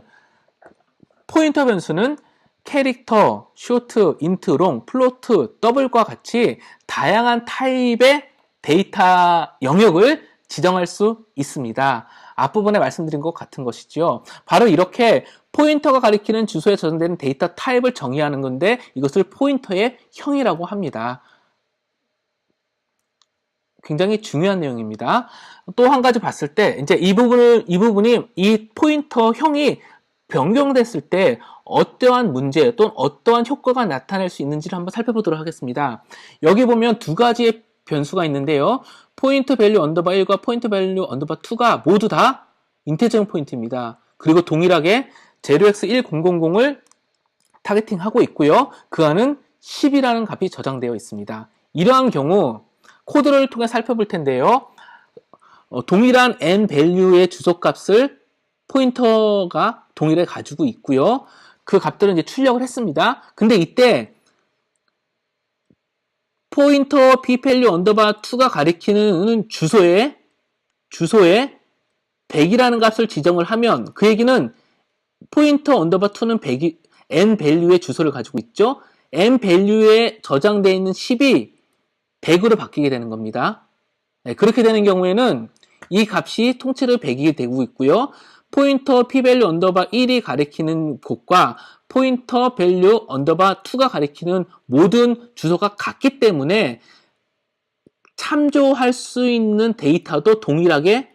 캐릭터, 쇼트, 인트, 롱, 플로트, 더블과 같이 다양한 타입의 데이터 영역을 지정할 수 있습니다. 앞부분에 말씀드린 것 같은 것이죠. 바로 이렇게 포인터가 가리키는 주소에 저장되는 데이터 타입을 정의하는 건데 이것을 포인터의 형이라고 합니다. 굉장히 중요한 내용입니다. 또 한 가지 봤을 때 이제 이 포인터 형이 변경됐을 때 어떠한 문제 또는 어떠한 효과가 나타날 수 있는지를 한번 살펴보도록 하겠습니다. 여기 보면 두 가지의 변수가 있는데요. 포인트 밸류 언더바 1과 포인트 밸류 언더바 2가 모두 다 인테저형 포인트입니다. 그리고 동일하게 0x1000을 타겟팅하고 있고요. 그 안은 10이라는 값이 저장되어 있습니다. 이러한 경우 코드를 통해 살펴볼 텐데요. 동일한 n 밸류의 주소값을 포인터가 동일하게 가지고 있고요. 그 값들은 이제 출력을 했습니다. 근데 이때 포인터 p-value 언더바 2가 가리키는 주소에 100이라는 값을 지정을 하면 그 얘기는 포인터 언더바 2는 100이 n 밸류의 주소를 가지고 있죠. n 밸류에 저장되어 있는 10이 100으로 바뀌게 되는 겁니다. 네, 그렇게 되는 경우에는 이 값이 통째로 100이 되고 있고요. 포인터 p-value 언더바 1이 가리키는 곳과 포인터 밸류 언더바 2가 가리키는 모든 주소가 같기 때문에 참조할 수 있는 데이터도 동일하게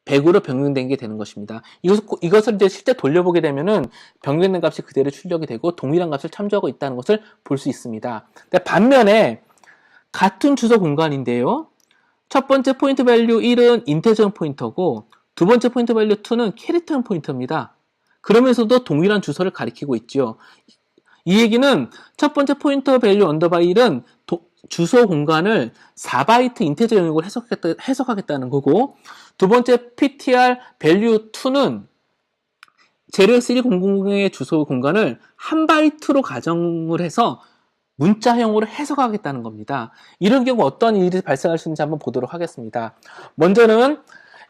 100으로 변경된 게 되는 것입니다. 이것을 이제 실제 돌려보게 되면은 변경된 값이 그대로 출력이 되고 동일한 값을 참조하고 있다는 것을 볼 수 있습니다. 반면에 같은 주소 공간인데요. 첫 번째 포인트 밸류 1은 인테저형 포인터고 두 번째 포인트 밸류 2는 캐릭터형 포인터입니다. 그러면서도 동일한 주소를 가리키고 있죠. 이 얘기는 첫 번째 포인터 밸류 언더바 1은 주소 공간을 4바이트 인테저 영역을 해석하겠다는 거고 두 번째 ptr 밸류 2는 0x1000의 주소 공간을 1바이트로 가정을 해서 문자형으로 해석하겠다는 겁니다. 이런 경우 어떤 일이 발생할 수 있는지 한번 보도록 하겠습니다. 먼저는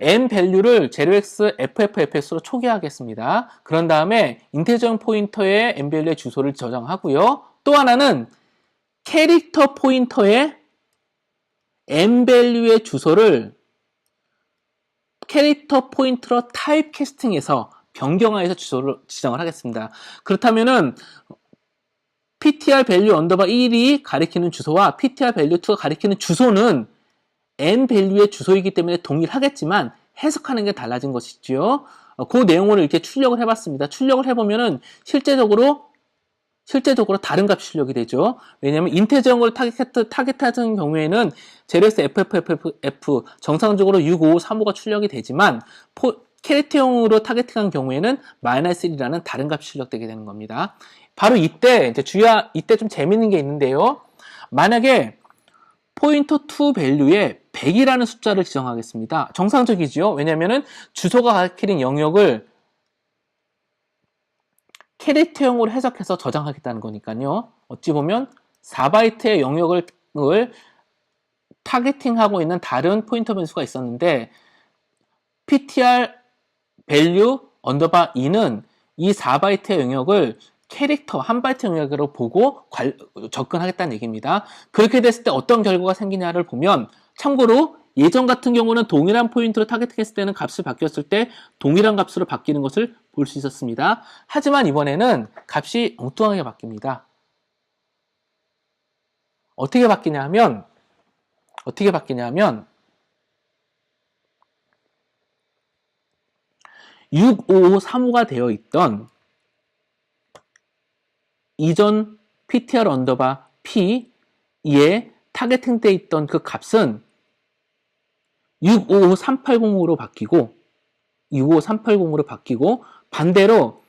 n 밸류를 0xffx로 초기화하겠습니다. 그런 다음에 인테저형 포인터에 n 밸류의 주소를 저장하고요. 또 하나는 캐릭터 포인터에 n 밸류의 주소를 캐릭터 포인터로 타입 캐스팅해서 변경하여서 주소를 지정을 하겠습니다. 그렇다면은 ptr 밸류 언더바 1이 가리키는 주소와 ptr 밸류 2가 가리키는 주소는 n 밸류의 주소이기 때문에 동일하겠지만 해석하는 게 달라진 것이죠. 그 내용을 이렇게 출력을 해봤습니다. 출력을 해보면은 실제적으로 다른 값이 출력이 되죠. 왜냐하면 인테저형으로 타겟하는 경우에는 JSFFF 정상적으로 65535가 출력이 되지만 캐릭터형으로 타겟팅한 경우에는 -1이라는 다른 값이 출력되게 되는 겁니다. 바로 이때 이때 좀 재밌는 게 있는데요. 만약에 포인터 2 밸류에 100이라는 숫자를 지정하겠습니다. 정상적이죠. 왜냐하면 주소가 가리키는 영역을 캐릭터형으로 해석해서 저장하겠다는 거니까요. 어찌 보면 4바이트의 영역을 타겟팅하고 있는 다른 포인터 변수가 있었는데 ptr 밸류 언더바 2는 이 4바이트의 영역을 캐릭터 한 바이트 영역으로 보고 접근하겠다는 얘기입니다. 그렇게 됐을 때 어떤 결과가 생기냐를 보면, 참고로 예전 같은 경우는 동일한 포인트로 타겟팅했을 때는 값이 바뀌었을 때 동일한 값으로 바뀌는 것을 볼 수 있었습니다. 하지만 이번에는 값이 엉뚱하게 바뀝니다. 어떻게 바뀌냐 하면 65535가 되어 있던 이전 ptr 언더바 p에 타겟팅 돼 있던 그 값은 655380으로 바뀌고 반대로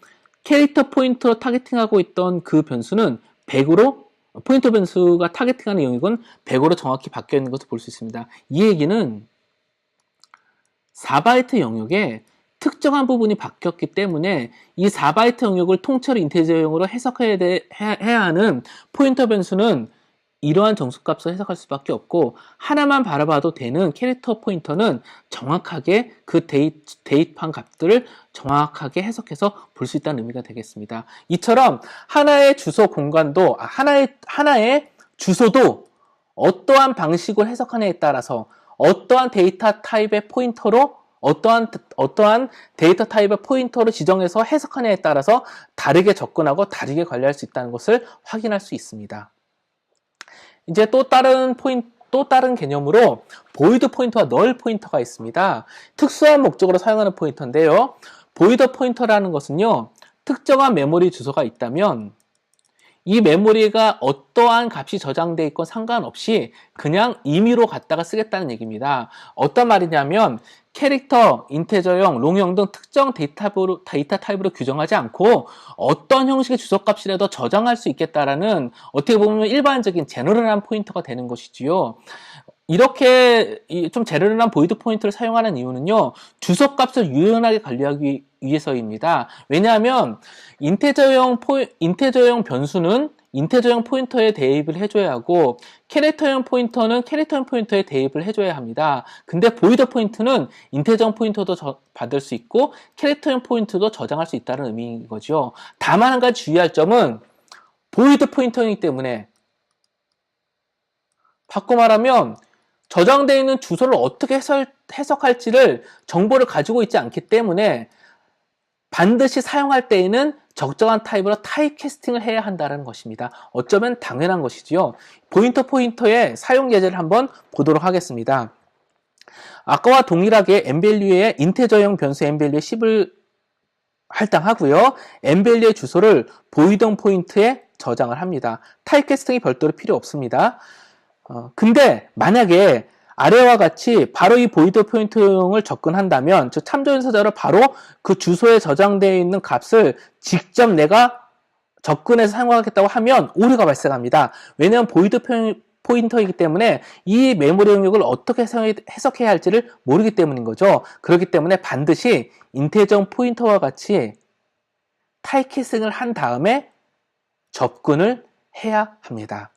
캐릭터 포인터로 타겟팅하고 있던 그 변수는 100으로 포인터 변수가 타겟팅하는 영역은 100으로 정확히 바뀌어 있는 것을 볼 수 있습니다. 이 얘기는 4바이트 영역에 특정한 부분이 바뀌었기 때문에 이 4바이트 영역을 통째로 인티저용으로 해석해야 하는 포인터 변수는 이러한 정수값을 해석할 수밖에 없고, 하나만 바라봐도 되는 캐릭터 포인터는 정확하게 그 대입한 값들을 정확하게 해석해서 볼 수 있다는 의미가 되겠습니다. 이처럼 하나의 주소 공간도, 하나의 주소도 어떠한 방식으로 해석하느냐에 따라서 어떠한 데이터 타입의 포인터로 어떠한 데이터 타입의 포인터로 지정해서 해석하느냐에 따라서 다르게 접근하고 다르게 관리할 수 있다는 것을 확인할 수 있습니다. 이제 또 다른 개념으로 보이드 포인터와 널 포인터가 있습니다. 특수한 목적으로 사용하는 포인터인데요. 보이드 포인터라는 것은요, 특정한 메모리 주소가 있다면 이 메모리가 어떠한 값이 저장되어 있건 상관없이 그냥 임의로 갖다가 쓰겠다는 얘기입니다. 어떤 말이냐면 캐릭터, 인테저형, 롱형 등 특정 데이터 타입으로 규정하지 않고 어떤 형식의 주소값이라도 저장할 수 있겠다라는, 어떻게 보면 일반적인 제너럴한 포인터가 되는 것이지요. 이렇게 좀 제너럴한 보이드 포인터를 사용하는 이유는요, 주소값을 유연하게 관리하기 위해서입니다. 왜냐하면 인테저형 변수는 인테저형 포인터에 대입을 해줘야 하고, 캐릭터형 포인터는 캐릭터형 포인터에 대입을 해줘야 합니다. 근데 보이드 포인트는 인테저형 포인터도 받을 수 있고 캐릭터형 포인트도 저장할 수 있다는 의미인 거죠. 다만 한 가지 주의할 점은, 보이드 포인터이기 때문에, 바꿔 말하면 저장되어 있는 주소를 어떻게 해석할지를 정보를 가지고 있지 않기 때문에 반드시 사용할 때에는 적정한 타입으로 타입 캐스팅을 해야 한다는 것입니다. 어쩌면 당연한 것이지요. 포인터의 사용 예제를 한번 보도록 하겠습니다. 아까와 동일하게 nValue의 인테저형 변수 nValue에 10을 할당하고요. nValue의 주소를 보이드 포인트에 저장을 합니다. 타입 캐스팅이 별도로 필요 없습니다. 근데 만약에 아래와 같이 바로 이 보이드 포인트용을 접근한다면, 즉 참조 인서자로 바로 그 주소에 저장되어 있는 값을 직접 내가 접근해서 사용하겠다고 하면 오류가 발생합니다. 왜냐하면 보이드 포인터이기 때문에 이 메모리 영역을 어떻게 해석해야 할지를 모르기 때문인 거죠. 그렇기 때문에 반드시 인테저 포인터와 같이 타입캐스팅을 한 다음에 접근을 해야 합니다.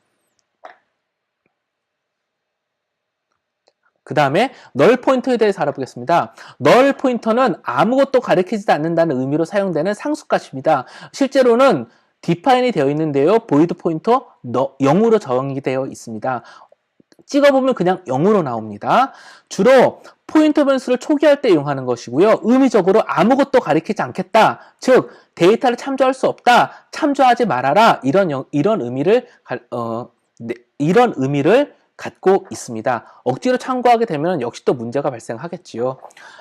그 다음에 널 포인터에 대해서 알아보겠습니다. 널 포인터는 아무것도 가리키지 않는다는 의미로 사용되는 상수값입니다. 실제로는 디파인이 되어 있는데요. 보이드 포인터 0으로 정의되어 있습니다. 찍어보면 그냥 0으로 나옵니다. 주로 포인터 변수를 초기화할 때 이용하는 것이고요. 의미적으로 아무것도 가리키지 않겠다, 즉 데이터를 참조할 수 없다, 참조하지 말아라, 이런 의미를 갖고 있습니다. 억지로 참고하게 되면 역시 또 문제가 발생하겠지요.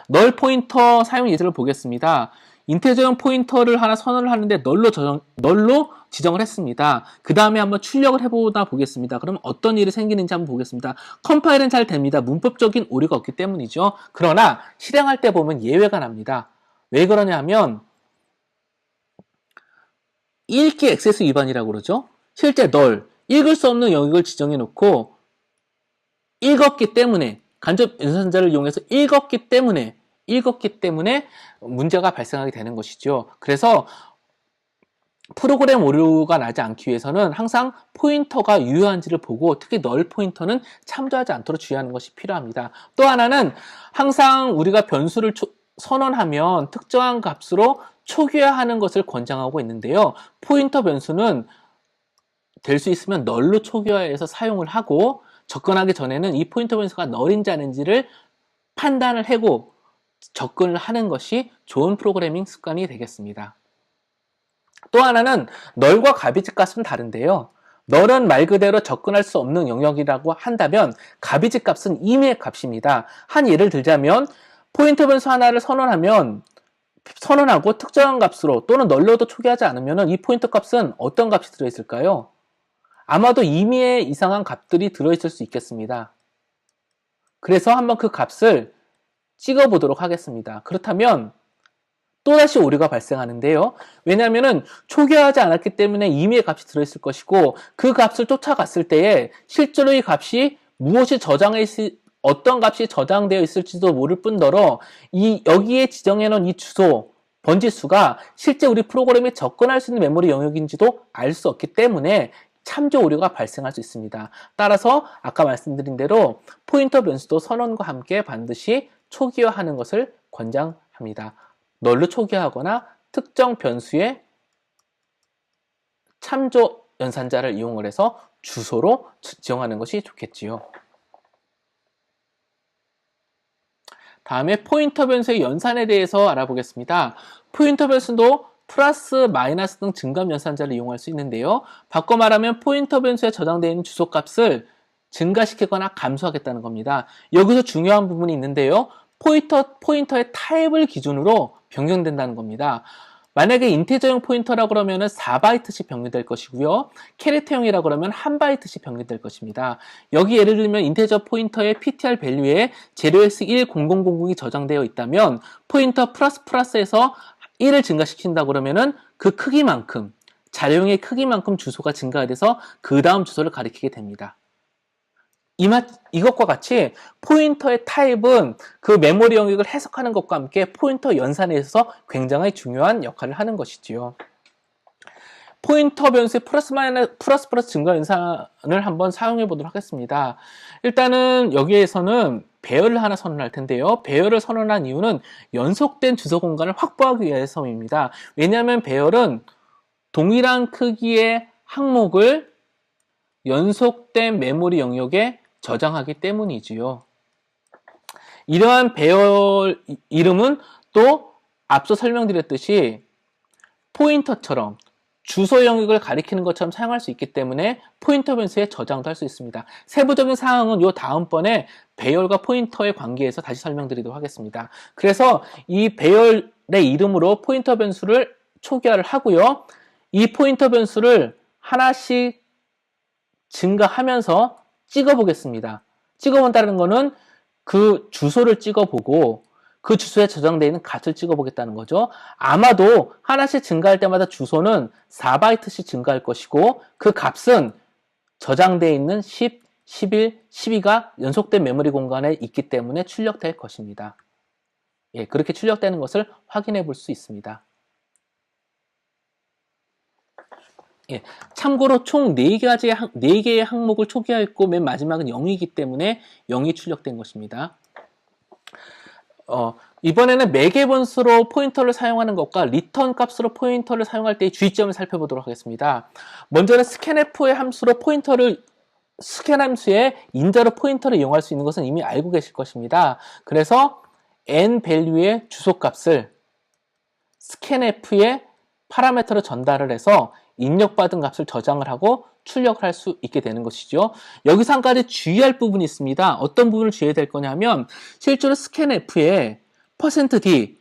널 포인터 사용 예제를 보겠습니다. 인테저형 포인터를 하나 선언을 하는데 널로 지정을 했습니다. 그 다음에 한번 출력을 해보다 보겠습니다. 그럼 어떤 일이 생기는지 한번 보겠습니다. 컴파일은 잘 됩니다. 문법적인 오류가 없기 때문이죠. 그러나 실행할 때 보면 예외가 납니다. 왜 그러냐 하면 읽기 액세스 위반이라고 그러죠. 실제 널, 읽을 수 없는 영역을 지정해 놓고 읽었기 때문에, 간접 연산자를 이용해서 읽었기 때문에 문제가 발생하게 되는 것이죠. 그래서 프로그램 오류가 나지 않기 위해서는 항상 포인터가 유효한지를 보고, 특히 널 포인터는 참조하지 않도록 주의하는 것이 필요합니다. 또 하나는 항상 우리가 변수를 선언하면 특정한 값으로 초기화하는 것을 권장하고 있는데요. 포인터 변수는 될 수 있으면 널로 초기화해서 사용을 하고 접근하기 전에는 이 포인터 변수가 널인지 아닌지를 판단을 하고 접근을 하는 것이 좋은 프로그래밍 습관이 되겠습니다. 또 하나는 널과 가비지 값은 다른데요. 널은 말 그대로 접근할 수 없는 영역이라고 한다면 가비지 값은 임의의 값입니다. 한 예를 들자면 포인터 변수 하나를 선언하고 특정한 값으로 또는 널로도 초기하지 않으면 이 포인터 값은 어떤 값이 들어있을까요? 아마도 임의의 이상한 값들이 들어있을 수 있겠습니다. 그래서 한번 그 값을 찍어보도록 하겠습니다. 그렇다면 또다시 오류가 발생하는데요. 왜냐하면 초기화하지 않았기 때문에 임의의 값이 들어있을 것이고 그 값을 쫓아갔을 때에 실제로 이 값이 어떤 값이 저장되어 있을지도 모를 뿐더러 여기에 지정해 놓은 이 주소, 번지수가 실제 우리 프로그램에 접근할 수 있는 메모리 영역인지도 알 수 없기 때문에 참조 오류가 발생할 수 있습니다. 따라서 아까 말씀드린 대로 포인터 변수도 선언과 함께 반드시 초기화하는 것을 권장합니다. 널로 초기화하거나 특정 변수의 참조 연산자를 이용을 해서 주소로 지정하는 것이 좋겠지요. 다음에 포인터 변수의 연산에 대해서 알아보겠습니다. 포인터 변수도 플러스, 마이너스 등 증감 연산자를 이용할 수 있는데요. 바꿔 말하면 포인터 변수에 저장되어 있는 주소값을 증가시키거나 감소하겠다는 겁니다. 여기서 중요한 부분이 있는데요. 포인터의 타입을 기준으로 변경된다는 겁니다. 만약에 인티저용 포인터라고 그러면 4바이트씩 변경될 것이고요. 캐릭터용이라고 그러면 1바이트씩 변경될 것입니다. 여기 예를 들면 인티저 포인터의 ptr 밸류에 0x10000이 저장되어 있다면 포인터 플러스에서 1을 증가시킨다고 그러면은 그 크기만큼, 자료용의 크기만큼 주소가 증가가 돼서 그 다음 주소를 가리키게 됩니다. 이것과 같이 포인터의 타입은 그 메모리 영역을 해석하는 것과 함께 포인터 연산에 있어서 굉장히 중요한 역할을 하는 것이지요. 포인터 변수의 플러스 증가 연산을 한번 사용해 보도록 하겠습니다. 일단은 여기에서는 배열을 하나 선언할 텐데요. 배열을 선언한 이유는 연속된 주소 공간을 확보하기 위해서입니다. 왜냐하면 배열은 동일한 크기의 항목을 연속된 메모리 영역에 저장하기 때문이지요. 이러한 배열 이름은 또 앞서 설명드렸듯이 포인터처럼 주소 영역을 가리키는 것처럼 사용할 수 있기 때문에 포인터 변수에 저장도 할 수 있습니다. 세부적인 사항은 요 다음번에 배열과 포인터의 관계에서 다시 설명드리도록 하겠습니다. 그래서 이 배열의 이름으로 포인터 변수를 초기화를 하고요. 이 포인터 변수를 하나씩 증가하면서 찍어보겠습니다. 찍어본다는 거는 그 주소를 찍어보고 그 주소에 저장되어 있는 값을 찍어보겠다는 거죠. 아마도 하나씩 증가할 때마다 주소는 4바이트씩 증가할 것이고 그 값은 저장되어 있는 10, 11, 12가 연속된 메모리 공간에 있기 때문에 출력될 것입니다. 예, 그렇게 출력되는 것을 확인해 볼 수 있습니다. 예, 참고로 총 4개의 항목을 초기화했고 맨 마지막은 0이기 때문에 0이 출력된 것입니다. 이번에는 매개 변수로 포인터를 사용하는 것과 리턴 값으로 포인터를 사용할 때의 주의점을 살펴보도록 하겠습니다. 먼저는 scanf의 함수로 스캔 함수의 인자로 포인터를 이용할 수 있는 것은 이미 알고 계실 것입니다. 그래서 n 밸류의 주소값을 scanf의 파라미터로 전달을 해서 입력받은 값을 저장을 하고 출력을 할 수 있게 되는 것이죠. 여기서 한 가지 주의할 부분이 있습니다. 어떤 부분을 주의해야 될 거냐면 실제로 scanf에 %d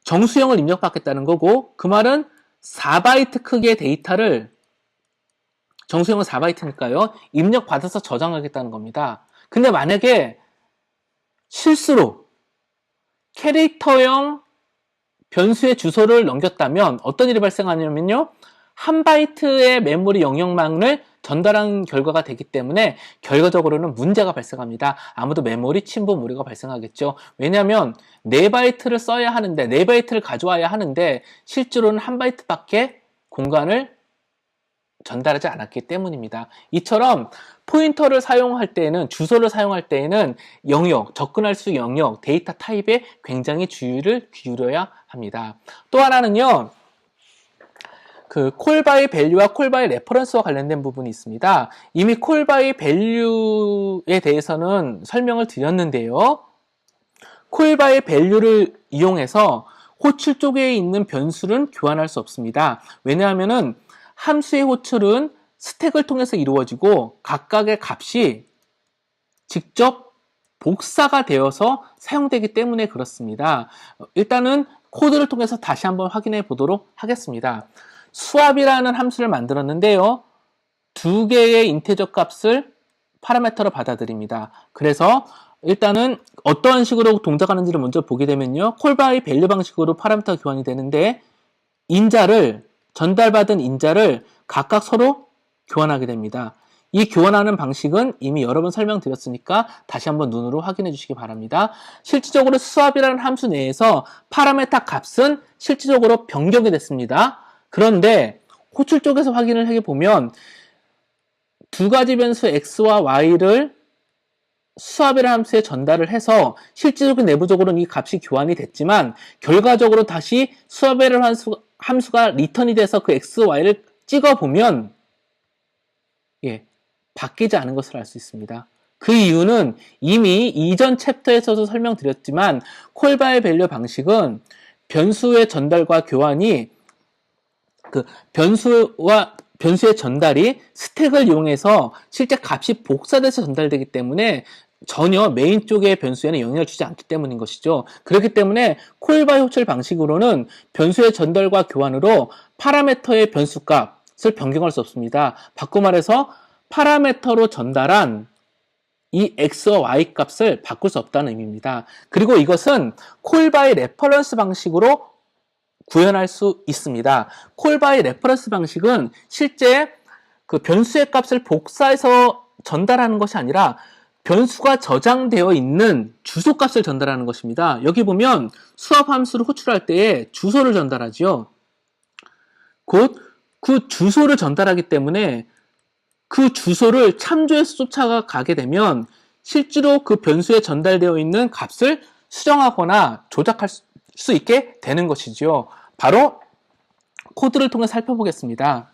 정수형을 입력받겠다는 거고 그 말은 4바이트 크기의 데이터를 정수형은 4바이트니까요. 입력받아서 저장하겠다는 겁니다. 근데 만약에 실수로 캐릭터형 변수의 주소를 넘겼다면 어떤 일이 발생하냐면요. 1바이트의 메모리 영역망을 전달한 결과가 되기 때문에 결과적으로는 문제가 발생합니다. 아무도 메모리 침범 우려가 발생하겠죠. 왜냐하면 4바이트를 써야 하는데 4바이트를 가져와야 하는데 실제로는 1바이트밖에 공간을 전달하지 않았기 때문입니다. 이처럼 포인터를 사용할 때에는, 주소를 사용할 때에는 영역, 접근할 수 영역, 데이터 타입에 굉장히 주의를 기울여야 합니다. 또 하나는요, 그 콜바이 밸류와 콜바이 레퍼런스와 관련된 부분이 있습니다. 이미 콜바이 밸류에 대해서는 설명을 드렸는데요. 콜바이 밸류를 이용해서 호출 쪽에 있는 변수는 교환할 수 없습니다. 왜냐하면은 함수의 호출은 스택을 통해서 이루어지고 각각의 값이 직접 복사가 되어서 사용되기 때문에 그렇습니다. 일단은 코드를 통해서 다시 한번 확인해 보도록 하겠습니다. 수압이라는 함수를 만들었는데요. 두 개의 인테저 값을 파라미터로 받아들입니다. 그래서 일단은 어떠한 식으로 동작하는지를 먼저 보게 되면요. 콜바이 밸류 방식으로 파라미터 교환이 되는데 전달받은 인자를 각각 서로 교환하게 됩니다. 이 교환하는 방식은 이미 여러 번 설명드렸으니까 다시 한번 눈으로 확인해 주시기 바랍니다. 실질적으로 수압이라는 함수 내에서 파라미터 값은 실질적으로 변경이 됐습니다. 그런데 호출 쪽에서 확인을 해보면 두 가지 변수 x와 y를 수압이라는 함수에 전달을 해서 실질적으로 내부적으로는 이 값이 교환이 됐지만 결과적으로 다시 수압이라는 함수가 리턴이 돼서 그 x, y를 찍어보면 바뀌지 않은 것을 알 수 있습니다. 그 이유는 이미 이전 챕터에서도 설명드렸지만 콜바이 밸류 방식은 변수의 전달과 교환이 변수의 전달이 스택을 이용해서 실제 값이 복사돼서 전달되기 때문에 전혀 메인 쪽의 변수에는 영향을 주지 않기 때문인 것이죠. 그렇기 때문에 콜바이 호출 방식으로는 변수의 전달과 교환으로 파라미터의 변수값을 변경할 수 없습니다. 바꿔 말해서 파라미터로 전달한 이 x와 y 값을 바꿀 수 없다는 의미입니다. 그리고 이것은 콜바이 레퍼런스 방식으로 구현할 수 있습니다. 콜바이 레퍼런스 방식은 실제 그 변수의 값을 복사해서 전달하는 것이 아니라 변수가 저장되어 있는 주소값을 전달하는 것입니다. 여기 보면 수압 함수를 호출할 때에 주소를 전달하지요. 곧 그 주소를 전달하기 때문에 그 주소를 참조해서 쫓아가게 되면 실제로 그 변수에 전달되어 있는 값을 수정하거나 조작할 수 있게 되는 것이죠. 바로 코드를 통해 살펴보겠습니다.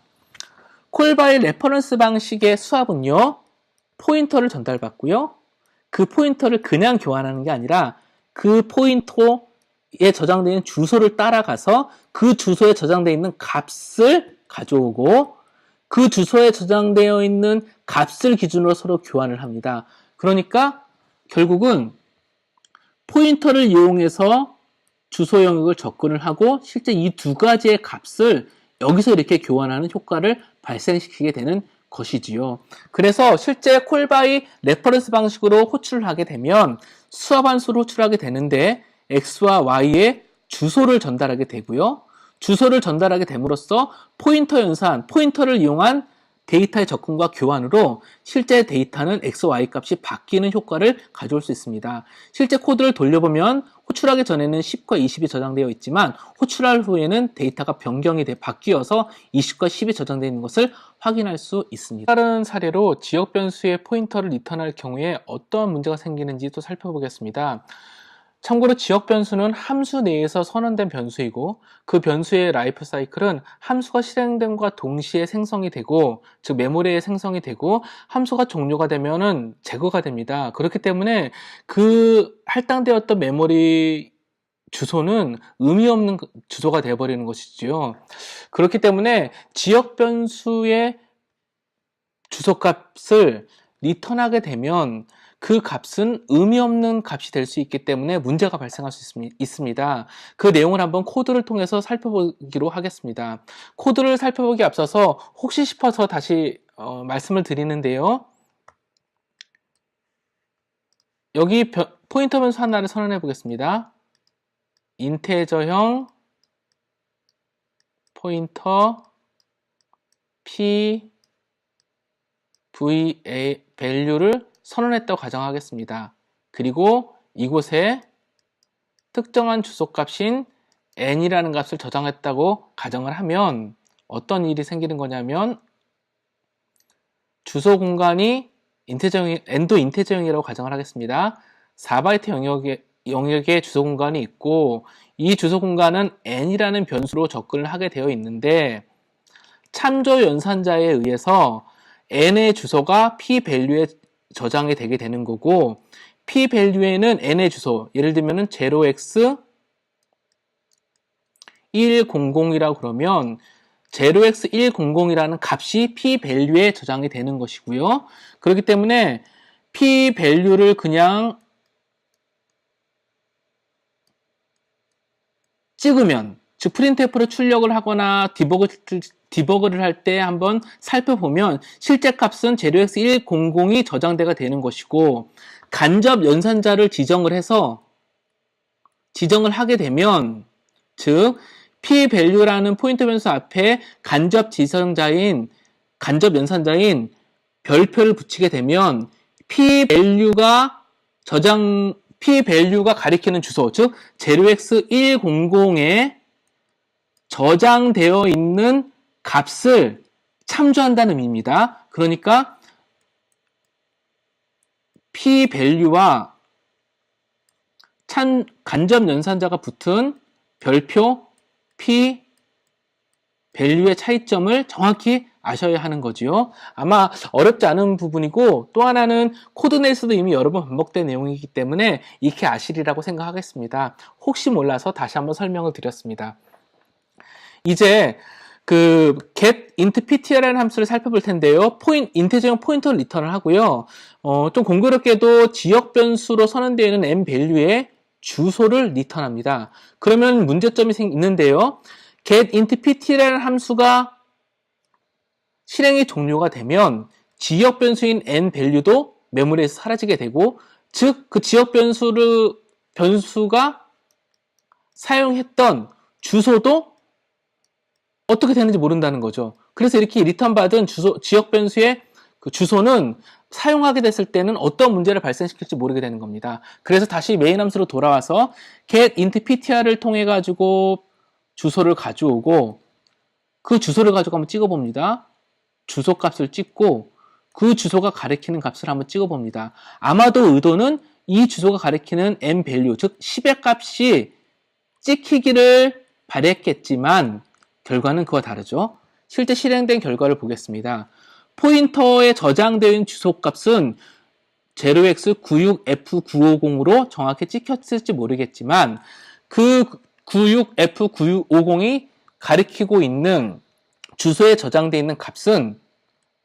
콜바이 레퍼런스 방식의 수압은요, 포인터를 전달받고요. 그 포인터를 그냥 교환하는 게 아니라 그 포인터에 저장되어 있는 주소를 따라가서 그 주소에 저장되어 있는 값을 가져오고 그 주소에 저장되어 있는 값을 기준으로 서로 교환을 합니다. 그러니까 결국은 포인터를 이용해서 주소 영역을 접근을 하고 실제 이 두 가지의 값을 여기서 이렇게 교환하는 효과를 발생시키게 되는 것이지요. 그래서 실제 콜바이 레퍼런스 방식으로 호출을 하게 되면 수압 함수를 호출하게 되는데 x와 y의 주소를 전달하게 되고요. 주소를 전달하게 됨으로써 포인터 연산, 포인터를 이용한 데이터의 접근과 교환으로 실제 데이터는 x, y 값이 바뀌는 효과를 가져올 수 있습니다. 실제 코드를 돌려보면 호출하기 전에는 10과 20이 저장되어 있지만 호출할 후에는 데이터가 변경이 바뀌어서 20과 10이 저장되어 있는 것을 확인할 수 있습니다. 다른 사례로 지역 변수의 포인터를 리턴할 경우에 어떠한 문제가 생기는지 또 살펴보겠습니다. 참고로 지역 변수는 함수 내에서 선언된 변수이고 그 변수의 라이프 사이클은 함수가 실행됨과 동시에 생성이 되고 즉 메모리에 생성이 되고 함수가 종료가 되면은 제거가 됩니다. 그렇기 때문에 그 할당되었던 메모리 주소는 의미 없는 주소가 되어버리는 것이지요. 그렇기 때문에 지역 변수의 주소값을 리턴하게 되면 그 값은 의미 없는 값이 될 수 있기 때문에 문제가 발생할 수 있습니다. 그 내용을 한번 코드를 통해서 살펴보기로 하겠습니다. 코드를 살펴보기 앞서서 혹시 싶어서 다시 말씀을 드리는데요. 여기 포인터 변수 하나를 선언해 보겠습니다. 인테저형 포인터 p va value를 선언했다고 가정하겠습니다. 그리고 이곳에 특정한 주소값인 n이라는 값을 저장했다고 가정을 하면 어떤 일이 생기는 거냐면 주소 공간이 엔도 인테저형이라고 가정을 하겠습니다. 4바이트 영역의 주소 공간이 있고 이 주소 공간은 n이라는 변수로 접근을 하게 되어 있는데 참조 연산자에 의해서 n의 주소가 p-밸류에 저장이 되게 되는 거고 p-밸류에는 n의 주소, 예를 들면 0x100이라고 그러면 0x100이라는 값이 p-밸류에 저장이 되는 것이고요. 그렇기 때문에 p-밸류를 그냥 찍으면, 즉 printf를 출력을 하거나 디버그를 할 때 한번 살펴보면 실제 값은 0x100이 저장대가 되는 것이고 간접 연산자를 지정을 하게 되면, 즉 p-value라는 포인터 변수 앞에 간접 연산자인 별표를 붙이게 되면 p-value가 가리키는 주소, 즉 0x100에 저장되어 있는 값을 참조한다는 의미입니다. 그러니까 p-value와 간접 연산자가 붙은 별표 p-value의 차이점을 정확히 아셔야 하는 거지요. 아마 어렵지 않은 부분이고 또 하나는 코드 내에서도 이미 여러 번 반복된 내용이기 때문에 익히 아시리라고 생각하겠습니다. 혹시 몰라서 다시 한번 설명을 드렸습니다. 이제 get int ptr라는 함수를 살펴볼 텐데요. 인테저형 포인터를 리턴을 하고요. 좀 공교롭게도 지역 변수로 선언되어 있는 n 밸류의 주소를 리턴합니다. 그러면 문제점이 있는데요. get int pt라는 함수가 실행이 종료가 되면 지역 변수인 n 밸류도 메모리에서 사라지게 되고, 즉 그 지역 변수가 사용했던 주소도 어떻게 되는지 모른다는 거죠. 그래서 이렇게 리턴 받은 지역 변수의 그 주소는 사용하게 됐을 때는 어떤 문제를 발생시킬지 모르게 되는 겁니다. 그래서 다시 메인 함수로 돌아와서 get int ptr를 통해 가지고 주소를 가져오고 그 주소를 가지고 한번 찍어봅니다. 주소 값을 찍고 그 주소가 가리키는 값을 한번 찍어봅니다. 아마도 의도는 이 주소가 가리키는 n 밸류, 즉 10의 값이 찍히기를 바랬겠지만 결과는 그와 다르죠. 실제 실행된 결과를 보겠습니다. 포인터에 저장되어 있는 주소값은 0x96f950으로 정확히 찍혔을지 모르겠지만 그 96f950이 가리키고 있는 주소에 저장되어 있는 값은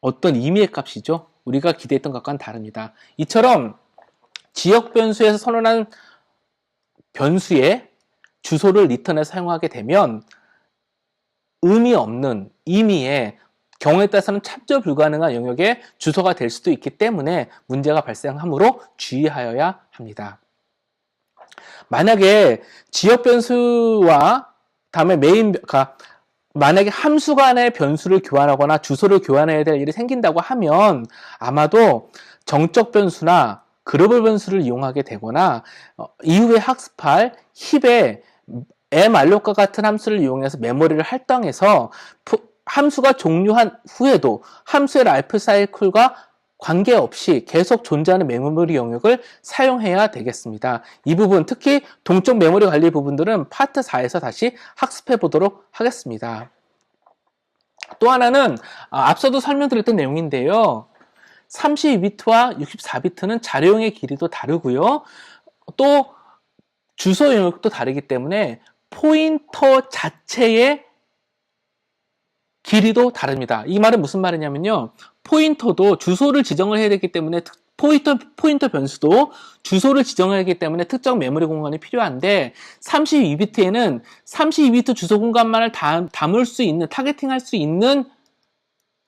어떤 임의의 값이죠. 우리가 기대했던 것과는 다릅니다. 이처럼 지역 변수에서 선언한 변수의 주소를 리턴에 사용하게 되면 의미 없는 임의의 경우에 따라서는 참조 불가능한 영역의 주소가 될 수도 있기 때문에 문제가 발생하므로 주의하여야 합니다. 만약에 지역 변수와 다음에 만약에 함수 간의 변수를 교환하거나 주소를 교환해야 될 일이 생긴다고 하면 아마도 정적 변수나 글로벌 변수를 이용하게 되거나 이후에 학습할 힙의 malloc 같은 함수를 이용해서 메모리를 할당해서 함수가 종료한 후에도 함수의 라이프 사이클과 관계없이 계속 존재하는 메모리 영역을 사용해야 되겠습니다. 이 부분, 특히 동적 메모리 관리 부분들은 파트 4에서 다시 학습해 보도록 하겠습니다. 또 하나는 앞서도 설명드렸던 내용인데요. 32비트와 64비트는 자료용의 길이도 다르고요. 또 주소 영역도 다르기 때문에 포인터 자체의 길이도 다릅니다. 이 말은 무슨 말이냐면요. 포인터도 주소를 지정을 해야 되기 때문에 포인터 변수도 주소를 지정해야 하기 때문에 특정 메모리 공간이 필요한데 32비트에는 32비트 주소 공간만을 담을 수 있는, 타겟팅할 수 있는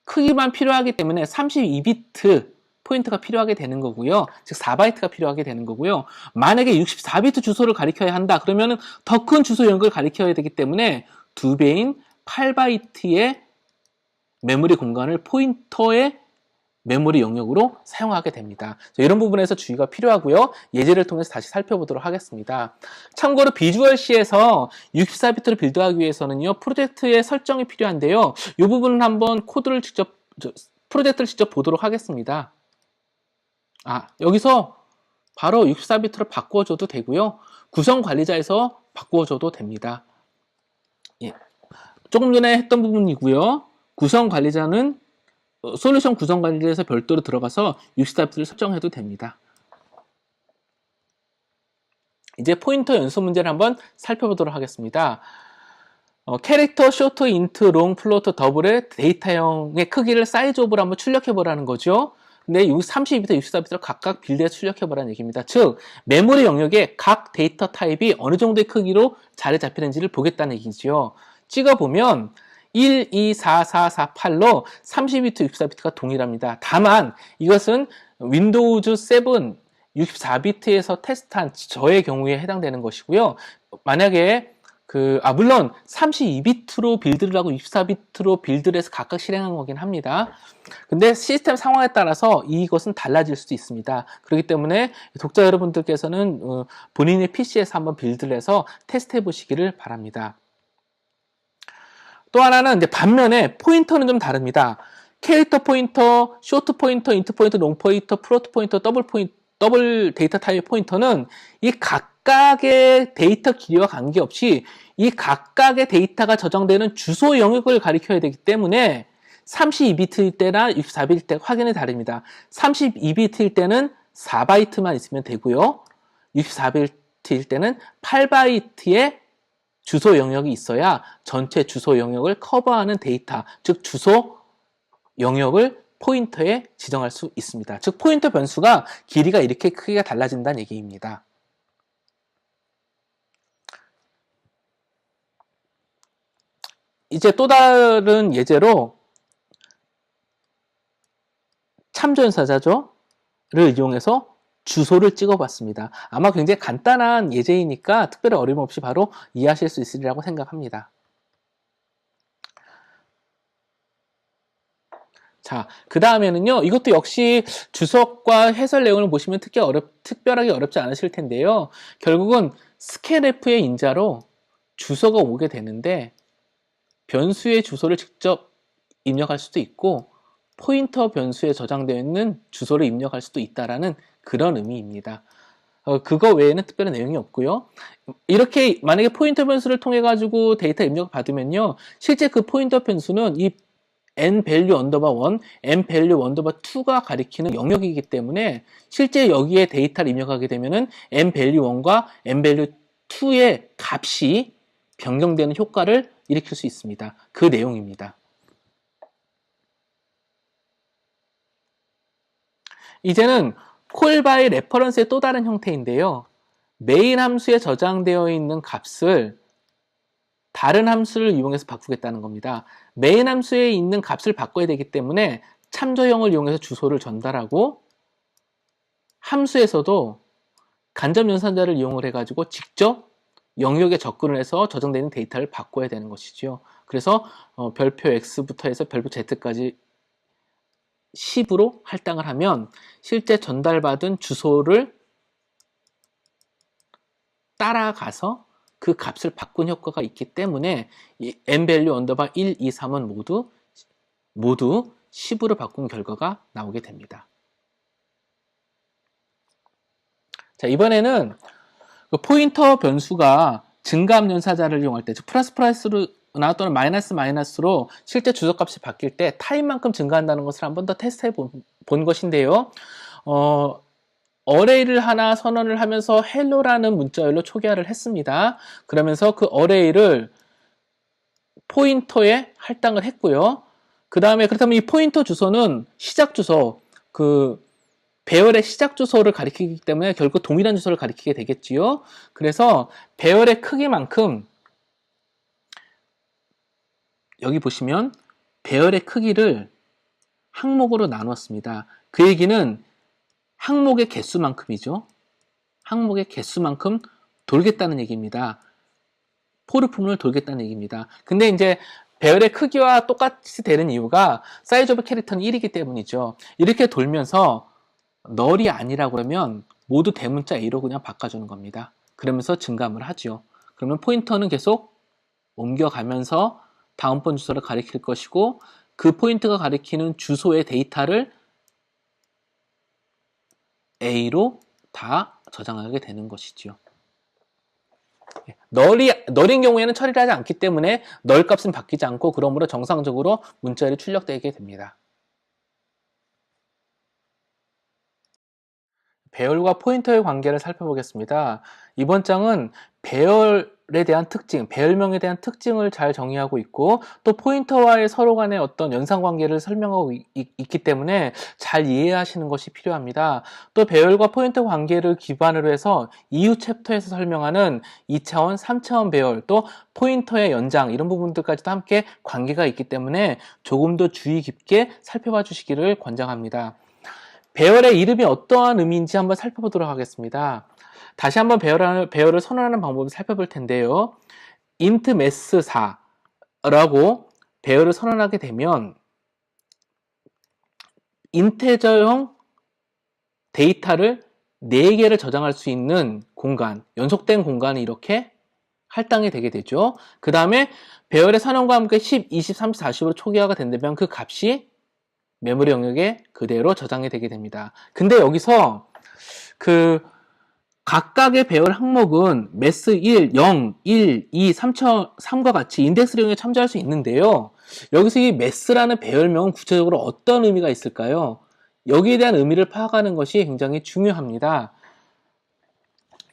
크기만 필요하기 때문에 32비트 포인트가 필요하게 되는 거고요. 즉 4바이트가 필요하게 되는 거고요. 만약에 64비트 주소를 가리켜야 한다. 그러면 더 큰 주소 영역을 가리켜야 되기 때문에 2배인 8바이트의 메모리 공간을 포인터의 메모리 영역으로 사용하게 됩니다. 이런 부분에서 주의가 필요하고요. 예제를 통해서 다시 살펴보도록 하겠습니다. 참고로 비주얼 C에서 64비트를 빌드하기 위해서는요. 프로젝트의 설정이 필요한데요. 이 부분은 한번 코드를 직접 프로젝트를 직접 보도록 하겠습니다. 여기서 바로 64비트로 바꿔줘도 되고요. 구성 관리자에서 바꿔줘도 됩니다. 예. 조금 전에 했던 부분이고요. 구성 관리자는 솔루션 구성 관리자에서 별도로 들어가서 64비트를 설정해도 됩니다. 이제 포인터 연습 문제를 한번 살펴보도록 하겠습니다. 캐릭터, 쇼트, 인트, 롱, 플로트, 더블의 데이터형의 크기를 사이즈 오브로 한번 출력해 보라는 거죠. 근데 32비트, 64비트로 각각 빌드에 출력해 보라는 얘기입니다. 즉, 메모리 영역에 각 데이터 타입이 어느 정도의 크기로 자리 잡히는지를 보겠다는 얘기죠. 찍어보면 1, 2, 4, 4, 4, 8로 32비트, 64비트가 동일합니다. 다만 이것은 윈도우즈 7 64비트에서 테스트한 저의 경우에 해당되는 것이고요. 만약에 물론 32비트로 빌드를 하고 64비트로 빌드를 해서 각각 실행한 거긴 합니다. 근데 시스템 상황에 따라서 이것은 달라질 수도 있습니다. 그렇기 때문에 독자 여러분들께서는 본인의 PC에서 한번 빌드를 해서 테스트해 보시기를 바랍니다. 또 하나는 이제 반면에 포인터는 좀 다릅니다. 캐릭터 포인터, 쇼트 포인터, 인트 포인터, 롱 포인터, 플로트 포인터, 더블 데이터 타입 포인터는 이 각각의 데이터 길이와 관계없이 이 각각의 데이터가 저장되는 주소 영역을 가리켜야 되기 때문에 32비트일 때나 64비트일 때 확연히 다릅니다. 32비트일 때는 4바이트만 있으면 되고요. 64비트일 때는 8바이트의 주소 영역이 있어야 전체 주소 영역을 커버하는 데이터, 즉 주소 영역을 포인터에 지정할 수 있습니다. 즉 포인터 변수가 길이가 이렇게 크기가 달라진다는 얘기입니다. 이제 또 다른 예제로 참조연사자를 이용해서 주소를 찍어봤습니다. 아마 굉장히 간단한 예제이니까 특별히 어려움 없이 바로 이해하실 수 있으리라고 생각합니다. 자, 그 다음에는요, 이것도 역시 주석과 해설 내용을 보시면 특별하게 어렵지 않으실 텐데요. 결국은 스캔F의 인자로 주소가 오게 되는데, 변수의 주소를 직접 입력할 수도 있고, 포인터 변수에 저장되어 있는 주소를 입력할 수도 있다라는 그런 의미입니다. 그거 외에는 특별한 내용이 없고요. 이렇게 만약에 포인터 변수를 통해 가지고 데이터 입력을 받으면요, 실제 그 포인터 변수는 이 nvalue 언더바 1, nvalue 언더바 2가 가리키는 영역이기 때문에 실제 여기에 데이터를 입력하게 되면은 nvalue 1과 nvalue 2의 값이 변경되는 효과를 일으킬 수 있습니다. 그 내용입니다. 이제는 call by reference의 또 다른 형태인데요. 메인 함수에 저장되어 있는 값을 다른 함수를 이용해서 바꾸겠다는 겁니다. 메인 함수에 있는 값을 바꿔야 되기 때문에 참조형을 이용해서 주소를 전달하고 함수에서도 간접연산자를 이용을 해가지고 직접 영역에 접근을 해서 저장되는 데이터를 바꿔야 되는 것이죠. 그래서 별표 X부터 해서 별표 Z까지 10으로 할당을 하면 실제 전달받은 주소를 따라가서 그 값을 바꾼 효과가 있기 때문에 이 nvalue 언더바 1, 2, 3은 모두 10으로 바꾼 결과가 나오게 됩니다. 자, 이번에는 그 포인터 변수가 증가함 연사자를 이용할 때, 즉 플러스로 또는 마이너스로 실제 주소값이 바뀔 때 타임만큼 증가한다는 것을 한 번 더 테스트해 본 것인데요. 어레이를 하나 선언을 하면서 헬로라는 문자열로 초기화를 했습니다. 그러면서 그 어레이를 포인터에 할당을 했고요. 그 다음에 그렇다면 이 포인터 주소는 시작 주소, 그 배열의 시작 주소를 가리키기 때문에 결국 동일한 주소를 가리키게 되겠지요. 그래서 배열의 크기만큼 여기 보시면 배열의 크기를 항목으로 나눴습니다. 그 얘기는 항목의 개수만큼이죠. 항목의 개수만큼 돌겠다는 얘기입니다. for 부분을 돌겠다는 얘기입니다. 근데 이제 배열의 크기와 똑같이 되는 이유가 사이즈 오브 캐릭터는 1이기 때문이죠. 이렇게 돌면서 널이 아니라 그러면 모두 대문자 A로 그냥 바꿔주는 겁니다. 그러면서 증감을 하죠. 그러면 포인터는 계속 옮겨가면서 다음번 주소를 가리킬 것이고 그 포인트가 가리키는 주소의 데이터를 A로 다 저장하게 되는 것이죠. 널인 경우에는 처리를 하지 않기 때문에 널 값은 바뀌지 않고 그러므로 정상적으로 문자열이 출력되게 됩니다. 배열과 포인터의 관계를 살펴보겠습니다. 이번 장은 배열에 대한 특징, 배열명에 대한 특징을 잘 정의하고 있고 또 포인터와의 서로 간의 어떤 연상관계를 설명하고 있기 때문에 잘 이해하시는 것이 필요합니다. 또 배열과 포인터 관계를 기반으로 해서 이후 챕터에서 설명하는 2차원, 3차원 배열, 또 포인터의 연장 이런 부분들까지도 함께 관계가 있기 때문에 조금 더 주의 깊게 살펴봐 주시기를 권장합니다. 배열의 이름이 어떠한 의미인지 한번 살펴보도록 하겠습니다. 다시 한번 배열을 선언하는 방법을 살펴볼 텐데요. int mass 4라고 배열을 선언하게 되면 인테저형 데이터를 4개를 저장할 수 있는 공간, 연속된 공간이 이렇게 할당이 되게 되죠. 그 다음에 배열의 선언과 함께 10, 20, 30, 40으로 초기화가 된다면 그 값이 메모리 영역에 그대로 저장이 되게 됩니다. 근데 여기서 그 각각의 배열 항목은 매스 1, 0, 1, 2, 3과 같이 인덱스령에 참조할 수 있는데요. 여기서 이 매스라는 배열명은 구체적으로 어떤 의미가 있을까요? 여기에 대한 의미를 파악하는 것이 굉장히 중요합니다.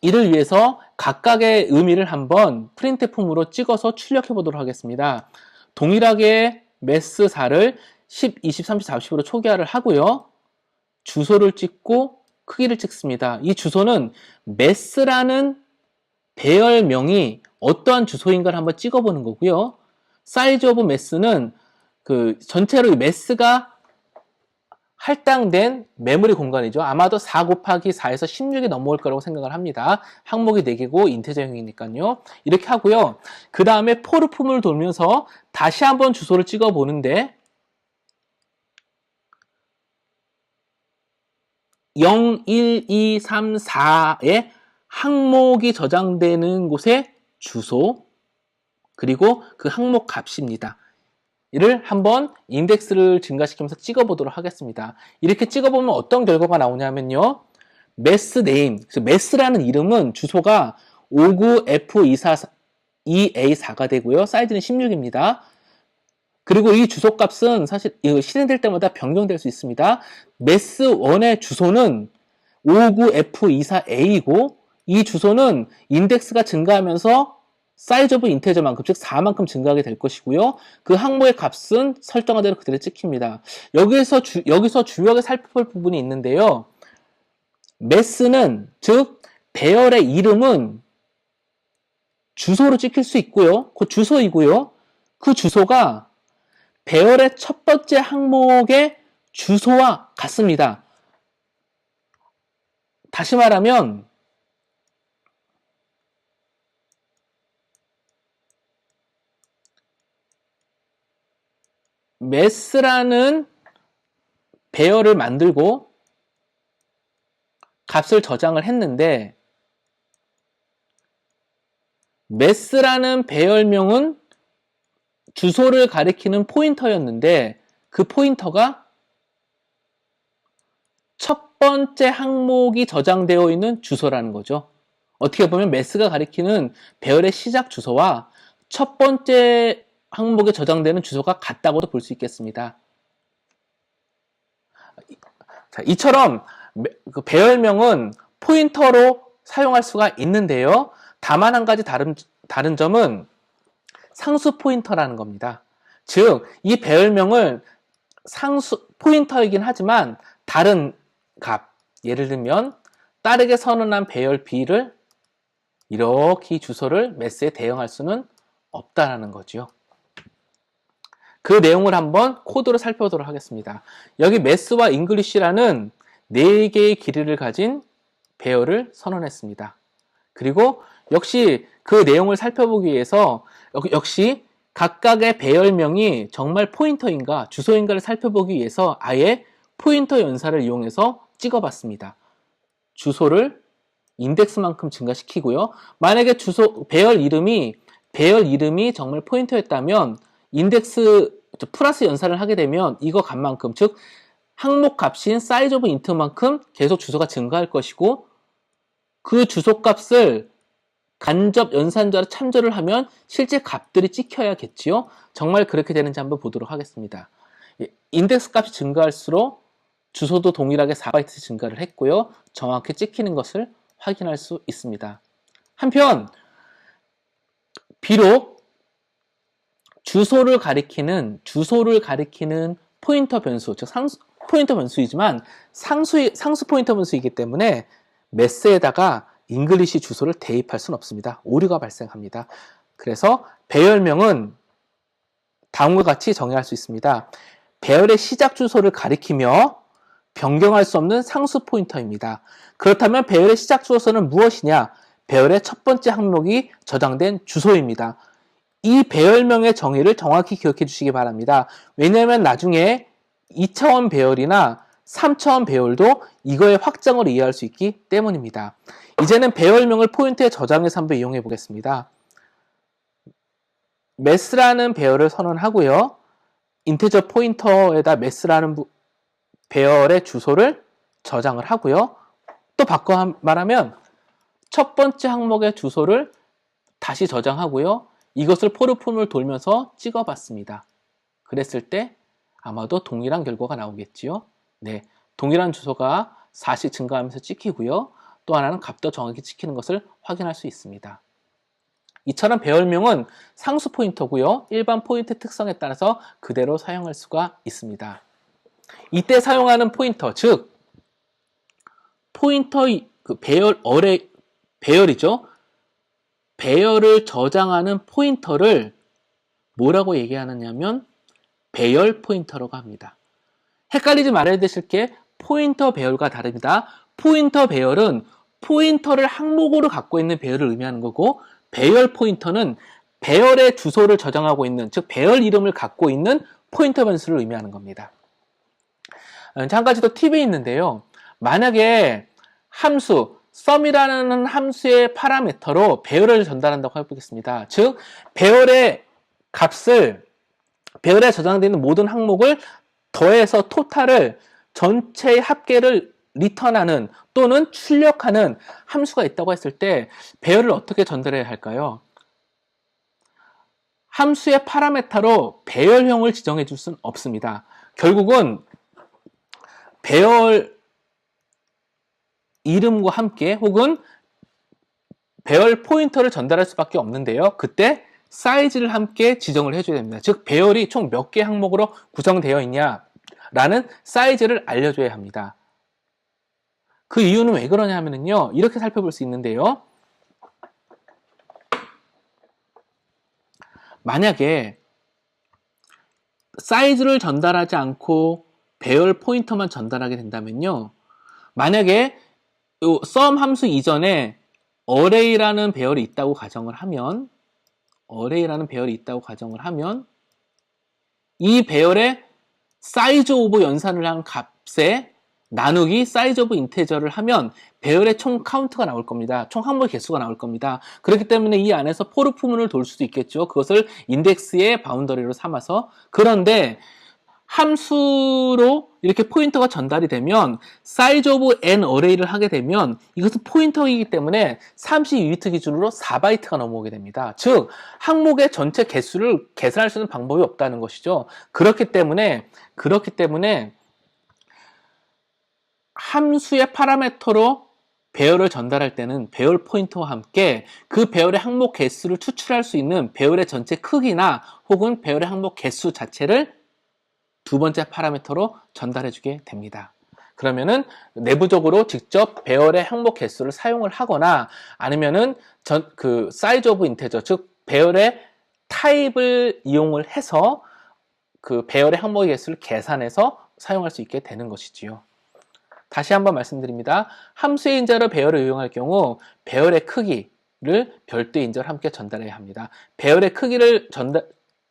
이를 위해서 각각의 의미를 한번 프린트폼으로 찍어서 출력해 보도록 하겠습니다. 동일하게 매스 4를 10, 20, 30, 40으로 초기화를 하고요. 주소를 찍고 크기를 찍습니다. 이 주소는 매스라는 배열명이 어떠한 주소인가를 한번 찍어보는 거고요. 사이즈 오브 매스는 그 전체로 매스가 할당된 메모리 공간이죠. 아마도 4 곱하기 4에서 16이 넘어올 거라고 생각을 합니다. 항목이 4개고 인테저형이니까요. 이렇게 하고요. 그 다음에 포르 품을 돌면서 다시 한번 주소를 찍어 보는데 0, 1, 2, 3, 4의 항목이 저장되는 곳의 주소 그리고 그 항목 값입니다. 이를 한번 인덱스를 증가시키면서 찍어보도록 하겠습니다. 이렇게 찍어보면 어떤 결과가 나오냐면요. 매스 네임, 매스라는 이름은 주소가 59F2A4가 되고요. 사이즈는 16입니다. 그리고 이 주소 값은 사실 실행될 때마다 변경될 수 있습니다. 매스1의 주소는 59F24A이고 이 주소는 인덱스가 증가하면서 사이즈 오브 인테저만큼, 즉 4만큼 증가하게 될 것이고요. 그 항목의 값은 설정한 대로 그대로 찍힙니다. 여기서 주요하게 살펴볼 부분이 있는데요. 매스는, 즉 배열의 이름은 주소로 찍힐 수 있고요. 그 주소이고요. 그 주소가 배열의 첫 번째 항목의 주소와 같습니다. 다시 말하면 매스라는 배열을 만들고 값을 저장을 했는데 매스라는 배열명은 주소를 가리키는 포인터였는데 그 포인터가 첫 번째 항목이 저장되어 있는 주소라는 거죠. 어떻게 보면 매스가 가리키는 배열의 시작 주소와 첫 번째 항목에 저장되는 주소가 같다고도 볼 수 있겠습니다. 자, 이처럼 배열명은 포인터로 사용할 수가 있는데요. 다만 한 가지 다른 점은 상수 포인터라는 겁니다. 즉, 이 배열명을 상수 포인터이긴 하지만 다른 값, 예를 들면 다르게 선언한 배열 B를 이렇게 이 주소를 매스에 대응할 수는 없다라는 거죠. 그 내용을 한번 코드로 살펴보도록 하겠습니다. 여기 매스와 잉글리시라는 4개의 길이를 가진 배열을 선언했습니다. 그리고 역시 그 내용을 살펴보기 위해서 역시 각각의 배열명이 정말 포인터인가 주소인가를 살펴보기 위해서 아예 포인터 연산을 이용해서 찍어봤습니다. 주소를 인덱스만큼 증가시키고요. 만약에 배열 이름이 정말 포인터였다면 인덱스 플러스 연산을 하게 되면 이거 값만큼, 즉 항목 값인 사이즈 오브 인트만큼 계속 주소가 증가할 것이고, 그 주소 값을 간접 연산자로 참조를 하면 실제 값들이 찍혀야겠지요. 정말 그렇게 되는지 한번 보도록 하겠습니다. 인덱스 값이 증가할수록 주소도 동일하게 4바이트 증가를 했고요. 정확히 찍히는 것을 확인할 수 있습니다. 한편 비록 주소를 가리키는 포인터 변수, 즉 포인터 변수이지만 상수 포인터 변수이기 때문에 매스에다가 잉글리시 주소를 대입할 수는 없습니다. 오류가 발생합니다. 그래서 배열명은 다음과 같이 정의할 수 있습니다. 배열의 시작 주소를 가리키며 변경할 수 없는 상수 포인터입니다. 그렇다면 배열의 시작 주소는 무엇이냐? 배열의 첫 번째 항목이 저장된 주소입니다. 이 배열명의 정의를 정확히 기억해 주시기 바랍니다. 왜냐하면 나중에 2차원 배열이나 3차원 배열도 이거의 확장을 이해할 수 있기 때문입니다. 이제는 배열명을 포인트에 저장해서 한번 이용해 보겠습니다. 매스라는 배열을 선언하고요. 인티저 포인터에다 매스라는 배열의 주소를 저장을 하고요. 또 바꿔 말하면 첫 번째 항목의 주소를 다시 저장하고요. 이것을 포르폼을 돌면서 찍어봤습니다. 그랬을 때 아마도 동일한 결과가 나오겠지요. 네, 동일한 주소가 4씩 증가하면서 찍히고요. 또 하나는 값도 정확히 찍히는 것을 확인할 수 있습니다. 이처럼 배열명은 상수 포인터고요. 일반 포인트 특성에 따라서 그대로 사용할 수가 있습니다. 이때 사용하는 포인터, 즉 포인터 배열이죠. 배열을 저장하는 포인터를 뭐라고 얘기하느냐면 배열 포인터라고 합니다. 헷갈리지 말아야 되실 게 포인터 배열과 다릅니다. 포인터 배열은 포인터를 항목으로 갖고 있는 배열을 의미하는 거고, 배열 포인터는 배열의 주소를 저장하고 있는, 즉 배열 이름을 갖고 있는 포인터 변수를 의미하는 겁니다. 한 가지 더 팁이 있는데요. 만약에 함수 sum이라는 함수의 파라미터로 배열을 전달한다고 해보겠습니다. 즉 배열의 값을, 배열에 저장되어 있는 모든 항목을 더해서 토탈을, 전체의 합계를 리턴하는 또는 출력하는 함수가 있다고 했을 때 배열을 어떻게 전달해야 할까요? 함수의 파라미터로 배열형을 지정해 줄 수는 없습니다. 결국은 배열 이름과 함께 혹은 배열 포인터를 전달할 수밖에 없는데요. 그때 사이즈를 함께 지정을 해줘야 됩니다. 즉 배열이 총 몇 개 항목으로 구성되어 있냐라는 사이즈를 알려줘야 합니다. 그 이유는 왜 그러냐 하면요, 이렇게 살펴볼 수 있는데요. 만약에 사이즈를 전달하지 않고 배열 포인터만 전달하게 된다면요, 만약에 이 sum 함수 이전에 array라는 배열이 있다고 가정을 하면, 이 배열의 size of 연산을 한 값에 나누기 size of integer를 하면 배열의 총 카운트가 나올 겁니다. 총 항목 개수가 나올 겁니다. 그렇기 때문에 이 안에서 for 부문을 돌 수도 있겠죠. 그것을 인덱스의 바운더리로 삼아서. 그런데 함수로 이렇게 포인터가 전달이 되면 size of n array를 하게 되면 이것은 포인터이기 때문에 32비트 기준으로 4바이트가 넘어오게 됩니다. 즉 항목의 전체 개수를 계산할 수 있는 방법이 없다는 것이죠. 그렇기 때문에 함수의 파라미터로 배열을 전달할 때는 배열 포인터와 함께 그 배열의 항목 개수를 추출할 수 있는 배열의 전체 크기나 혹은 배열의 항목 개수 자체를 두 번째 파라미터로 전달해주게 됩니다. 그러면은 내부적으로 직접 배열의 항목 개수를 사용을 하거나 아니면은 size of integer, 즉 배열의 타입을 이용을 해서 그 배열의 항목 개수를 계산해서 사용할 수 있게 되는 것이지요. 다시 한번 말씀드립니다. 함수의 인자로 배열을 이용할 경우 배열의 크기를 별도의 인자로 함께 전달해야 합니다. 배열의 크기를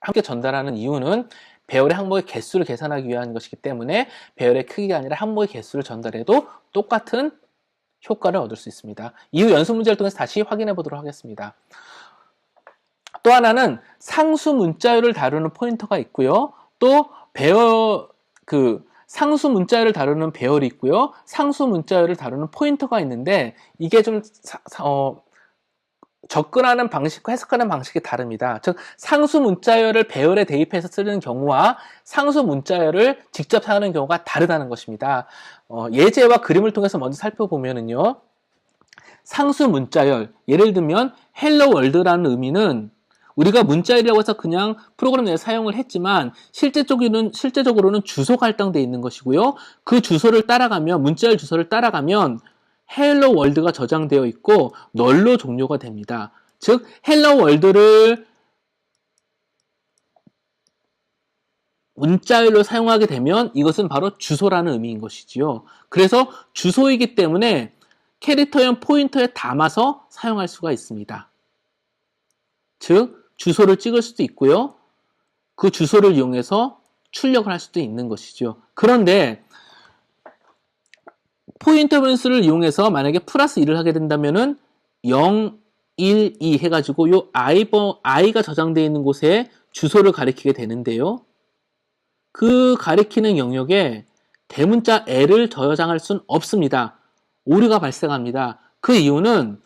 함께 전달하는 이유는 배열의 항목의 개수를 계산하기 위한 것이기 때문에 배열의 크기가 아니라 항목의 개수를 전달해도 똑같은 효과를 얻을 수 있습니다. 이후 연습 문제를 통해서 다시 확인해 보도록 하겠습니다. 또 하나는 상수 문자열을 다루는 포인터가 있고요. 또 배열, 상수 문자열을 다루는 배열이 있고요. 상수 문자열을 다루는 포인터가 있는데, 이게 좀 접근하는 방식과 해석하는 방식이 다릅니다. 즉, 상수 문자열을 배열에 대입해서 쓰는 경우와 상수 문자열을 직접 사용하는 경우가 다르다는 것입니다. 예제와 그림을 통해서 먼저 살펴보면은요. 상수 문자열, 예를 들면 헬로 월드라는 의미는 우리가 문자열이라고 해서 그냥 프로그램 내에 사용을 했지만 실제적으로는 주소가 할당되어 있는 것이고요. 그 주소를 따라가면, 문자열 주소를 따라가면 헬로 월드가 저장되어 있고 널로 종료가 됩니다. 즉 헬로 월드를 문자열로 사용하게 되면 이것은 바로 주소라는 의미인 것이지요. 그래서 주소이기 때문에 캐릭터형 포인터에 담아서 사용할 수가 있습니다. 즉 주소를 찍을 수도 있고요. 그 주소를 이용해서 출력을 할 수도 있는 것이죠. 그런데 포인터 변수를 이용해서 만약에 플러스 1을 하게 된다면은 0, 1, 2 해가지고 요 i가 저장되어 있는 곳에 주소를 가리키게 되는데요. 그 가리키는 영역에 대문자 L을 저장할 수는 없습니다. 오류가 발생합니다. 그 이유는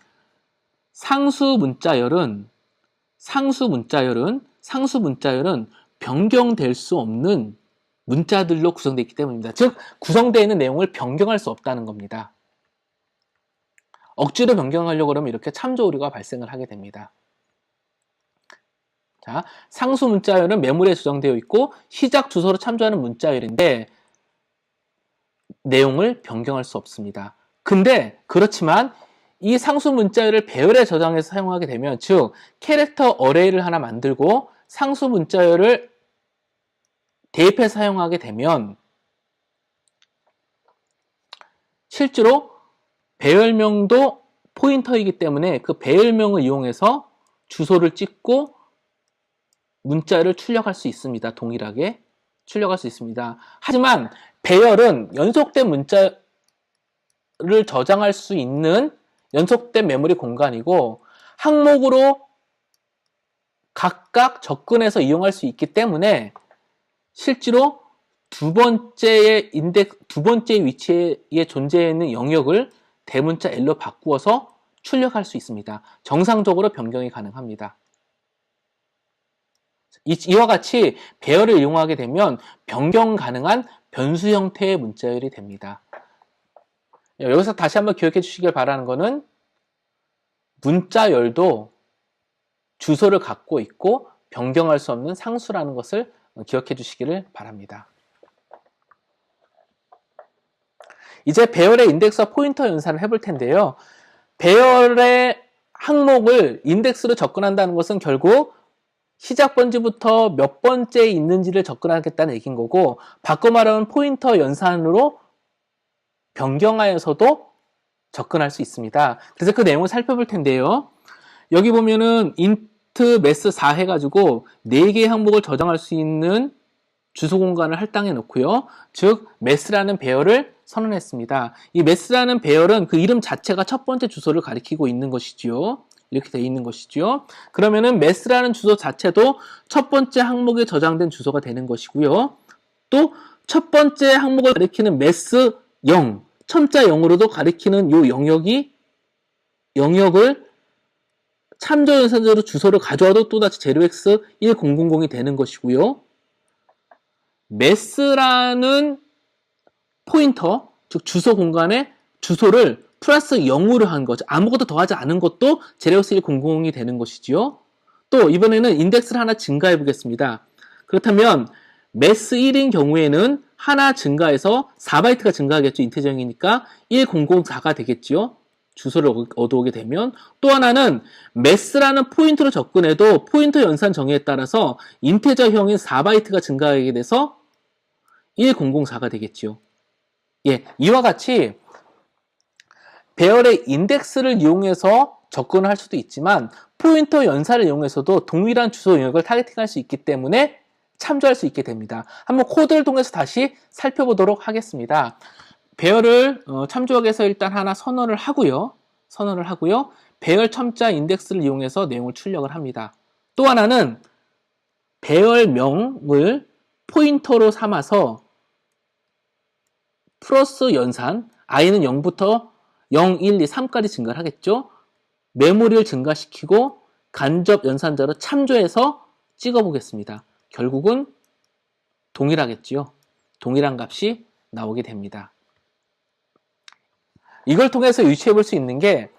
상수 문자열은 변경될 수 없는 문자들로 구성되어 있기 때문입니다. 즉 구성되어 있는 내용을 변경할 수 없다는 겁니다. 억지로 변경하려고 하면 이렇게 참조 오류가 발생을 하게 됩니다. 자, 상수 문자열은 메모리에 저장되어 있고 시작 주소로 참조하는 문자열인데 내용을 변경할 수 없습니다. 근데 그렇지만 이 상수 문자열을 배열에 저장해서 사용하게 되면, 즉 캐릭터 어레이를 하나 만들고 상수 문자열을 대입해서 사용하게 되면 실제로 배열명도 포인터이기 때문에 그 배열명을 이용해서 주소를 찍고 문자를 출력할 수 있습니다. 동일하게 출력할 수 있습니다. 하지만 배열은 연속된 문자를 저장할 수 있는 연속된 메모리 공간이고 항목으로 각각 접근해서 이용할 수 있기 때문에 실제로 두 번째 위치에 존재해 있는 영역을 대문자 L로 바꾸어서 출력할 수 있습니다. 정상적으로 변경이 가능합니다. 이와 같이 배열을 이용하게 되면 변경 가능한 변수 형태의 문자열이 됩니다. 여기서 다시 한번 기억해 주시길 바라는 것은 문자열도 주소를 갖고 있고 변경할 수 없는 상수라는 것을 기억해 주시기를 바랍니다. 이제 배열의 인덱스와 포인터 연산을 해볼 텐데요. 배열의 항목을 인덱스로 접근한다는 것은 결국 시작 번지부터 몇 번째에 있는지를 접근하겠다는 얘기인 거고, 바꿔 말하면 포인터 연산으로 변경하여서도 접근할 수 있습니다. 그래서 그 내용을 살펴볼 텐데요. 여기 보면은 int mass 4 해가지고 4개의 항목을 저장할 수 있는 주소 공간을 할당해 놓고요. 즉 mass라는 배열을 선언했습니다. 이 mass라는 배열은 그 이름 자체가 첫 번째 주소를 가리키고 있는 것이지요. 이렇게 되어 있는 것이죠. 그러면은 mass라는 주소 자체도 첫 번째 항목에 저장된 주소가 되는 것이고요. 또 첫 번째 항목을 가리키는 mass 0, 첨자 0으로도 가리키는 이 영역을 참조 연산자로 주소를 가져와도 또다시 0x1000이 되는 것이고요. mass라는 포인터, 즉 주소 공간에 주소를 플러스 0으로 한 거죠. 아무것도 더하지 않은 것도 0x1000이 되는 것이지요. 또 이번에는 인덱스를 하나 증가해 보겠습니다. 그렇다면 mass 1인 경우에는 하나 증가해서 4바이트가 증가하겠죠. 인테저이니까 1004가 되겠지요. 주소를 얻어오게 되면. 또 하나는 mass라는 포인트로 접근해도 포인터 연산 정의에 따라서 인테저형인 4바이트가 증가하게 돼서 1004가 되겠지요. 예, 이와 같이 배열의 인덱스를 이용해서 접근을 할 수도 있지만 포인터 연산을 이용해서도 동일한 주소 영역을 타겟팅할 수 있기 때문에 참조할 수 있게 됩니다. 한번 코드를 통해서 다시 살펴보도록 하겠습니다. 배열을 참조하기 위해서 일단 하나 선언을 하고요. 배열 첨자 인덱스를 이용해서 내용을 출력을 합니다. 또 하나는 배열명을 포인터로 삼아서 플러스 연산, i는 0부터 0, 1, 2, 3까지 증가를 하겠죠. 메모리를 증가시키고 간접 연산자로 참조해서 찍어보겠습니다. 결국은 동일하겠지요. 동일한 값이 나오게 됩니다. 이걸 통해서 유추해 볼 수 있는 게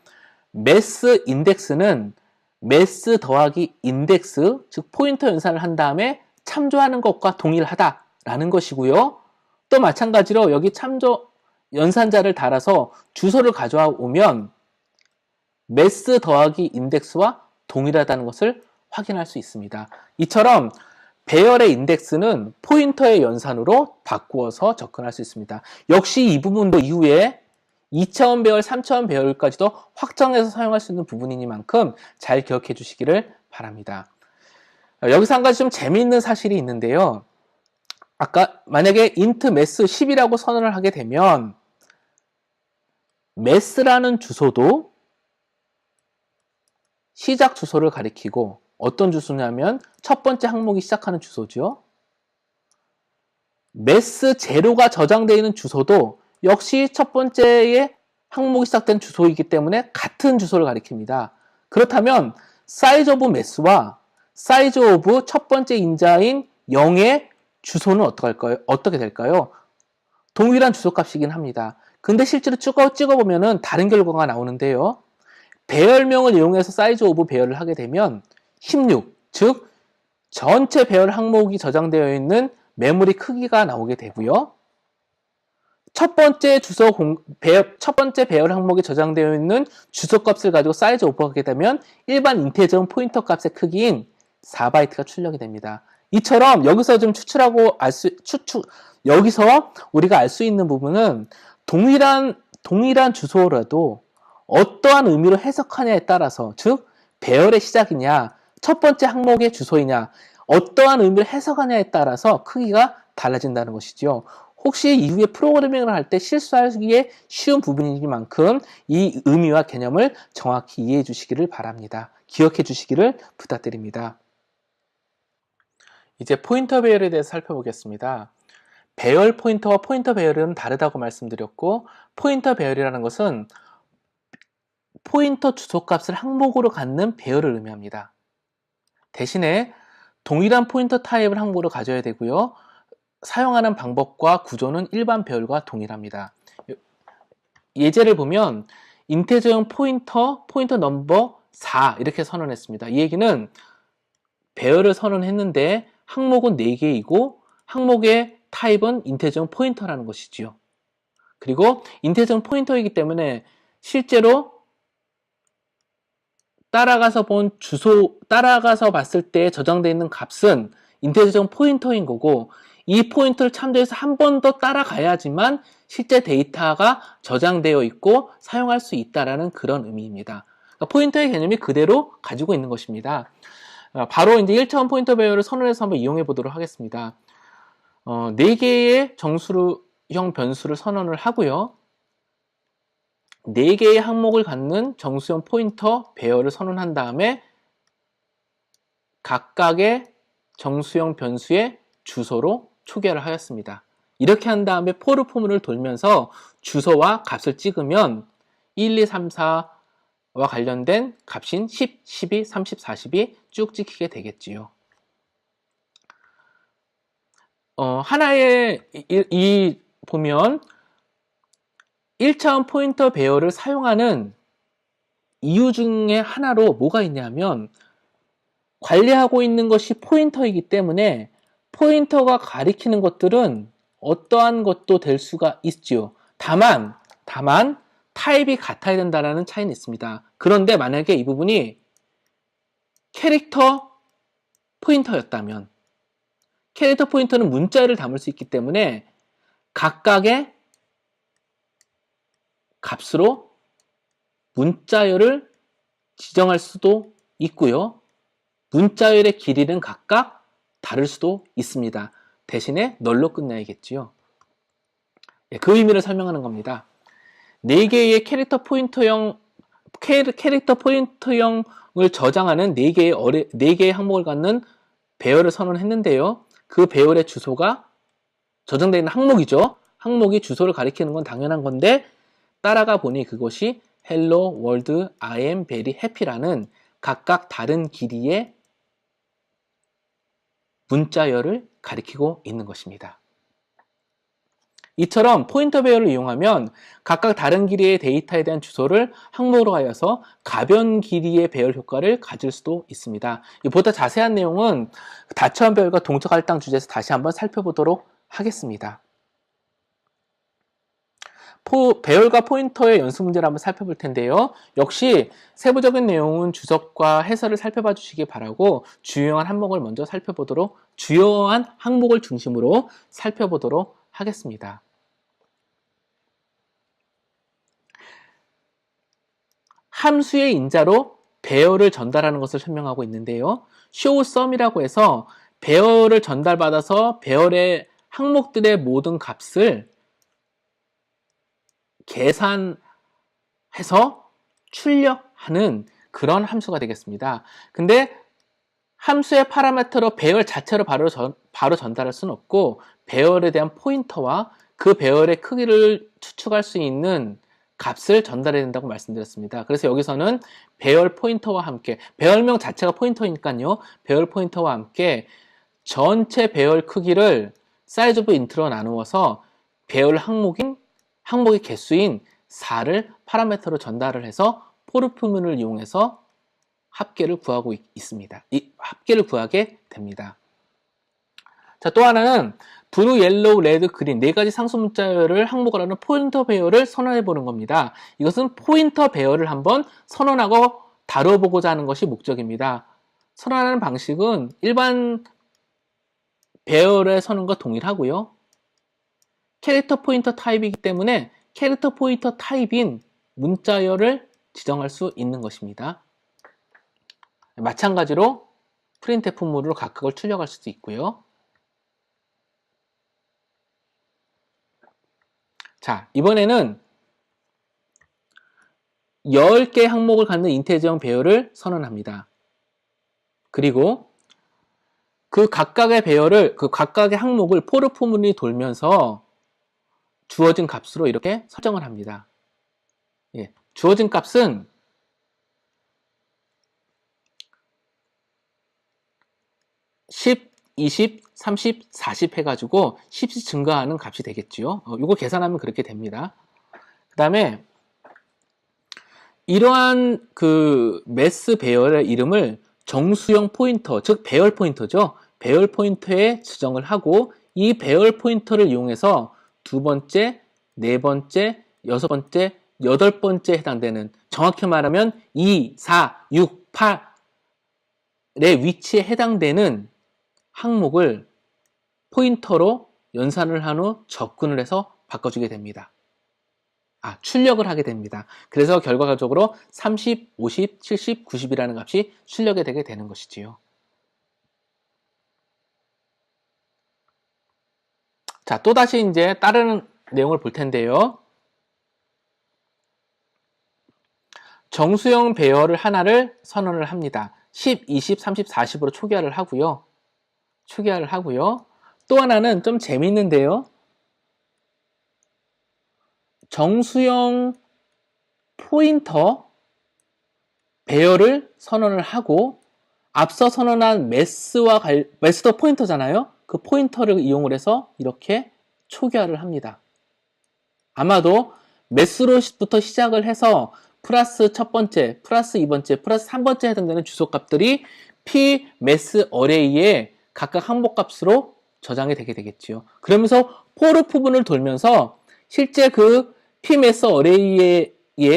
매스 인덱스는 매스 더하기 인덱스, 즉 포인터 연산을 한 다음에 참조하는 것과 동일하다라는 것이고요. 또 마찬가지로 여기 참조 연산자를 달아서 주소를 가져와 오면 매스 더하기 인덱스와 동일하다는 것을 확인할 수 있습니다. 이처럼 배열의 인덱스는 포인터의 연산으로 바꾸어서 접근할 수 있습니다. 역시 이 부분도 이후에 2차원 배열, 3차원 배열까지도 확정해서 사용할 수 있는 부분이니만큼 잘 기억해 주시기를 바랍니다. 여기서 한 가지 좀 재미있는 사실이 있는데요. 아까 만약에 int mass 10이라고 선언을 하게 되면 mass라는 주소도 시작 주소를 가리키고 어떤 주소냐면 첫 번째 항목이 시작하는 주소죠. mass 제로가 저장되어 있는 주소도 역시 첫 번째의 항목이 시작된 주소이기 때문에 같은 주소를 가리킵니다. 그렇다면 size of mass와 size of 첫 번째 인자인 0의 주소는 어떻게 될까요? 동일한 주소값이긴 합니다. 근데 실제로 찍어보면 다른 결과가 나오는데요. 배열명을 이용해서 size of 배열을 하게 되면 16, 즉 전체 배열 항목이 저장되어 있는 메모리 크기가 나오게 되고요. 첫 번째 배열 항목이 저장되어 있는 주소값을 가지고 size of 하게 되면 일반 인테저 포인터 값의 크기인 4바이트가 출력이 됩니다. 이처럼 여기서 좀 여기서 우리가 알 수 있는 부분은 동일한 주소라도 어떠한 의미로 해석하냐에 따라서, 즉 배열의 시작이냐 첫 번째 항목의 주소이냐 어떠한 의미를 해석하냐에 따라서 크기가 달라진다는 것이죠. 혹시 이후에 프로그래밍을 할 때 실수하기에 쉬운 부분이니만큼 이 의미와 개념을 정확히 이해해 주시기를 바랍니다. 기억해 주시기를 부탁드립니다. 이제 포인터 배열에 대해서 살펴보겠습니다. 배열 포인터와 포인터 배열은 다르다고 말씀드렸고, 포인터 배열이라는 것은 포인터 주소값을 항목으로 갖는 배열을 의미합니다. 대신에 동일한 포인터 타입을 항목으로 가져야 되고요. 사용하는 방법과 구조는 일반 배열과 동일합니다. 예제를 보면 인테저용 포인터 넘버 4 이렇게 선언했습니다. 이 얘기는 배열을 선언했는데 항목은 4개이고 항목의 타입은 인테저용 포인터라는 것이지요. 그리고 인테저용 포인터이기 때문에 실제로 따라가서 봤을 때 저장되어 있는 값은 인테저용 포인터인 거고, 이 포인터를 참조해서 한 번 더 따라가야지만 실제 데이터가 저장되어 있고 사용할 수 있다라는 그런 의미입니다. 그러니까 포인터의 개념이 그대로 가지고 있는 것입니다. 바로 이제 1차원 포인터 배열을 선언해서 한번 이용해 보도록 하겠습니다. 4개의 정수형 변수를 선언을 하고요. 4개의 항목을 갖는 정수형 포인터 배열을 선언한 다음에 각각의 정수형 변수의 주소로 초기화를 하였습니다. 이렇게 한 다음에 for 포문을 돌면서 주소와 값을 찍으면 1, 2, 3, 4와 관련된 값인 10, 12, 30, 40이 쭉 찍히게 되겠지요. 하나의 보면 1차원 포인터 배열을 사용하는 이유 중에 하나로 뭐가 있냐면, 관리하고 있는 것이 포인터이기 때문에 포인터가 가리키는 것들은 어떠한 것도 될 수가 있지요. 다만 타입이 같아야 된다는 차이는 있습니다. 그런데 만약에 이 부분이 캐릭터 포인터였다면, 캐릭터 포인터는 문자열을 담을 수 있기 때문에 각각의 값으로 문자열을 지정할 수도 있고요. 문자열의 길이는 각각 다를 수도 있습니다. 대신에 널로 끝나야겠지요. 그 의미를 설명하는 겁니다. 4개의 캐릭터 포인터형을 저장하는 4개의 항목을 갖는 배열을 선언했는데요. 그 배열의 주소가 저장되어 있는 항목이죠. 항목이 주소를 가리키는 건 당연한 건데 따라가 보니 그것이 Hello World I am very happy라는 각각 다른 길이의 문자열을 가리키고 있는 것입니다. 이처럼 포인터 배열을 이용하면 각각 다른 길이의 데이터에 대한 주소를 항목으로 하여서 가변 길이의 배열 효과를 가질 수도 있습니다. 보다 자세한 내용은 다처한 배열과 동적 할당 주제에서 다시 한번 살펴보도록 하겠습니다. 배열과 포인터의 연습 문제를 한번 살펴볼 텐데요. 역시 세부적인 내용은 주석과 해설을 살펴봐 주시기 바라고 주요한 항목을 중심으로 살펴보도록 하겠습니다. 함수의 인자로 배열을 전달하는 것을 설명하고 있는데요. show sum이라고 해서 배열을 전달받아서 배열의 항목들의 모든 값을 계산해서 출력하는 그런 함수가 되겠습니다. 근데 함수의 파라미터로 배열 자체로 바로 전달할 수는 없고 배열에 대한 포인터와 그 배열의 크기를 추측할 수 있는 값을 전달해야 된다고 말씀드렸습니다. 그래서 여기서는 배열 포인터와 함께, 배열명 자체가 포인터니까요. 배열 포인터와 함께 전체 배열 크기를 사이즈 오브 인트로 나누어서 배열 항목의 개수인 4를 파라미터로 전달을 해서 for 표문을 이용해서 합계를 구하고 있습니다. 이 합계를 구하게 됩니다. 자, 또 하나는 블루, 옐로우, 레드, 그린 네 가지 상수 문자열을 항목으로 하는 포인터 배열을 선언해 보는 겁니다. 이것은 포인터 배열을 한번 선언하고 다뤄보고자 하는 것이 목적입니다. 선언하는 방식은 일반 배열의 선언과 동일하고요. 캐릭터 포인터 타입이기 때문에 캐릭터 포인터 타입인 문자열을 지정할 수 있는 것입니다. 마찬가지로 프린트F문으로 각각을 출력할 수도 있고요. 자, 이번에는 10개 항목을 갖는 인테저형 배열을 선언합니다. 그리고 그 각각의 항목을 for 포문이 돌면서 주어진 값으로 이렇게 설정을 합니다. 예, 주어진 값은 10, 20, 30, 40 해가지고 10씩 증가하는 값이 되겠죠. 이거 계산하면 그렇게 됩니다. 그 다음에 이러한 그 매스 배열의 이름을 정수형 포인터, 즉 배열 포인터죠. 배열 포인터에 지정을 하고 이 배열 포인터를 이용해서 두 번째, 네 번째, 여섯 번째, 여덟 번째에 해당되는, 정확히 말하면 2, 4, 6, 8의 위치에 해당되는 항목을 포인터로 연산을 한 후 접근을 해서 바꿔주게 됩니다. 출력을 하게 됩니다. 그래서 결과적으로 30, 50, 70, 90이라는 값이 출력이 되게 되는 것이지요. 자, 또다시 이제 다른 내용을 볼 텐데요. 정수형 배열을 하나를 선언을 합니다. 10, 20, 30, 40으로 초기화를 하고요. 또 하나는 좀 재밌는데요. 정수형 포인터 배열을 선언을 하고 앞서 선언한 매스도 포인터잖아요. 그 포인터를 이용을 해서 이렇게 초기화를 합니다. 아마도 매스로부터 시작을 해서 플러스 첫 번째, 플러스 2번째, 플러스 3번째 해당되는 주소값들이 p 매스 어레이의 각각 항목값으로 저장이 되게 되겠지요. 그러면서 for 부분을 돌면서 실제 그 p 매스 어레이에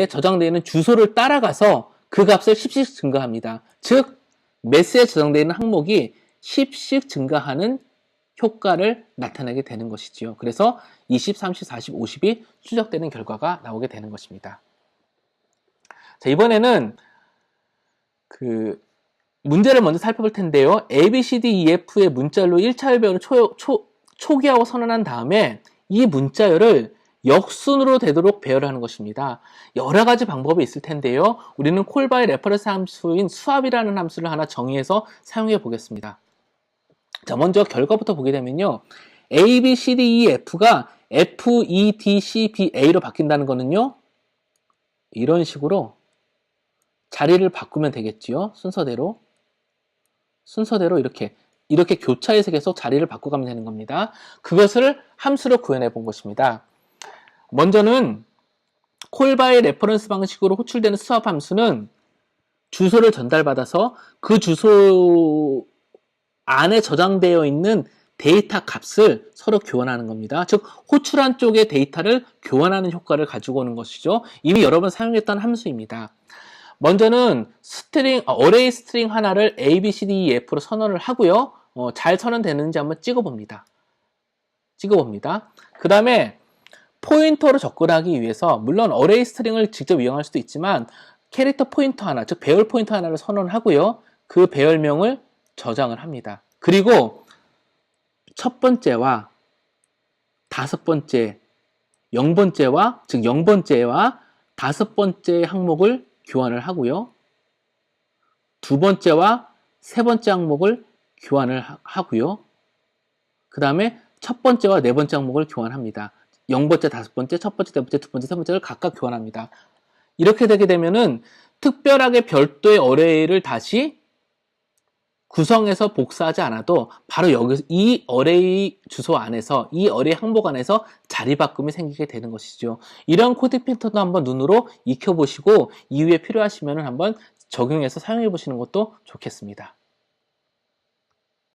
저장되어 있는 주소를 따라가서 그 값을 10씩 증가합니다. 즉 매스에 저장되어 있는 항목이 10씩 증가하는 효과를 나타내게 되는 것이지요. 그래서 20, 30, 40, 50이 출력되는 결과가 나오게 되는 것입니다. 자, 이번에는 그 문제를 먼저 살펴볼 텐데요. A, B, C, D, E, F의 문자열로 1차열 배열을 초기화하고 선언한 다음에 이 문자열을 역순으로 되도록 배열을 하는 것입니다. 여러 가지 방법이 있을 텐데요. 우리는 콜바이 레퍼런스 함수인 수압이라는 함수를 하나 정의해서 사용해 보겠습니다. 자, 먼저 결과부터 보게 되면요. A, B, C, D, E, F가 F, E, D, C, B, A로 바뀐다는 거는요. 이런 식으로 자리를 바꾸면 되겠지요. 순서대로 이렇게 교차의 색에서 자리를 바꿔가면 되는 겁니다. 그것을 함수로 구현해 본 것입니다. 먼저는 콜바의 레퍼런스 방식으로 호출되는 수합 함수는 주소를 전달받아서 그 주소 안에 저장되어 있는 데이터 값을 서로 교환하는 겁니다. 즉 호출한 쪽의 데이터를 교환하는 효과를 가지고 오는 것이죠. 이미 여러 번 사용했던 함수입니다. 먼저는 어레이 스트링 하나를 A, B, C, D, E, F로 선언을 하고요. 잘 선언되는지 한번 찍어봅니다. 그 다음에 포인터로 접근하기 위해서 물론 어레이 스트링을 직접 이용할 수도 있지만 캐릭터 포인터 하나, 즉 배열 포인터 하나를 선언하고요. 그 배열명을 저장을 합니다. 그리고 첫 번째와 다섯 번째, 0번째와 즉 0번째와 다섯 번째 항목을 교환을 하고요. 두 번째와 세 번째 항목을 교환을 하고요. 그 다음에 첫 번째와 네 번째 항목을 교환합니다. 0번째, 다섯 번째, 첫 번째, 네 번째, 두 번째, 세 번째를 각각 교환합니다. 이렇게 되게 되면은 특별하게 별도의 어레이를 다시 구성해서 복사하지 않아도 바로 여기서 이 어레이 주소 안에서 이 어레이 항목 안에서 자리 바꿈이 생기게 되는 것이죠. 이런 코딩 패턴도 한번 눈으로 익혀보시고 이후에 필요하시면 한번 적용해서 사용해 보시는 것도 좋겠습니다.